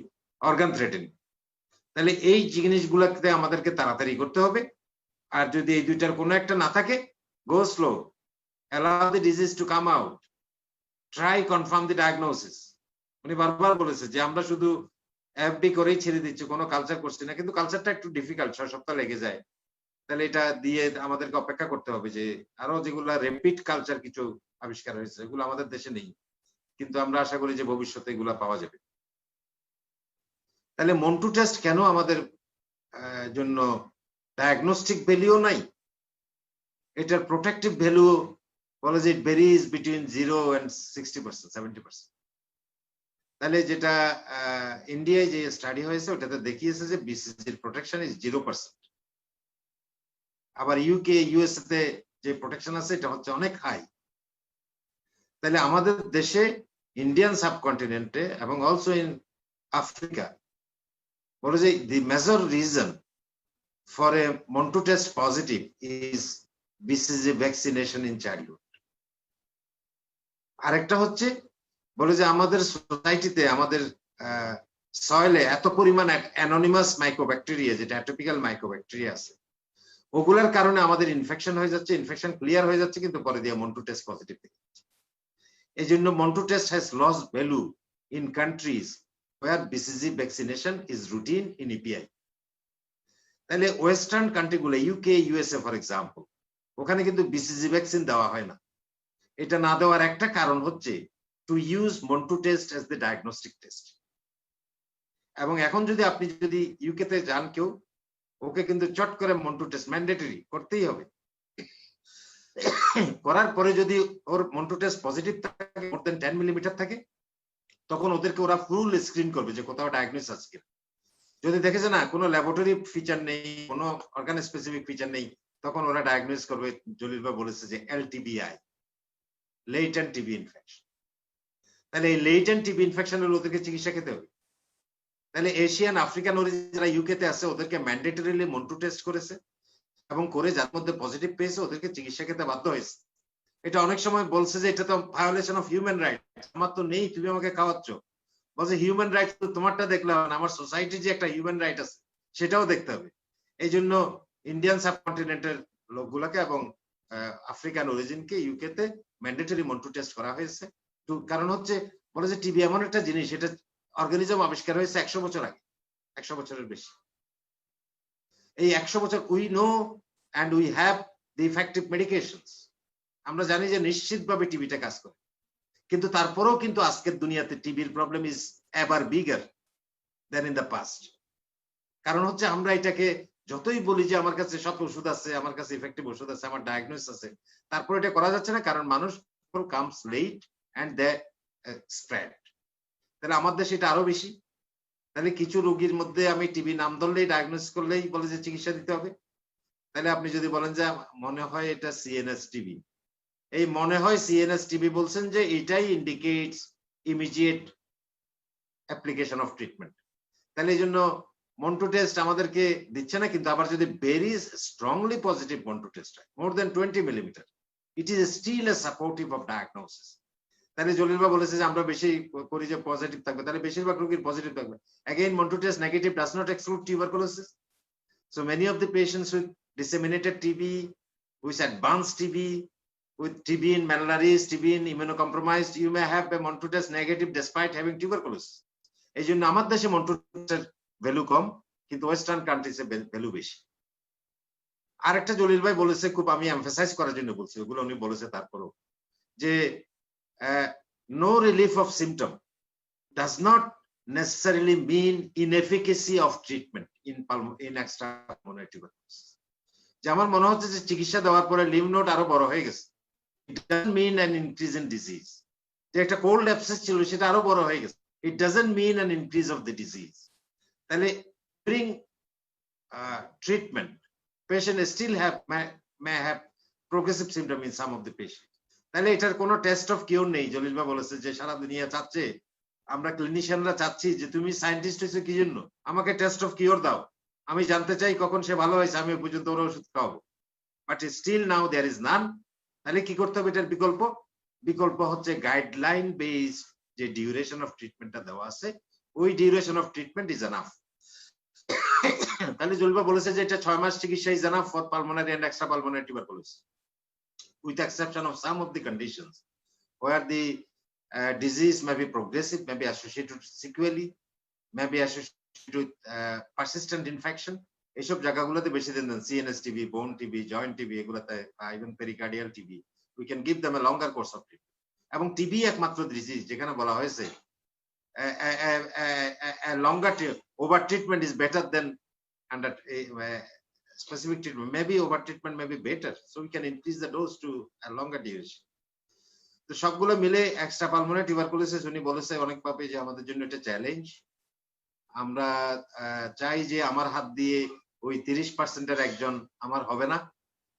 অর্গান থ্রেটেনিং। তাহলে এই জিনিসগুলোতে আমাদেরকে তাড়াতাড়ি করতে হবে। আর যদি এই দুইটার কোনো একটা না থাকে, go slow, allow the disease to come out, try confirm the diagnosis. উনি বারবার বলেছে যে আমরা শুধু এফডি করেই ছেড়ে দিচ্ছি, কোনো কালচার করছি না, কিন্তু কালচারটা একটু ডিফিকাল্ট, 6 সপ্তাহ লেগে যায়। তাহলে এটা দিয়ে আমাদেরকে অপেক্ষা করতে হবে যে আরো যেগুলা রেপিড কালচার কিছু আবিষ্কার হয়েছে, এগুলো আমাদের দেশে নেই, কিন্তু আমরা আশা করি যে ভবিষ্যতে এগুলা পাওয়া যাবে। তাহলে মন্টু টেস্ট কেন আমাদের জন্য ডায়াগনস্টিক ভ্যালুও নাই, এটার প্রোটেক্টিভ ভ্যালু বলে যে ইট ভেরিজ বিটুইন 0 and 60%, 70%। তাহলে যেটা ইন্ডিয়ায় যে স্টাডি হয়েছে ওটাতে দেখিয়েছে যে বিসিজির প্রোটেকশন ইজ 0%। আবার ইউকে, ইউএসএ তে যে প্রোটেকশন আছে এটা হচ্ছে অনেক হাই। তাহলে আমাদের দেশে, ইন্ডিয়ান সাবকন্টিনেন্টে এবং অলসো ইন আফ্রিকা, বলে যে the major reason for a Montu test positive is BCG vaccination in childhood. আরেকটা হচ্ছে বলে যে আমাদের সোসাইটিতে, আমাদের সয়েলে এত পরিমাণ অ্যানোনিমাস মাইক্রোব্যাকটেরিয়া, যেটা অ্যাটোপিক্যাল মাইক্রোব্যাকটেরিয়া আছে, ওগুলার কারণে আমাদের ইনফেকশন হয়ে যাচ্ছে, ইনফেকশন ক্লিয়ার হয়ে যাচ্ছে, কিন্তু পরে দিয়ে মন্টু টেস্ট পজিটিভ দেখে যাচ্ছে। এই জন্য Mantoux test has lost value in countries where BCG vaccination is routine in EPI. তাহলে ওয়েস্টার্ন কান্ট্রিগুলো, ইউকে, ইউএসএ ফর এক্সাম্পল, ওখানে কিন্তু বিসিজি ভ্যাকসিন দেওয়া হয় না। এটা না দেওয়ার একটা কারণ হচ্ছে to use Montu test as the diagnostic test. এবং এখন যদি আপনি যদি ইউকে তে যান কেউ, ওকে কিন্তু চট করে মন্টু টেস্ট ম্যান্ডেটরি করতেই হবে। করার পরে যদি ওর মন্টু টেস্ট পজিটিভ থাকে, মোর দেন 10 মিলিমিটার থাকে, তখন ওদেরকে ওরা ফুল স্ক্রিন করবে যে কোথাও ডায়াগনোসিস আছে কিনা। যদি দেখে যে না কোনো ল্যাবরেটরি ফিচার নেই, কোনো অর্গান স্পেসিফিক ফিচার নেই, তখন ওরা ডায়াগনোস করবে, জলিল ভাই বলেছে যে এলটিবিআই, লেটেন্ট টিবি ইনফেকশন। তাহলে এই লেটেন্ট টিবি ইনফেকশন হলে ওদেরকে চিকিৎসা খেতে হবে। তাহলে এশিয়ান, আফ্রিকান অরিজিন যারা ইউকে তে আছে, ওদেরকে ম্যান্ডেটরিলি মন্টু টেস্ট করেছে এবং করে যার মধ্যে পজিটিভ পেয়েছে ওদেরকে চিকিৎসা খেতে বাধ্য হয়েছে। এটা অনেক সময় বলছে যে এটা তো ভায়োলেশন অফ হিউম্যান রাইটস, আমার তো নেই, তুমি আমাকে খাওয়াচ্ছ। বলছে হিউম্যান রাইটস তো তোমারটা দেখলাম না, আমার সোসাইটির যে একটা হিউম্যান রাইট আছে সেটাও দেখতে হবে। এই জন্য ইন্ডিয়ান সাবকন্টিনেন্টের লোকগুলাকে এবং আফ্রিকান অরিজিনকে ইউকে তে ম্যান্ডেটরি মন্টু টেস্ট করা হয়েছে। কারণ হচ্ছে বলে যে টিবি এমন একটা জিনিস, এটা অর্গানিজম আবিষ্কার হয়েছে 100 বছর আগে, 100 বছরের বেশি। এই 100 বছর we know and we have the effective medications. আমরা জানি যে নিশ্চিতভাবে টিবিটা কাজ করে, কিন্তু তারপরেও কিন্তু আজকের দুনিয়াতে টিবির problem is ever bigger than in the past. কারণ হচ্ছে আমরা এটাকে যতই বলি যে আমার কাছে সব ওষুধ আছে, আমার কাছে ইফেক্টিভ ওষুধ আছে, আমার ডায়াগনোসিস আছে, তারপর এটা করা যাচ্ছে না, কারণ মানুষ comes late and they spread. তাহলে আমার দেশে এটা আরো বেশি। তাহলে কিছু রোগীর মধ্যে আমি টিবি নাম ধরলেই, ডায়াগনোসিস করলেই বলে যে চিকিৎসা দিতে হবে। তাহলে আপনি যদি বলেন যে মনে হয় এটা সিএনএস টিবি, এই মনে হয় সিএনএস টিবি বলছেন যে এটাই indicates immediate application of treatment. তাহলে এই জন্য মন্টু টেস্ট আমাদেরকে দিচ্ছে না, কিন্তু আবার যদি very strongly positive Mantoux test হয় more than 20 millimetre, it is still a supportive of diagnosis. তাহলে জলিলবা বলেছে যে আমরা বেশি করি যে পজিটিভ থাকবে, তাহলে বেশিরভাগ রোগীর পজিটিভ থাকবে। Again, Montu test negative does not exclude tuberculosis. So many of the patients with disseminated TB, with advanced TB, with TB in malnourished, TB in immunocompromised, you may have a Montu test negative despite having tuberculosis. এই জন্য আমার দেশে মন্টু টেস্টের ভ্যালু কম, কিন্তু ওয়েস্টার্ন কান্ট্রিজে ভ্যালু বেশি। আরেকটা জলিল ভাই বলেছে, খুব আমি এমফাসাইজ করার জন্য বলছি, ওগুলো উনি বলেছে তারপরও, যে no relief of symptom does not necessarily mean inefficacy of treatment in extrapulmonary tuberculosis. যে আমার মনে হচ্ছে যে চিকিৎসা দেওয়ার পরে লিম্ফ নোড আরো বড় হয়ে গেছে, it doesn't mean an increase in disease. যে একটা কোল্ড অ্যাবসেস ছিল সেটা আরো বড় হয়ে গেছে, it doesn't mean an increase of the disease. তাহলে during treatment patient still may have progressive symptom in some of the patients. তাহলে এটার কোনো টেস্ট অফ কিওর নেই। জলিলবা বলেছে যে সারা দুনিয়া চাচ্ছে, আমরা ক্লিনিশিয়ানরা চাচ্ছি যে তুমি সায়েন্টিস্ট হয়েছে কি জন্য, আমাকে টেস্ট অফ কিওর দাও, আমি জানতে চাই কখন সে ভালো হয়েছে, আমি পর্যন্ত ওর ওষুধ খাওয়াবো। But still now there is none. তাহলে কি করতে হবে? এটার বিকল্প হচ্ছে গাইডলাইন বেসড যে ডিউরেশন অফ ট্রিটমেন্টটা দেওয়া আছে, ওই duration of treatment is enough. তাহলে জলিলবা বলেছে যে এটা 6 মাস চিকিৎসা is enough for pulmonary and extra pulmonary tuberculosis, with exception of some of the conditions where the disease may be progressive, may be associated with sequelae, may be associated with persistent infection. এইসব জায়গাগুলোতে বেশি দিন দেন, সিএনএস টিবি, বোন টিবি, জয়েন্ট টিবি, এগুলোতে even pericardial TB, we can give them a longer course of treatment. এবং টিবি একমাত্র ডিজিজ যেখানে বলা হয়েছে a longer over treatment is better than under specific treatment. Maybe over treatment may be better, so we can increase the dose to a longer duration. তো সবগুলো মিলে এক্সট্রা পালমোনারি টিউবারকুলোসিস উনি বলেছে অনেক ভাবে যে আমাদের জন্য এটা চ্যালেঞ্জ। আমরা চাই যে আমার হাত দিয়ে ওই 30% একজন আমার হবে না,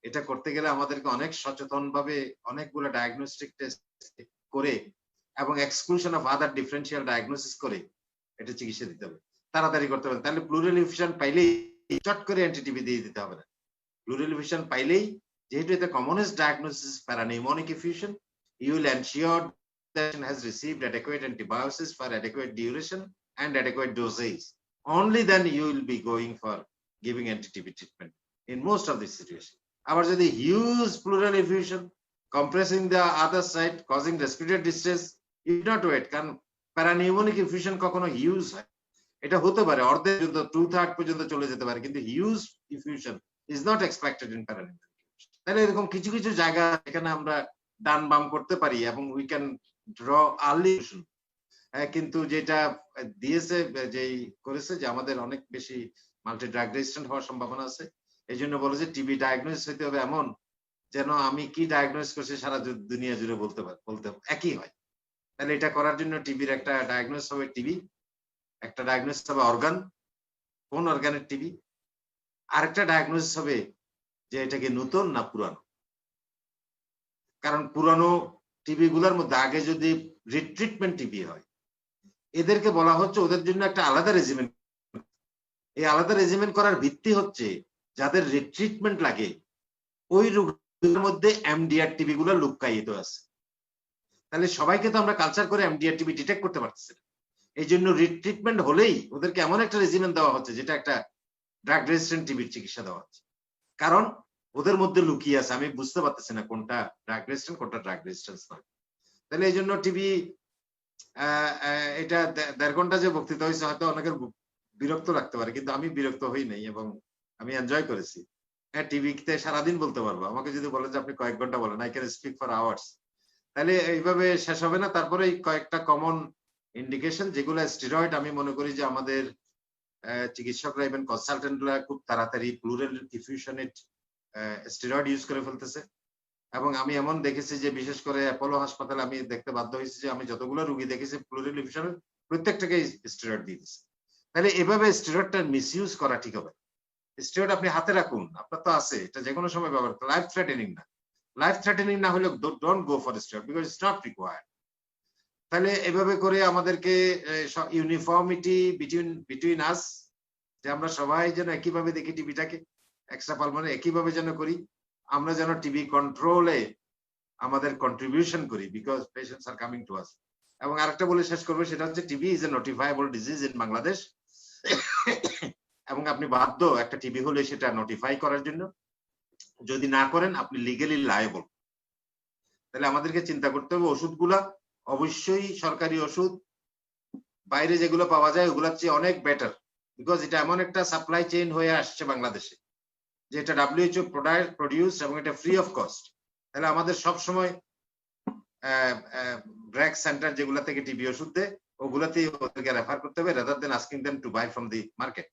এটা করতে গেলে আমাদেরকে অনেক সচেতন ভাবে অনেকগুলো ডায়াগনস্টিক টেস্ট করে এবং exclusion of other differential diagnosis করে এটা চিকিৎসা দিতে হবে, তাড়াতাড়ি করতে হবে। তাহলে প্লুরাল ইনফিউশন পাইলেই চট করে অ্যান্টিটিবি দিয়ে দিতে হবে না। প্লুরাল ইনফিউশন পাইলেই, যেহেতু এটা commonest diagnosis parapneumonic infusion, you will ensure that patient has received adequate antibiotics for adequate duration and adequate dosage. Only then you will be going for giving anti-TB treatment in most of these situations. Abar jodi huge pleural effusion, compressing the other side, causing respiratory distress, you do not wait. Karon parapneumonic infusion কখনো হিউজ হয়, এটা হতে পারে অর্ধেক পর্যন্ত 2/3 পর্যন্ত চলে যেতে পারে, কিন্তু huge infusion is not expected in parapneumonic infusion. তাহলে এরকম কিছু কিছু জায়গা এখানে আমরা ডান বাম করতে পারি এবং we can draw early solution. কিন্তু যেটা দিয়েছে, যেই করেছে যে আমাদের অনেক বেশি মাল্টি ড্রাগ রেজিস্ট্যান্ট হওয়ার সম্ভাবনা আছে, এই জন্য বলে যে টিবি ডায়াগনোসিস হইতে হবে এমন যেন আমি কি ডায়াগনোসিস করছি সারা দুনিয়া জুড়ে বলতে একই হয়। তাহলে এটা করার জন্য টিবির একটা ডায়াগনোসিস হবে টিবি, একটা ডায়াগনোসিস হবে অর্গান, কোন অর্গানের টিবি, আরেকটা ডায়াগনোসিস হবে যে এটা কি নতুন না পুরানো। কারণ পুরানো টিবি গুলার মধ্যে আগে যদি রিট্রিটমেন্ট টিবি হয়, এদেরকে বলা হচ্ছে ওদের জন্য একটা আলাদা রেজিমেন। এই আলাদা রেজিমেন করার ভিত্তি হচ্ছে যাদের রিট্রিটমেন্ট লাগে ওই রোগীর মধ্যে এমডিআর টিবি গুলো লুকায়িত আছে। তাহলে সবাইকে তো আমরা কালচার করে এমডিআর টিবি ডিটেক্ট করতে পারতেছি না। এই জন্য রিট্রিটমেন্ট হলেই ওদেরকে এমন একটা রেজিমেন দেওয়া হচ্ছে যেটা একটা ড্রাগ রেজিস্ট্যান্ট টিবির চিকিৎসা দেওয়া হচ্ছে, কারণ ওদের মধ্যে লুকিয়ে আছে, আমি বুঝতে পারতেছি না কোনটা ড্রাগ রেজিস্ট্যান্ট কোনটা ড্রাগ রেজিস্ট্যান্স নয়। তাহলে এই জন্য টিবি এটা 1.5 ঘন্টা যে বক্তৃতা হয়েছে হয়তো অনেকের বিরক্ত লাগতে পারে, কিন্তু আমি বিরক্ত হই নাই এবং আমি এনজয় করেছি। হ্যাঁ, টিভিতে সারাদিন বলতে পারবো, আমাকে যদি বলেন যে আপনি কয়েক ঘন্টা বলেন, I can speak for hours. তাহলে এইভাবে শেষ হবে না। তারপরে কয়েকটা কমন ইন্ডিকেশন যেগুলো স্টেরয়েড, আমি মনে করি যে আমাদের চিকিৎসকরা ইভেন কনসালটেন্টরা খুব তাড়াতাড়ি প্লুরাল ইনফিউশনের স্টেরয়েড ইউজ করে ফেলতেছে। এবং আমি এমন দেখেছি যে বিশেষ করে অ্যাপোলো হাসপাতালে আমি দেখতে বাধ্য হয়েছি যে আমি যতগুলো রোগী দেখেছি প্লুরাল ইনফিউশনের প্রত্যেকটাকে স্টেরয়েড দিয়ে দিচ্ছে। তাহলে এভাবে স্টেরয়েডটা মিসইউজ করা ঠিক হবে। স্টেরয়েড আপনি হাতে রাখুন, আপনার তো আছে, এটা যে কোনো সময় ব্যবহার, লাইফ থ্রেটেনিং না। লাইফ থ্রেটেনিং না হলে don't go for steroid because it's not required. তাহলে এভাবে করে আমাদেরকে ইউনিফর্মিটি বিটুইন আস, যে আমরা সবাই যেন একইভাবে দেখি টিভিটাকে, এক্সট্রা পালমোনারি একইভাবে যেন করি, আমরা যেন টিবি কন্ট্রোলে আমাদের কন্ট্রিবিউশন করি because patients are coming to us. এবং আরেকটা বলে শেষ করবো, সেটা হচ্ছে TB is a notifiable disease in Bangladesh. এবং আপনি বাধ্য একটা টিবি হলে সেটা নোটিফাই করার জন্য, যদি না করেন আপনি লিগালি লায়েবল। তাহলে আমাদেরকে চিন্তা করতে হবে ওষুধগুলা অবশ্যই সরকারি ওষুধ, বাইরে যেগুলো পাওয়া যায় ওগুলোর চেয়ে অনেক বেটার, বিকজ এটা এমন একটা সাপ্লাই চেইন হয়ে আসছে বাংলাদেশে যে এটা WHO প্রডিউস এবং এটা ফ্রি অফ কস্ট। তাহলে আমাদের সব সময় ড্রাগ সেন্টার যেগুলা থেকে টিবি ওষুধ দেয় ওগুলাতেই ওদেরকে রেফার করতে হবে, rather than asking them to buy from the market.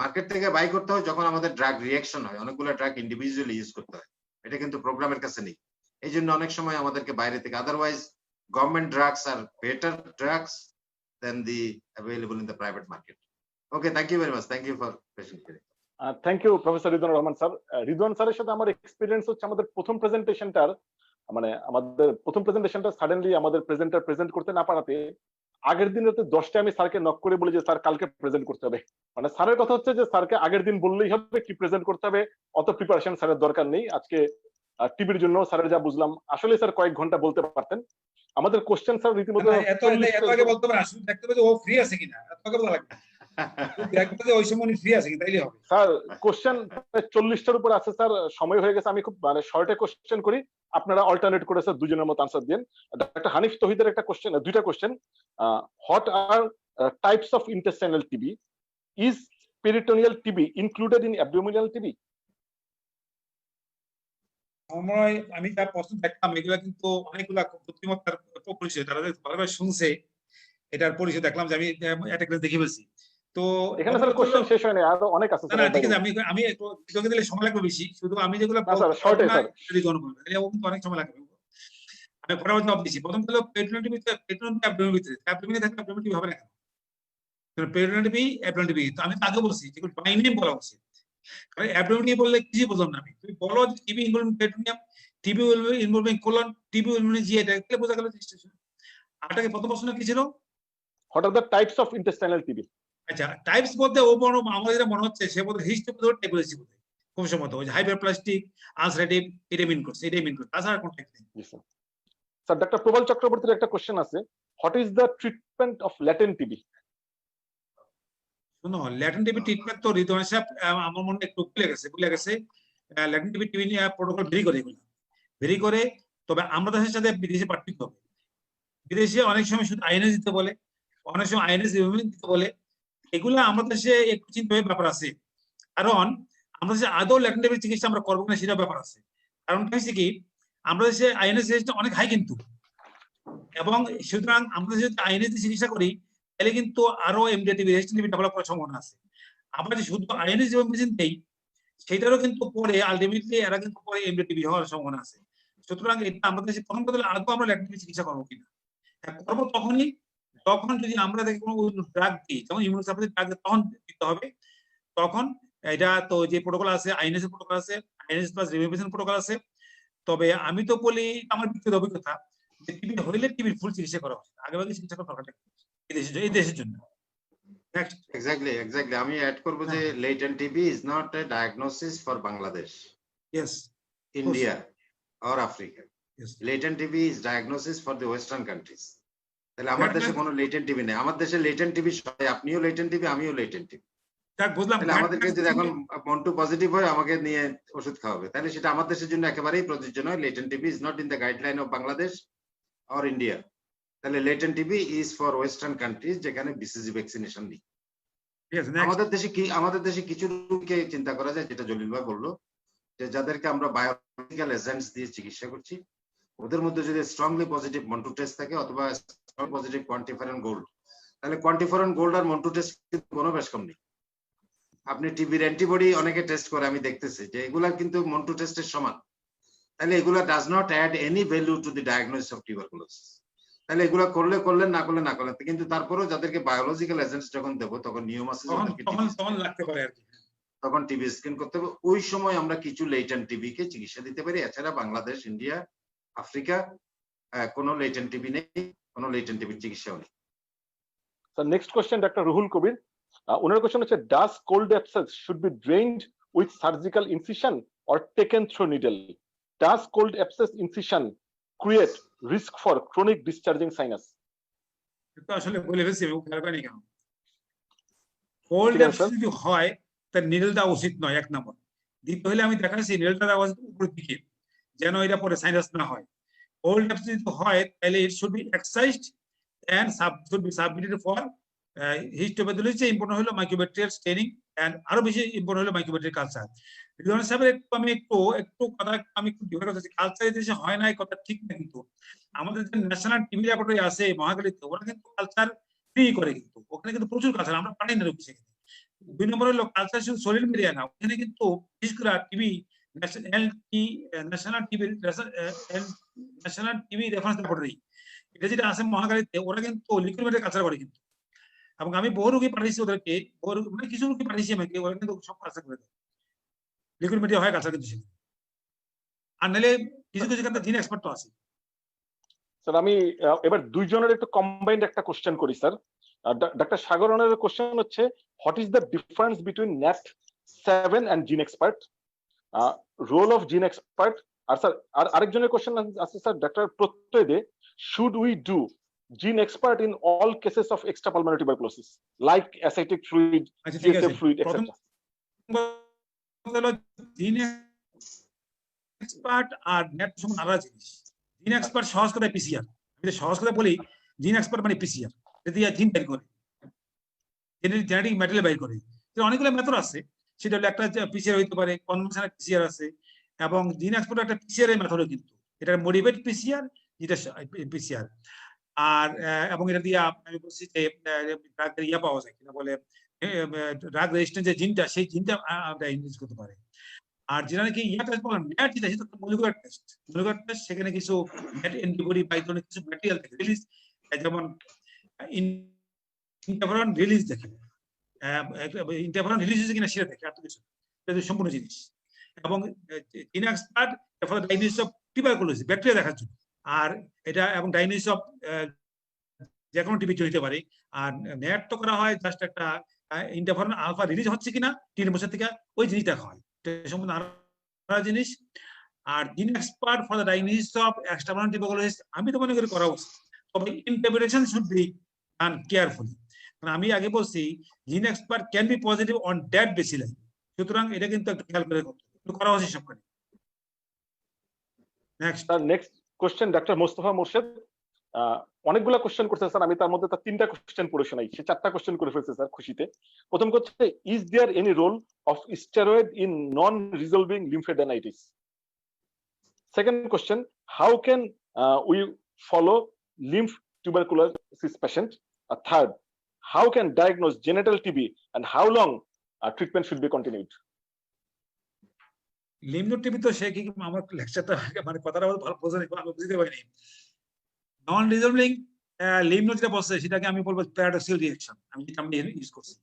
Market থেকে বাই করতে হয় যখন আমাদের ড্রাগ রিঅ্যাকশন হয়, অনেকগুলো ড্রাগ ইন্ডিভিজুয়ালি ইউজ করতে হয়, এটা কিন্তু প্রোগ্রামের কাছে নেই। এই জন্য অনেক সময় আমাদেরকে বাইরে থেকে, otherwise government drugs are better drugs than the available in the private market. Okay, thank you very much, thank you for patient hearing. Thank you professor Ridwanur Rahman sir. Ridwan স্যারের সাথে আমার এক্সপিরিয়েন্স হচ্ছে আমাদের প্রথম প্রেজেন্টেশনটার, মানে আমাদের প্রথম প্রেজেন্টেশনটা সাডেনলি আমাদের প্রেজেন্টার প্রেজেন্ট করতে না পারাতে আগের দিন রাতে 10টায় আমি স্যারকে নক করে বলি যে স্যার কালকে প্রেজেন্ট করতে হবে। মানে স্যারের কথা হচ্ছে যে স্যারকে আগের দিন বললেই হবে, কি প্রেজেন্ট করতে হবে, অত প্রিপারেশন স্যারের দরকার নেই। আজকে টিভির জন্য স্যারের যা বুঝলাম, আসলে স্যার কয়েক ঘন্টা বলতে পারতেন। আমাদের কোশ্চেন স্যার রীতিমতো এত আগে বলতে পারে, আসলে দেখতে হবে যে ও ফ্রি আছে কিনা, এত আগে বলা লাগবে দেখতে যে ওই সময় ফ্রি আছে কি, তাইলে হবে। স্যার কোশ্চেন 40টার উপর আছে স্যার, সময় হয়ে গেছে। আমি খুব মানে শর্টে কোশ্চেন করি, আপনারা অল্টারনেট করে স্যার দুজনের মতো আনসার দেন। ডক্টর হানিফ তহিদের একটা কোশ্চেন, দুইটা question. What are types of intestinal TB? Is peritoneal TB included in abdominal TB? আমি যা প্রশ্ন দেখলাম এগুলা কিন্তু অনেকগুলা বুদ্ধিমত্তার পরিচয়, তারা ভালোভাবে শুনছে এটার পরিচয় দেখলাম যে আমি এটা দেখে ফেলছি। তো এখানে স্যার কোশ্চেন শেষ হয়নি, আরো অনেক আছে স্যার। ঠিক আছে, আমি একটু যোগে দিলে সময় লাগবে বেশি, শুধু আমি যেগুলো শর্টে স্যার অনেক সময় লাগবে। আমি ফটাফট জবাব দিচ্ছি। প্রথম হলো peritoneal TB, peritoneal abdominal TB, অ্যাবডোমিনে থাকলে অ্যাবডোমিনাল টিবি হবে না কেন? পেরিটোনিয়াল টিবি, অ্যাবডোমিনাল টিবি, তো আমি আগে বলছি যেগুলো বাই নেম বলা উচিত, কারণ অ্যাবডোমিনাল টিবি বললে কিছু বুঝলাম না আমি। তুমি বলো যে TB involving peritoneum, TB involving colon, TB involving GI, এটা বোঝা গেল। আটাকে প্রথম প্রশ্ন কি ছিল? What are the types of intestinal TB? আচ্ছা, টাইপস বলতে ও আমার যেটা মনে হচ্ছে সে বলতে হিস্ট্রি টাইপ বলেছি বোধহয় খুব সম্ভবত, ওই হাইপারপ্লাস্টিক আলসারেটিভ, এটা মিন করছে, এটাই মিন করছে, তাছাড়া কোনো টাইপ নেই। স্যার ডক্টর প্রবল চক্রবর্তীর একটা কোশ্চেন আছে, what is the treatment of latent TB? শুনো, ল্যাটেন্ট টিবি ট্রিটমেন্ট তো রিদওয়ান সাহেব আমার মনে একটু ভুলে গেছে। ল্যাটেন্ট টিবি নিয়ে প্রোটোকল ভেরি করে, তবে আমরা দেশের সাথে বিদেশে পার্থক্য হবে। বিদেশে অনেক সময় শুধু আইএনএস দিতে বলে, অনেক সময় আইএনএস দিতে বলে, এগুলো আমাদের দেশে একটু চিন্তা ব্যাপার আছে, কারণ আমরা দেশে আদৌ ল্যাটেন্ট টিবির চিকিৎসা আমরা করবো না সেটা ব্যাপার আছে। কারণটা হচ্ছে কি, আমরা দেশে আইএনএস রেজিস্ট্রেশন অনেক হাই কিন্তু, এবং সুতরাং আমরা যদি আইএনএস চিকিৎসা করি তাহলে কিন্তু আরো MDI TB, resistant TB develop করার সম্ভাবনা আছে। আমরা যে শুধু আইএনএস যেমন মেডিসিন দেই সেটারও কিন্তু পরে আলটিমেটলি এরা কিন্তু পরে এমডিআই টিবি হওয়ার সম্ভাবনা আছে। সুতরাং এটা আমাদের দেশে প্রথম কথা আদৌ আমরা ল্যাটেন্ট টিবি চিকিৎসা করবো কিনা, করবো তখনই তখন যদি আমরা দেখি কোনো ড্রাগ দিই, যেমন ইমিউনোসাপ্রেসিভ ড্রাগ তখন দিতে হবে। তখন এটা তো যে প্রোটোকল আছে, আইএনএস এর প্রোটোকল আছে, আইএনএস প্লাস রিমিউভেশন প্রোটোকল আছে। তবে আমি তো বলি আমার ব্যক্তিগত অভিজ্ঞতা যে টিবি হইলে টিবির ফুল চিকিৎসা করা উচিত, আগেভাগে চিকিৎসা করা দরকার এই দেশের জন্য। এক্স্যাক্টলি আমি অ্যাড করব যে latent TB is not a diagnosis for Bangladesh, yes, India or Africa. Yes. Latent TB is diagnosis for the western countries. তাহলে আমার দেশে কোনো latent TB নেই। আমার দেশে latent TB সবাই, আপনিও latent TB, আমিও latent TB। বুঝলাম। তাহলে আমাদেরকে যদি এখন মন্টু পজিটিভ হয় আমাকে নিয়ে ওষুধ খাওয়াবে, তাহলে সেটা আমার দেশের জন্য একেবারেই প্রযোজ্য নয়। latent TB is not in the guideline of Bangladesh or India. তাহলে latent TB is for western countries যেখানে BCG ভ্যাকসিনেশন নেই। আমাদের দেশে কিছু রোগীকে চিন্তা করা যায়, যেটা জলিল ভাই বললো, যে যাদেরকে আমরা বায়োলজিক্যাল এজেন্টস দিয়ে চিকিৎসা করছি ওদের মধ্যে যদি স্ট্রংলি পজিটিভ মন্টু টেস্ট থাকে অথবা স্ট্রং পজিটিভ কোয়ান্টিফারেন গোল্ড, তাহলে কোয়ান্টিফারেন গোল্ড আর মন্টু টেস্ট কোনো বেশ কম নেই। আপনি টিবির অ্যান্টিবডি অনেকে টেস্ট করে, আমি দেখতেছি যে এগুলা কিন্তু মন্টু টেস্টের সমান। তাহলে এগুলা does not add any value to the diagnosis of tuberculosis. তাহলে এগুলা করলেন না করলে না করলেন, কিন্তু তারপরেও যাদেরকে বায়োলজিক্যাল এজেন্টস যখন দেবো তখন নিয়ম আছে, তখন লাগতে পারে আর কি। তখন টিবি স্ক্রিন করতে হবে। ওই সময় আমরা কিছু লেটেন্ট টিবি কে চিকিৎসা দিতে পারি। এছাড়া বাংলাদেশ, ইন্ডিয়া, আফ্রিকা কোনো লেটেন্ট টিবি নেই, কোনো লেটেন্ট টিবির চিকিৎসাও নেই। Sir next question doctor Ruhul Kabir, ওনার কোশ্চেন হচ্ছে does cold abscess should be drained with surgical incision or taken through needle? Does cold abscess incision create risk for chronic discharging sinus? এটা আসলে বলে ফেলছি, আমি খেয়াল করিনি কেন। কোল্ড অ্যাবসেস যদি হয় তার নিডল দেওয়া উচিত নয়, এক নম্বর। দ্বিতীয় হলে আমি দেখাচ্ছি নিডলটা দেওয়া উচিত উপরের দিকে, যেন এটা পরে সাইনাস না হয়। কোল্ড অ্যাবসেস যদি হয় তাহলে it should be exercised and should be submitted for histopathology important হলো মাইক্রোব্যাকটেরিয়াল স্টেনিং এন্ড আরো বেশি ইম্পর্টেন্ট হলো মাইক্রোব্যাকটেরিয়াল কালচার। রিজওয়ান সাহেবের একটু কথা আমি একটু ডিফার করতেছি, কালচার দেশে হয় না এই কথা ঠিক না, কিন্তু আমাদের যে ন্যাশনাল টিভি ল্যাবরেটরি আছে মহাখালীতে, ওরা কিন্তু কালচার ফ্রি করে, কিন্তু ওখানে কিন্তু প্রচুর কালচার আমরা পাই না রুগী। সেখানে 2 নম্বর হলো কালচার শুধু সলিড মিডিয়া না, ওখানে কিন্তু বিশেষ করে TV national TV reference laboratory, এটা যেটা আছে মহাখালীতে, ওরা কিন্তু লিকুইড মেটেরিয়াল কালচার করে কিন্তু। এবং আমি বহু রোগী পাঠিয়েছি ওদেরকে, মানে কিছু রোগী পাঠিয়েছি আমাকে, ওরা কিন্তু সব কালচার করে দেয়, লিকুইড মেটেরিয়াল হয় কালচার কিন্তু সেখানে। আর নাহলে কিছু কিছু ক্ষেত্রে জিন এক্সপার্ট তো আছে। স্যার আমি এবার দুইজনের একটু কম্বাইন্ড একটা কোশ্চেন করি স্যার। ডক্টর সাগরনের কোশ্চেন হচ্ছে what is the difference between NAT7 and GeneXpert, role of gene expert? আর স্যার আরেকজনের কোশ্চেন আছে sir doctor Pratyay Dey, should we do gene expert in all cases of extrapulmonary tuberculosis like ascitic fluid, CSF fluid, etc.? Gene expert আর নেট সমান আলাদা জিনিস। জিন এক্সপার্ট সহজ কথায় পিসিআর, আমি সহজ কথা বলি, জিন এক্সপার্ট মানে পিসিআর, যদি জিন বের করে, জেনেটিক ম্যাটেরিয়াল বের করে। অনেকগুলো মেথড আছে, সেটা হলো একটা পিসিআর হইতে পারে, কনভেনশনাল পিসিআর আছে, এবং জিন এক্সপার্ট একটা পিসিআর এর মেথড, কিন্তু এটা মডিফাইড পিসিআর, যেটা পিসিআর। আর এবং এটা দিয়ে আমি বলছি যে ড্রাগের ইয়া পাওয়া যায়, কিনা বলে ড্রাগ রেজিস্ট্যান্ট যে জিনটা, সেই জিনটা ইউজ করতে পারে। আর যেটা নাকি ইয়া টেস্ট বলেন, ম্যাট যেটা, সেটা মলিকুলার টেস্ট। মলিকুলার টেস্ট সেখানে কিছু ম্যাট অ্যান্টিবডি বা এই ধরনের কিছু ম্যাটেরিয়াল থাকে রিলিজ, যেমন ইন্টারফেরন রিলিজ দেখে, ইন্টারফেরন রিলিজ হচ্ছে কিনা সেটা দেখে, আর কিছু সম্পূর্ণ জিনিস। এবং জিন expert for the diagnosis of tuberculosis, bacteria দেখার জন্য। আর এটা এবং ডায়াগনোসিস অফ যে কোনো টিবি হতে পারে। আর নেট তো করা হয় জাস্ট একটা ইন্টারফেরন আলফা রিলিজ হচ্ছে কিনা টিএমএস থেকে, ওই জিনিস দেখা হয়, সম্পূর্ণ আলাদা জিনিস। আর gene expert for the diagnosis of extrapulmonary tuberculosis আমি তো মনে করি করা উচিত, তবে interpretation should be done carefully. কারণ আমি আগে বলছি gene expert can be positive on that basis, সুতরাং এটা কিন্তু একটু খেয়াল করে করা উচিত সবখানে। Next question doctor Mostafa Morshed, অনেকগুলা কোশ্চেন করছে স্যার, আমি তার মধ্যে তার 3টা কোশ্চেন পড়ে শোনাই, সে 4টা কোশ্চেন করে ফেলছে স্যার খুশিতে। প্রথম হচ্ছে is there any role of steroid in non resolving lymphadenitis? Second question, how can we follow lymph tuberculosis patient? Third, how can diagnose genital TB and how long treatment should be continued? Lymph TB তো সে কি আমার লেকচারটা মানে কথাটা ভালো বোঝা নাই, আমি বুঝতে পারিনি। নন রিজলভিং লিম্ফ যেটা বলছে সেটাকে আমি বলবো প্যারাডক্সাল রিঅ্যাকশন, আমি যেটা আমি ইউজ করছি।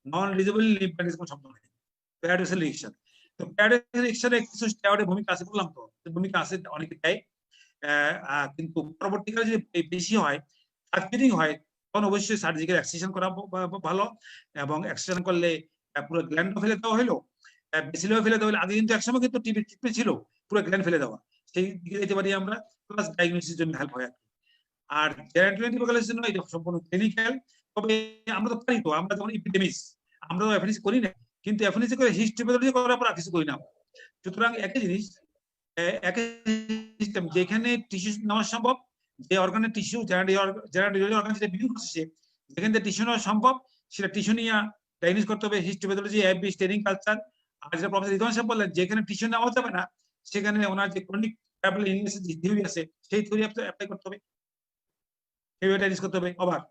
নন রিজলভিং লিম্ফ্যাটিস কোন শব্দ নেই, প্যারাডক্সাল রিঅ্যাকশন। তো প্যারাডক্সাল রিঅ্যাকশনে কিছু স্টেরয়েডের ভূমিকা আছে বললাম, তো ভূমিকা আছে অনেকে দেয়, কিন্তু পরবর্তীকালে যদি বেশি হয়, সার্কিটিং হয়, তখন অবশ্যই সার্জিক্যাল এক্সট্রাকশন করা ভালো। এবং এক্সট্রাকশন করলে পুরো গ্ল্যান্ড ফেলে দেওয়া হলো, বেসিলিও ফেলে দেওয়া হলো। আগে কিন্তু একসময় কিন্তু টিবি ট্রিটমেন্ট ছিল পুরো গ্ল্যান্ড ফেলে দেওয়া, সেই দিকে যেতে পারি আমরা, প্লাস ডায়াগনোসিসের জন্য হেল্প হয়। আর জেনারেল টিউবারকুলোসিসের জন্য এটা সম্পূর্ণ ক্লিনিক্যাল। তবে আমরা তো পারি, তো আমরা যখন এপিডেমিস আমরা তো এফএনসি করি না, কিন্তু এফএনসি করে হিস্টোপ্যাথোলজি করার পর আর কিছু করি না। সুতরাং একই জিনিস, একই সিস্টেম, যেখানে টিস্যু নেওয়া সম্ভব, যে অর্গানের টিস্যু জেনারেল অর্গান যেটা বিক্রি করছে, যেখানে টিস্যু নেওয়া সম্ভব সেটা টিস্যু নিয়ে ডায়াগনোস করতে হবে, হিস্টোপ্যাথোলজি, এফবি, স্টেনিং কালচার। আর যেটা প্রফেসর রিদওয়ান সাহেব বললেন, যেখানে টিস্যু নেওয়া যাবে না সেখানে ওনার যে ক্রনিক ট্যাবলেট ইংলিশ যে থিওরি আছে সেই থিওরি অ্যাপ্লাই করতে হবে, ডায়াগনোস করতে হবে। Over.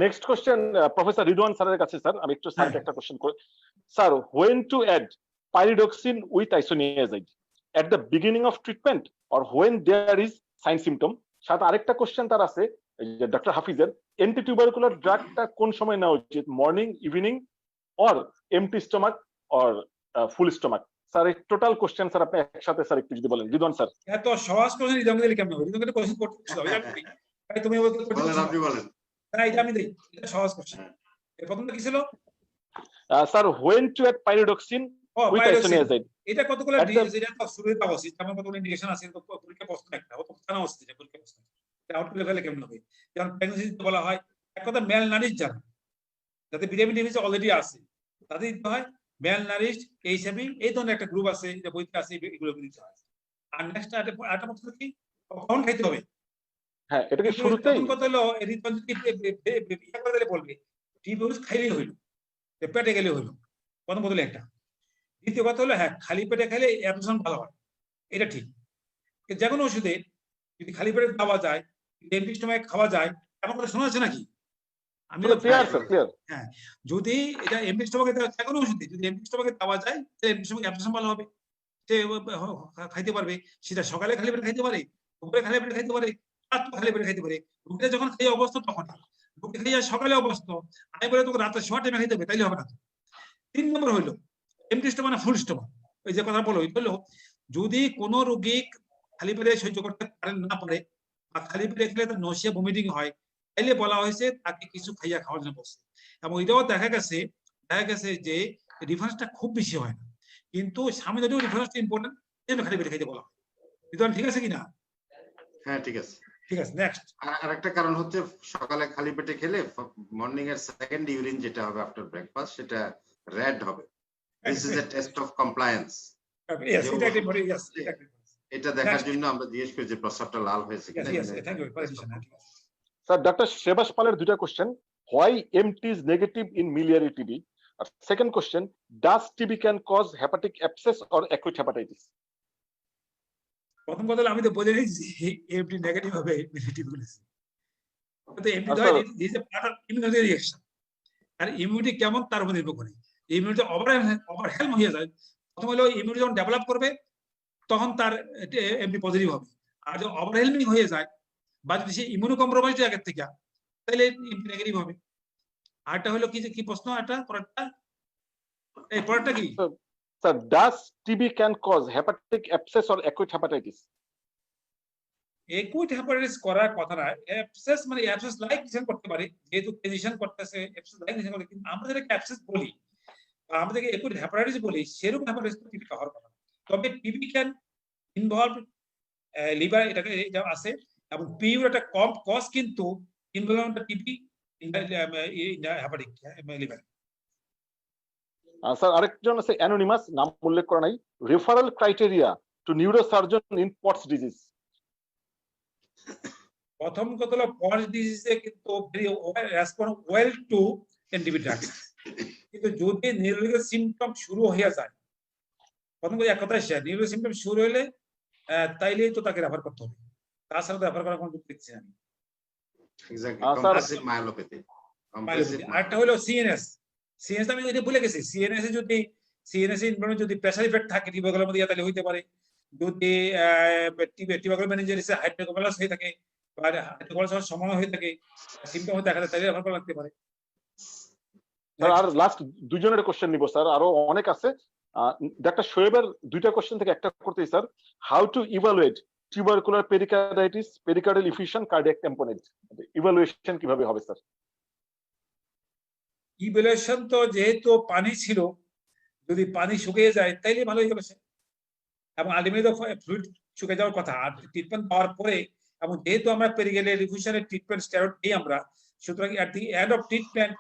Next question professor Ridwan স্যারের কাছে স্যার, আমি একটু স্যারকে একটা কোশ্চেন করি sir, when to add pyridoxine with isoniazid at the beginning of treatment or when there is sign symptom? সাথে আরেকটা কোশ্চেন তার আছে, ডক্টর হাফিজের এন্টি টিউবারকুলার ড্রাগটা কোন সময় নেওয়া উচিত, morning, evening, or empty stomach, or full stomach? Sir এই টোটাল কোশ্চেন স্যার আপনি একসাথে স্যার একটু যদি বলেন। রিদওয়ান স্যার এত সহজ কোশ্চেন রিদম দিলে কেমন হবে? রিদম একটা কোশ্চেন করতে হবে, এটা আমি দিই। ভাই তুমি বলতে বলেন, আপনি বলেন। না, এটা আমি দেই, এটা সহজ কোশ্চেন। এর প্রথমটা কি ছিল? Sir when to add pyridoxine ও উইথ পাইরোক্সিন। আইসোনিয়াজাইড। এটা কতগুলো At the- এটা তো শুরুতে পাওয়া উচিত, আমার কতগুলো ইন্ডিকেশন আছে, তো পরীক্ষা প্রশ্ন একটা ও তো জানা উচিত, এটা পরীক্ষা প্রশ্ন এটা আউট লেভেলে কেমন হবে? যেমন প্রেগন্যান্সিতে বলা হয় এক কথা মেল নারিশ জানা, যাতে ভিটামিন ডি অলরেডি আছে তাদের দিতে হয়। মেল নারিশ এইচআইভি এই ধরনের একটা গ্রুপ আছে, এটা বইতে আছে, এগুলো দিতে হয়। আর নেক্সট আরেকটা প্রশ্ন কি, কখন খাইতে হবে? হ্যাঁ, এটা কি শুরুতেই? প্রথম কথা হলো রিদওয়ান যদি ইয়া করে দিলে বলবে টিবিউস খাইলেই হইলো, পেটে গেলে হইলো, প্রথম বদলে একটা। দ্বিতীয় কথা হলো হ্যাঁ, খালি পেটে খেলে অ্যাবজর্পশন ভালো হয়, এটা ঠিক। যে কোনো ওষুধে যদি খালি পেটে খাওয়া যায়, এমটি স্টমাকে খাওয়া যায়, এমন করে শোনা আছে নাকি? আমি তো ক্লিয়ার স্যার, ক্লিয়ার। হ্যাঁ, যদি এটা এমটি স্টমাকে যে কোনো ওষুধে যদি এমটি স্টমাকে দেওয়া যায়, তাহলে এমটি স্টমাকে অ্যাবজর্পশন ভালো হবে, সে খাইতে পারবে। সেটা সকালে খালি পেটে খাইতে পারে, দুপুরে খালি পেটে খাইতে পারে, রাত খালি পেটে খাইতে পারে। রোগীটা যখন খাই অবস্থ তখন, রোগী খাইয়া সকালে অবস্থ, আমি বলে তোকে রাতে শোয়ার টাইমে খাইতে হবে, তাইলে হবে না। 3 নম্বর হইলো এমটি স্টমাক না ফুল স্টমাক, ওই যে কথা বলো হইলো, যদি কোনো রোগী খালি পেটে সহ্য করতে পারে না পারে বা খালি পেটে খেলে তার নসিয়া ভমিটিং হয়, তাইলে বলা হয়েছে তাকে কিছু খাইয়া খাওয়ার জন্য বলছে। এবং এটাও দেখা গেছে যে রিফারেন্সটা খুব বেশি হয় না, কিন্তু সামনে যদিও রিফারেন্সটা ইম্পর্টেন্ট, এই খালি পেটে খাইতে বলা হয়। রিদওয়ান ঠিক আছে কিনা? হ্যাঁ, ঠিক আছে। ঠিক আছে, নেক্সট। আর একটা কারণ হচ্ছে সকালে খালি পেটে খেলে মর্নিং এর সেকেন্ড ইউরিন যেটা হবে আফটার ব্রেকফাস্ট, সেটা রেড হবে। This is a test of compliance. Yes, exactly, yes, exactly. এটা দেখার Next. জন্য আমরা জিজ্ঞেস করি যে প্রস্রাবটা লাল হয়েছে Yes, কিনা। yes, thank you for addition. Sir doctor সেবাস পালের দুইটা question, why MT is negative in miliary TB, আর second question, does TB can cause hepatic abscess or acute hepatitis? প্রথম কথা হলো আমি তো বলে নিয়েছি এমটি নেগেটিভ হবে, নেগেটিভ বলেছি। তো এমটি আচ্ছা। হয় this a part of immunity reaction, আর ইমিউনিটি কেমন তার উপর নির্ভর করে। ইমিউনিটি ওভারহেলম হয়ে যায়, প্রথম হলো ইমিউনিটি যখন ডেভেলপ করবে তখন তার এমটি পজিটিভ হবে। আর যখন ওভারহেলমিং হয়ে যায় বা যদি সে ইমিউনো কম্প্রোমাইজড আগের থেকে, তাহলে এমটি নেগেটিভ হবে। আরটা হলো কি প্রশ্ন, এটা পরেরটা, এই পরেরটা কি? Sir does TB can cause hepatic abscess or acute hepatitis? Acute hepatitis করার কথা না, অ্যাবসেস মানে অ্যাবসেস লাইক ডিসিশন করতে পারে, যেহেতু ফিজিশিয়ান করতেছে অ্যাবসেস লাইক ডিসিশন করে, কিন্তু আমরা যেটাকে অ্যাবসেস বলি বা আমরা যেটাকে একুইট হেপাটাইটিস বলি, সেরকম হেপাটাইটিস টিবি হওয়ার কথা। তবে টিবি ক্যান ইনভলভ লিভার, এটাকে এটা আছে, এবং পিইউ একটা কম কজ, কিন্তু involvement TB hepatic liver. Sir আরেকজন আছে অ্যানোনিমাস, নাম উল্লেখ করা নাই, referral criteria to neurosurgeon in Pott's disease? প্রথম কথা হলো পটস ডিজিজে কিন্তু respond well to anti TB drugs, কিন্তু যদি নিউরোলজিক্যাল সিম্পটম শুরু হয়ে যায়, প্রথম কথা এক কথায় শেয়ার, নিউরোলজিক্যাল সিম্পটম শুরু হলে তাইলেই তো তাকে রেফার করতে হবে, তাছাড়া তো রেফার করার কোনো দেখছি আমি। Exactly, compressive myelopathy. আরেকটা হলো সিএনএস, সিএনএস আমি এটা ভুলে গেছি, সিএনএস এ যদি সিএনএস ইনভলভমেন্ট যদি প্রেসার ইফেক্ট থাকে টিউবারকুলার মধ্যে, তাহলে হইতে পারে। যদি টিউবারকুলার মেনিনজাইটিসে হাইড্রোকোলাস হয়ে থাকে বা হাইড্রোকোলাস হওয়ার সময় হয়ে থাকে, সিম্পটম হয়ে দেখা যায়, তাহলে রেফার করা লাগতে পারে। স্যার আর লাস্ট দুইজনের কোশ্চেন নিব স্যার, আরো অনেক আছে। ডাক্তার শোয়েবের দুইটা কোশ্চেন থেকে একটা করতেই sir, how to evaluate tubercular pericarditis, pericardial effusion, cardiac tamponade, evaluation কিভাবে হবে স্যার? ইভ্যালুয়েশন তো যেহেতু পানি ছিল, যদি পানি শুকিয়ে যায় তাইলে ভালো ইভ্যালুয়েশন, এবং আলটিমেটলি ফ্লুইড শুকিয়ে যাওয়ার কথা। আর ট্রিটমেন্ট পাওয়ার পরে, এবং যেহেতু আমরা পেরিকার্ডিয়াল ইফিউশনের ট্রিটমেন্ট স্টেরয়েড দিই আমরা, সুতরাং এট দি এন্ড অফ ট্রিটমেন্ট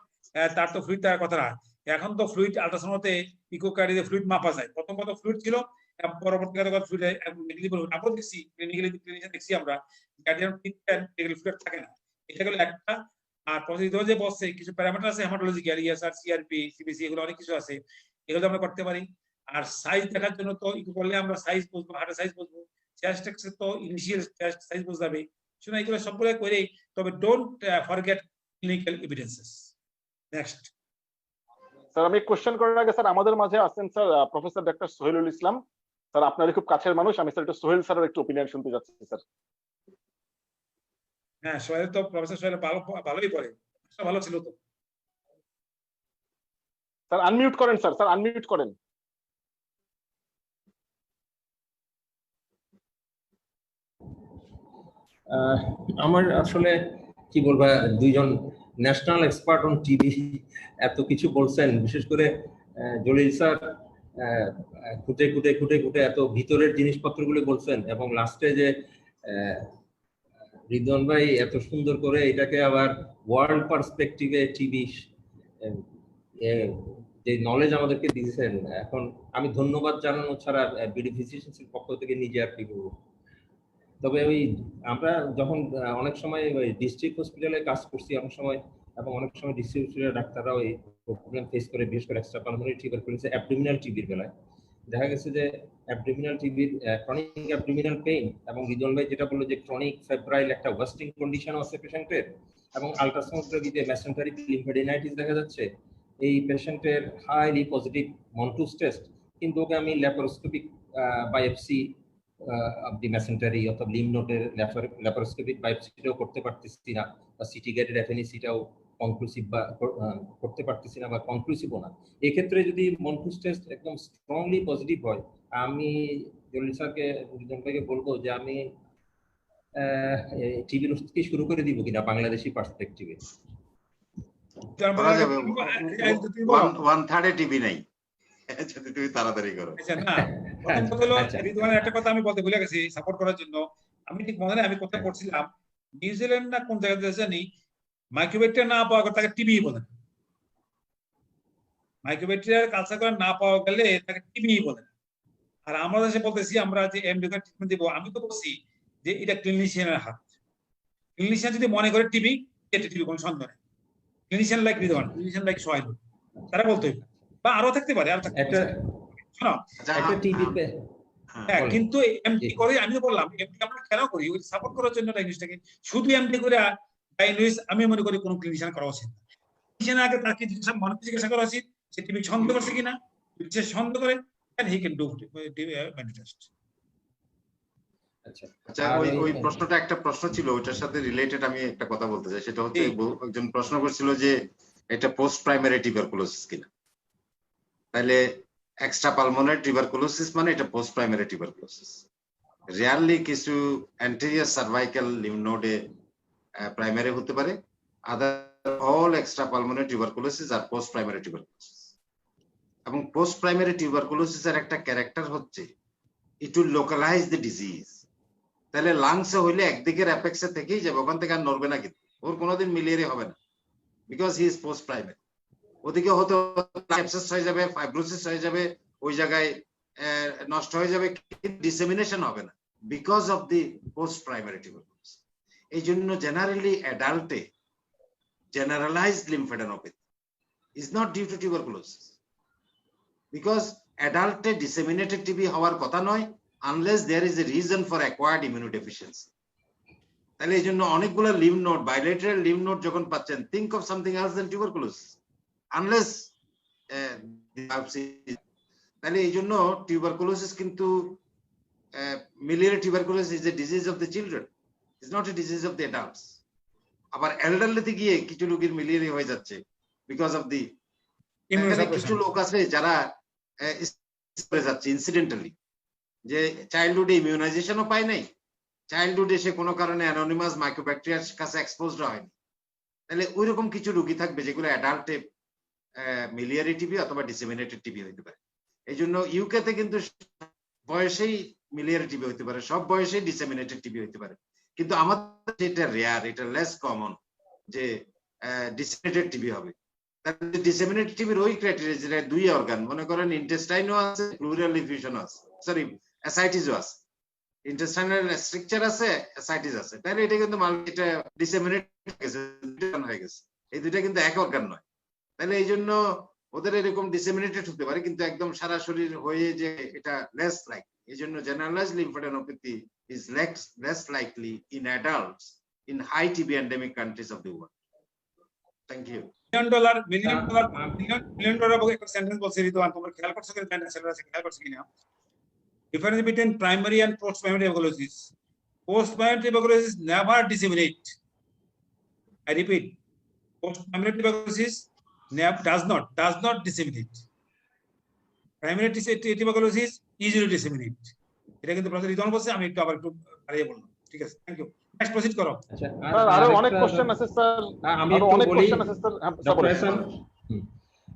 তার তো ফ্লুইড থাকার কথা না। এখন তো ফ্লুইড আল্ট্রাসাউন্ডে ইকোকার্ডিতে ফ্লুইড মাপা যায়, প্রথম ফ্লুইড ছিল, পরবর্তীকালে ফ্লুইড আমরা দেখছি, ক্লিনিক্যালি দেখছি আমরা গার্ডিয়ান ট্রিটমেন্ট ফ্লুইড থাকে না, এটা হলো একটা। আর যে বলছে কিছু প্যারামিটার আছে হেমাটোলজিক্যাল, ইএসআর, সিআরপি, সিবিসি, এগুলো অনেক কিছু আছে, এগুলো আমরা করতে পারি। আর সাইজ দেখার জন্য তো ইকো করলে আমরা সাইজ বুঝবো, হার্টের সাইজ বুঝবো, চেস্ট এক্সরে তো ইনিশিয়াল চেস্ট সাইজ বুঝতে হবে। শুনে এগুলো সবগুলো করে, তবে don't forget clinical evidences. Next sir আমি কোশ্চেন করার আগে স্যার আমাদের মাঝে আছেন স্যার প্রফেসর ডক্টর সোহেলুল ইসলাম স্যার, আপনারই খুব কাছের মানুষ, আমি স্যার একটু সোহেল স্যারের একটু ওপিনিয়ন শুনতে যাচ্ছি স্যার। হ্যাঁ সোহেল তো প্রফেসর সোহেল ভালোই পড়ে, ভালো ছিল তো। স্যার আনমিউট করেন, স্যার আনমিউট করেন। আমার আসলে কি বলবো, দুইজন ন্যাশনাল এক্সপার্ট অন টিবি এত কিছু বলছেন, বিশেষ করে জলিল স্যার খুঁটে খুঁটে খুঁটে খুঁটে এত ভিতরের জিনিসপত্রগুলো বলছেন, এবং লাস্টে যে রিদওয়ান ভাই এত সুন্দর করে এটাকে আবার ওয়ার্ল্ড পার্সপেক্টিভে টিবি যে নলেজ আমাদেরকে দিয়েছেন, এখন আমি ধন্যবাদ জানানো ছাড়া বিডি ফিজিশিয়ানসের পক্ষ থেকে নিজে আর কি বলবো। তবে ওই আমরা যখন অনেক সময় ওই ডিস্ট্রিক্ট হসপিটালে কাজ করছি অনেক সময়, এবং অনেক সময় ডিস্ট্রিক্ট হসপিটালের ডাক্তাররা ওই প্রবলেম ফেস করে, বিশেষ করে এক্সট্রা পালমোনারি টিউবারকুলোসিস, অ্যাবডোমিনাল টিবির বেলায় দেখা গেছে যে অ্যাবডোমিনাল টিবির ক্রনিক অ্যাবডোমিনাল পেইন, এবং রিদওয়ান ভাই যেটা বললো যে ক্রনিক ফেব্রাইল একটা ওয়েস্টিং কন্ডিশনও আছে পেশেন্টের, এবং আলট্রাসোনোগ্রাফিতে মেসেন্টারিক লিম্ফেডিনাইটিস দেখা যাচ্ছে। এই পেশেন্টের হাইলি পজিটিভ মন্টুস টেস্ট, কিন্তু ওকে আমি laparoscopic biopsy of the mesentery অথবা লিম্ফ নোডের ল্যাপারোস্কোপিক বায়োপসিটাও করতে পারতেছি না, বা সিটি গাইডেড এফএনএসিটাও কনক্লুসিভ বা করতে পারতেছি না, বা কনক্লুসিভও না। এক্ষেত্রে যদি মন্টুস টেস্ট একদম স্ট্রংলি পজিটিভ হয়, আমি জলিল স্যারকে রিদওয়ান ভাইকে বলবো যে আমি টিবির ওষুধ কি শুরু করে দিব কিনা বাংলাদেশি পার্সপেক্টিভে। করা যাবে, 1/3 টিভি নাই যদি তুমি তাড়াতাড়ি করো। রিদওয়ানের একটা কথা আমি বলতে ভুলে গেছি সাপোর্ট করার জন্য, আমি ঠিক মনে নেই আমি কোথায় পড়ছিলাম, নিউজিল্যান্ড না কোন জায়গাতে জানি মাইক্রোব্যাকটেরিয়া না পাওয়া গেলে তাকে টিবি বলে, মাইক্রোব্যাকটেরিয়ার কালচার করে না পাওয়া গেলে তাকে টিবি বলে। আর আমরা দেশে বলতেছি আমরা যে এমডি ট্রিটমেন্ট দিব, আমি তো বলছি যে এটা ক্লিনিশিয়ানের হাত, ক্লিনিশিয়ান যদি মনে করে টিবি, এটা টিবি কোনো সন্দেহ নেই। Clinician like Ridwan, clinician like Sohel, তারা বলতে বা আরো থাকতে পারে, আর থাকতে পারে। শোনো একটা টিবিতে হ্যাঁ, কিন্তু এমডি করে আমি তো বললাম এমডি আমরা কেন করি, ওই সাপোর্ট করার জন্য ডায়াগনোসটাকে, শুধু এমডি করে ডায়াগনোস আমি মনে করি কোনো ক্লিনিশিয়ান করা উচিত না। ক্লিনিশিয়ান আগে তাকে জিজ্ঞাসা করা উচিত সে টিবি সন্দেহ করছে কিনা, সে সন্দেহ করে and he can do manifest. আচ্ছা, ওই প্রশ্নটা একটা প্রশ্ন ছিল, ওইটার সাথে রিলেটেড আমি একটা কথা বলতে চাই। সেটা হচ্ছে একজন প্রশ্ন করছিল যে এটা পোস্ট প্রাইমারি টিউবারকুলোসিস কিনা। তাহলে এক্সট্রা পালমোনারি টিউবারকুলোসিস মানে এটা পোস্ট প্রাইমারি টিউবারকুলোসিস। রিয়ারলি কিছু অ্যান্টেরিয়র সার্ভাইকাল লিম্ফ নোডে প্রাইমারি হতে পারে, other all extra pulmonary tuberculosis are post primary tuberculosis. এবং পোস্ট প্রাইমারি টিউবারকুলোসিস এর একটা ক্যারেক্টার হচ্ছে it will localize the disease. তাহলে লাংসে হইলে একদিকের অ্যাপেক্সে থেকেই যাবে, ওখান থেকে আর নড়বে না, কিন্তু ওর কোনোদিন মিলিয়ারি হবে না, because he is post primary. ওদিকে হতে অ্যাবসেস হয়ে যাবে, ফাইব্রোসিস হয়ে যাবে, ওই জায়গায় নষ্ট হয়ে যাবে, ডিসেমিনেশন হবে না, because of the post primary tuberculosis. এই জন্য জেনারেলি অ্যাডাল্টে generalized lymphadenopathy is not due to tuberculosis, because অ্যাডাল্টে ডিসেমিনেটেড টিবি হওয়ার কথা নয় unless there is a reason for acquired immunodeficiency. তাহলে এই জন্য অনেকগুলো lymph node, bilateral lymph node যখন পাচ্ছেন, think of something else than tuberculosis unless তাহলে এই জন্য টিউবারকুলোসিস কিন্তু miliary tuberculosis is a disease of the children, it's not a disease of the adults. আবার এল্ডারলিতে গিয়ে কিছু লোকের মিলিয়ারি হয়ে যাচ্ছে because of the কিছু লোক আছে যারা যাচ্ছে ইনসিডেন্টালি, যে চাইল্ডহুডে ইমিউনাইজেশনও পায় নাই, চাইল্ডহুডে সে কোনো কারণে অ্যানোনিমাস মাইক্রোব্যাকটেরিয়ার কাছে এক্সপোজড হয়নি। তাহলে ওইরকম কিছু রোগী থাকবে যেগুলো অ্যাডাল্টে মিলিয়ারি টিবি অথবা ডিসেমিনেটেড টিবি হইতে পারে। এই জন্য ইউকেতে কিন্তু বয়সেই মিলিয়ারি টিবি হইতে পারে, সব বয়সেই ডিসেমিনেটেড টিবি হইতে পারে, কিন্তু আমাদের এটা রেয়ার, এটা লেস কমন যে ডিসেমিনেটেড টিবি হবে। তাহলে ডিসেমিনেটেড টিবির ওই ক্রাইটেরিয়া যেটা দুই অর্গান, মনে করেন ইন্টেস্টাইনও আছে, প্লুরাল ডিফিউশনও আছে, সরি অ্যাসাইটিসও আছে, ইন্টেস্টাইনাল স্ট্রাকচার আছে, অ্যাসাইটিস আছে। তাহলে এটা কিন্তু এটা ডিসেমিনেট হয়ে গেছে, এই দুইটা কিন্তু এক অর্গান নয়। তাহলে এই জন্য ওদের এরকম ডিসেমিনেটেড হতে পারে, কিন্তু একদম সারা শরীর হয়ে যে এটা লেস লাইক। এই জন্য generalized lymphadenopathy is less likely in adults in high TB endemic countries of the world. Thank you. Million dollar একটা সেন্টেন্স বলছি রিদওয়ান, তোমরা খেয়াল করছো কিনা জানি না, ছেলেরা খেয়াল করছো কিনা, difference between primary and post primary tuberculosis. Post primary tuberculosis never disseminate, I repeat, post-primary tuberculosis does not disseminate. Primary tuberculosis easily disseminate. এটা কিন্তু প্রফেসর রিদওয়ান বলছে, আমি একটু আবার একটু বাড়িয়ে বললাম। ঠিক আছে, থ্যাংক ইউ। নেক্সট প্রসিড করো। আচ্ছা, স্যার আরো অনেক কোশ্চেন আছে স্যার, আমি আরো একটু অনেক বলি কোশ্চেন আছে স্যার। ডক্টর এহসান,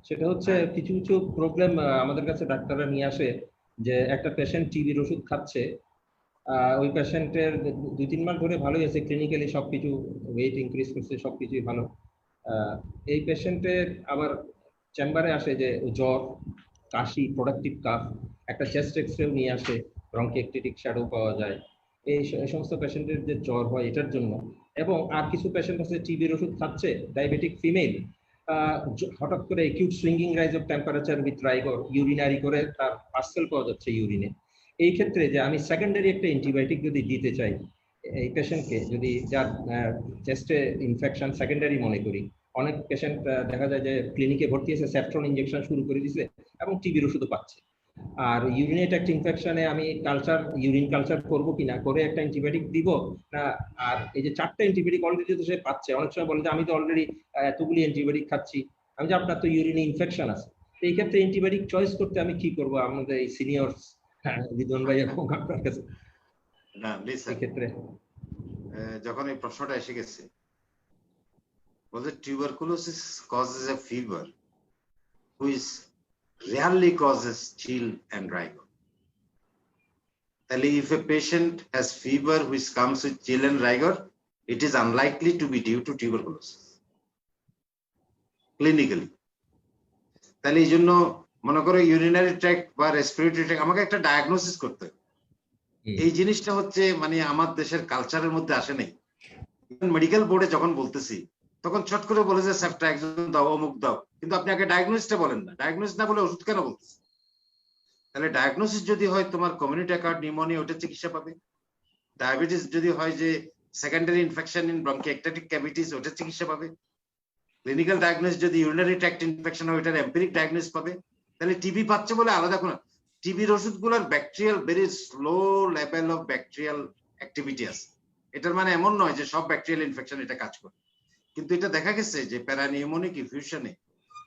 সেটা হচ্ছে কিছু কিছু প্রবলেম আমাদের কাছে ডাক্তাররা নিয়ে আসে যে একটা পেশেন্ট টিবির ওষুধ খাচ্ছে, ওই পেশেন্টের 2-3 মাস ধরে ভালোই আছে, ক্লিনিক্যালি সবকিছু ওয়েট ইনক্রিজ করছে, সবকিছুই ভালো। এই পেশেন্টের আবার চেম্বারে আসে যে জ্বর, কাশি, প্রোডাক্টিভ কাফ, একটা চেস্ট এক্সরেও নিয়ে আসে, ব্রঙ্কিয়েক্টিটিক শ্যাডো পাওয়া যায়। এই সমস্ত পেশেন্টের যে জ্বর হয় এটার জন্য। এবং আর কিছু পেশেন্ট আছে টিবির ওষুধ খাচ্ছে, ডায়াবেটিক ফিমেল, হঠাৎ করে acute swinging rise of temperature with rigor, urinary করে তার পার্সেল পাওয়া যাচ্ছে ইউরিনে। এই ক্ষেত্রে যে আমি সেকেন্ডারি একটা অ্যান্টিবায়োটিক যদি দিতে চাই এই পেশেন্টকে, যদি যার চেস্টে ইনফেকশন সেকেন্ডারি মনে করি, অনেক পেশেন্ট দেখা যায় যে ক্লিনিকে ভর্তি আছে, স্যাফট্রন ইনজেকশন শুরু করে দিয়েছে এবং টিবির ওষুধও পাচ্ছে। আর ইউরিনেট একটা ইনফেকশনে আমি কালচার, ইউরিন কালচার করবো কিনা, করে একটা অ্যান্টিবায়োটিক দিব না? আর এই যে 4টা অ্যান্টিবায়োটিক অলরেডি তো সে পাচ্ছে, অনেক সময় বলে যে আমি তো অলরেডি এতগুলি অ্যান্টিবায়োটিক খাচ্ছি, আমি যে আপনার তো ইউরিনে ইনফেকশন আছে। তো এই ক্ষেত্রে অ্যান্টিবায়োটিক চয়েস করতে আমি কি করবো? আমাদের এই সিনিয়র রিদওয়ান ভাই এবং আপনার কাছে না এই ক্ষেত্রে যখন এই প্রশ্নটা এসে গেছে, বলছে tuberculosis causes a fever which rarely causes chill and rigor. Then if a patient has fever which comes with chill and rigor, it is unlikely to be due to tuberculosis clinically. তাহলে এই জন্য মনে করো ইউরিনারি ট্র্যাক্ট বা রেসপিরেটরি ট্র্যাক্ট আমাকে একটা ডায়াগনোসিস করতে হবে। এই জিনিসটা হচ্ছে মানে আমার দেশের কালচারের মধ্যে আসে নাই। মেডিকেল বোর্ডে যখন বলতেছি তখন ছট করে বলে যে সেফট্রাক্সন দাও, অমুক দাও, কিন্তু আপনি আগে ডায়াগনোসিসটা বলেন না। ডায়াগনোসিস না বলে ওষুধ কেন বলতেছে? তাহলে ডায়াগনোসিস যদি হয় তোমার কমিউনিটি অ্যাকার্ড নিউমোনিয়া, ওটা চিকিৎসা পাবে। ডায়াবেটিস যদি হয় যে সেকেন্ডারি ইনফেকশন ইন ব্রঙ্কিয়েক্টাটিক ক্যাভিটিস, ওটা চিকিৎসা পাবে। ক্লিনিক্যাল ডায়াগনোসিস যদি ইউরিনারি ট্র্যাক্ট ইনফেকশন হয়, ওটার এম্পিরিক ডায়াগনোসিস পাবে। তাহলে টিবি পাচ্ছে বলে আলাদা কোনো, টিবির ওষুধগুলোর bacterial very slow level of bacterial activity আছে। এটার মানে এমন নয় যে সব ব্যাকটেরিয়াল ইনফেকশন এটা কাজ করে। কিন্তু এটা দেখা গেছে যে প্যারানিউমোনিক ইনফিউশনে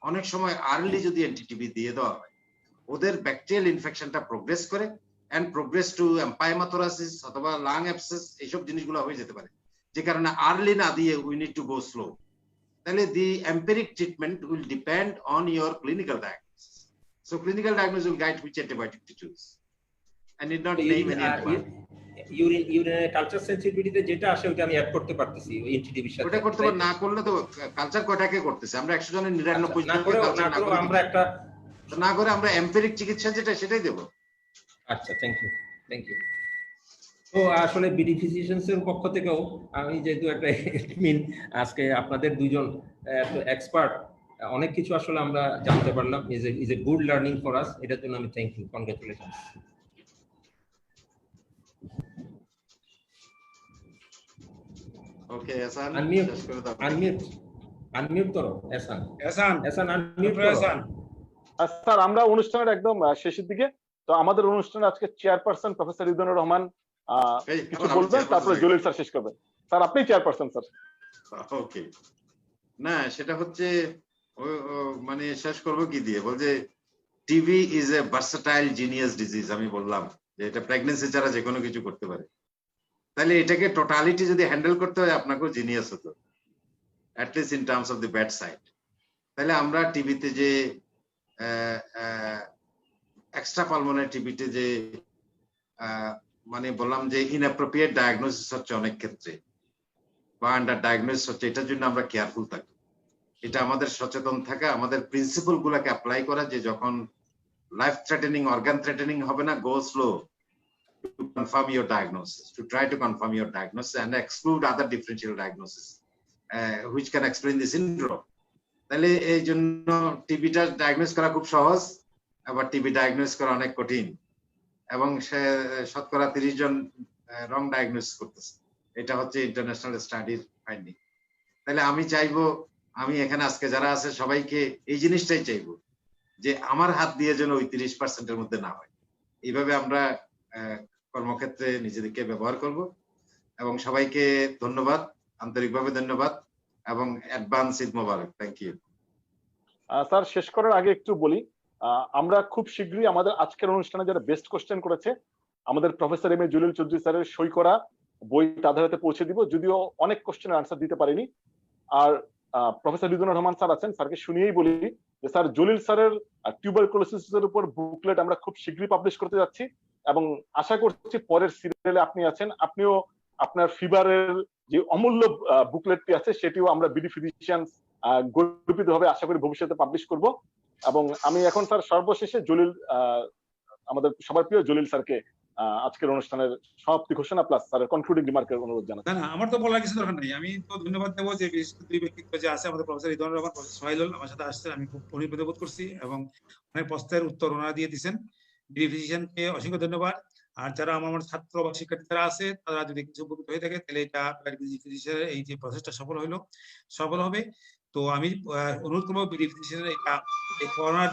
অনেক সময় আর্লি যদি অ্যান্টিটিবি দিয়ে দেওয়া হয়, ওদের ব্যাকটেরিয়াল ইনফেকশনটা প্রোগ্রেস করে এন্ড প্রোগ্রেস টু এম্পাইমাথোরাসিস অথবা লাং অ্যাবসেস, এইসব জিনিসগুলো হয়ে যেতে পারে, যে কারণে আর্লি না দিয়ে we need to go slow. তাহলে the empiric treatment will depend on your clinical diagnosis. So clinical diagnosis will guide which antibiotic to choose. I need not name any antibiotic. ইউরিনের কালচার সেনসিটিভিটিতে যেটা আসে ওটা আমি অ্যাড করতে পারতেছি ওই অ্যান্টিটিভির সাথে। ওটা করতে পার না করলে তো কালচার কয়টাকে করতেছে আমরা 100 জনের 99 না করে আমরা একটা না করে আমরা এম্পিরিক চিকিৎসা যেটা সেটাই দেব। আচ্ছা, থ্যাংক ইউ। তো আসলে বিডি ফিজিশিয়ানস এর পক্ষ থেকেও আমি যেহেতু একটা এডমিন, আজকে আপনাদের দুইজন এক্সপার্ট, অনেক কিছু আসলে আমরা জানতে পারলাম। Is a good learning for us. এটার জন্য আমি thank you, congratulations. Okay Ehsan, unmute শেষ করে দাও। আনমিউট করো এহসান। এহসান আনমিউট করো। স্যার আমরা অনুষ্ঠানের একদম শেষের দিকে, তো আমাদের অনুষ্ঠানে আজকে চেয়ারপারসন প্রফেসর রিদওয়ানুর রহমান কিছু বলবেন, তারপরে জলিল স্যার শেষ করবেন। স্যার আপনি চেয়ারপারসন স্যার। ওকে, না সেটা হচ্ছে মানে শেষ করব কি দিয়ে, বলছে TB is A versatile genius disease. আমি বললাম যে এটা প্রেগন্যান্সি ছাড়া যে কোনো কিছু করতে পারে। তাহলে এটাকে টোটালিটি যদি হ্যান্ডেল করতে হয় আপনাকেও জিনিয়াস হতো, at least in terms of the bad side. তাহলে আমরা টিবিতে যে এক্সট্রা পালমোনারি টিবিতে যে মানে বললাম যে ইনঅ্যাপ্রোপ্রিয়েট ডায়াগনোসিস হচ্ছে অনেক ক্ষেত্রে, বা আন্ডার ডায়াগনোসিস হচ্ছে, এটার জন্য আমরা কেয়ারফুল থাকি। এটা আমাদের সচেতন থাকা, আমাদের প্রিন্সিপাল গুলাকে অ্যাপ্লাই করা, যে যখন লাইফ থ্রেটেনিং, অর্গান থ্রেটেনিং হবে না, গো slow to confirm your diagnosis, to try to confirm your diagnosis and exclude other differential diagnosis which can explain the syndrome. তাহলে এই জন্য টিবিটা ডায়াগনোস করা খুব সহজ, আবার টিবি ডায়াগনোস করা অনেক কঠিন, এবং সে শতকরা 30 জন রং ডায়াগনোস করতেছে। এটা হচ্ছে ইন্টারন্যাশনাল স্টাডির ফাইন্ডিং। তাহলে আমি চাইবো, আমি এখানে আজকে যারা আছে সবাইকে এই জিনিসটাই চাইবো, যে আমার হাত দিয়ে যেন ওই 30% মধ্যে না হয়। এইভাবে আমরা কর্মক্ষেত্রে নিজেদেরকে ব্যবহার করব। এবং সবাইকে ধন্যবাদ, আন্তরিকভাবে ধন্যবাদ। এবং অ্যাডভান্স ঈদ মোবারক। Thank you. স্যার শেষ করার আগে একটু বলি, আমরা খুব শীঘ্রই আমাদের আজকের অনুষ্ঠানে যারা বেস্ট কোশ্চেন করেছে আমাদের professor M A Jalil Chowdhury স্যারের সই করা বই তাদের হাতে পৌঁছে দিব, যদিও অনেক কোশ্চেনের আনসার দিতে পারিনি। আর প্রফেসর রিদুয়ানুর রহমান স্যার আছেন, স্যারকে শুনিয়েই বলি যে স্যার জলিল স্যারের টিউবারকুলোসিসের উপর বুকলেট আমরা খুব শীঘ্রই পাবলিশ করতে যাচ্ছি, এবং আশা করছি পরের সিরিয়ালে আপনি আছেন, আপনিও আপনার ফিভারের যে অমূল্য বুকলেটটি আছে সেটিও আমরা বিডি ফিজিশিয়ানস গর্বিত ভাবে আশা করি ভবিষ্যতে পাবলিশ করব। এবং আমি এখন স্যার সর্বশেষে জলিল আমাদের সবার প্রিয় জলিল স্যারকে আজকের অনুষ্ঠানের সমাপ্তি ঘোষণা প্লাস স্যারের কনক্লুডিং রিমার্কের অনুরোধ জানাচ্ছি। না, আমার তো বলার কিছু দরকার নেই। আমি তো ধন্যবাদ দেবো যে বিশেষ দুই ব্যক্তিত্ব যে আছে, আমাদের প্রফেসর রিদওয়ানুর রহমান, প্রফেসর সোহাইলুল আমার সাথে আসছেন, আমি খুব অভিভূত বোধ করছি এবং অনেক প্রশ্নের উত্তর ওনারা দিয়ে দিচ্ছেন। বিডি ফিজিশিয়ানকে অসংখ্য ধন্যবাদ। আর যারা আমার ছাত্র বা শিক্ষার্থীরা আছে তারা যদি কিছু উপকৃত হয়ে থাকে তাহলে এটা বিডি ফিজিশিয়ানের এই যে প্রসেসটা সফল হবে। তো আমি অনুরোধ করবো বিডি ফিজিশিয়ানের এটা এই করোনার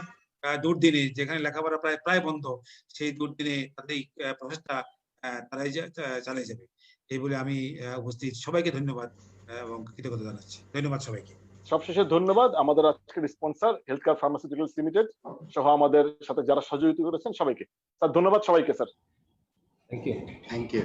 দুর্দিনে যেখানে লেখাপড়া প্রায় বন্ধ, সেই দুর্দিনে তাদের এই প্রসেসটা তারাই চালিয়ে যাবে এই বলে আমি উপস্থিত সবাইকে ধন্যবাদ এবং কৃতজ্ঞতা জানাচ্ছি। ধন্যবাদ সবাইকে। সবশেষে ধন্যবাদ আমাদের আজকের sponsor health care pharmaceuticals limited সহ আমাদের সাথে যারা সহযোগিতা করেছেন সবাইকে। স্যার ধন্যবাদ সবাইকে। Sir thank you. Thank you.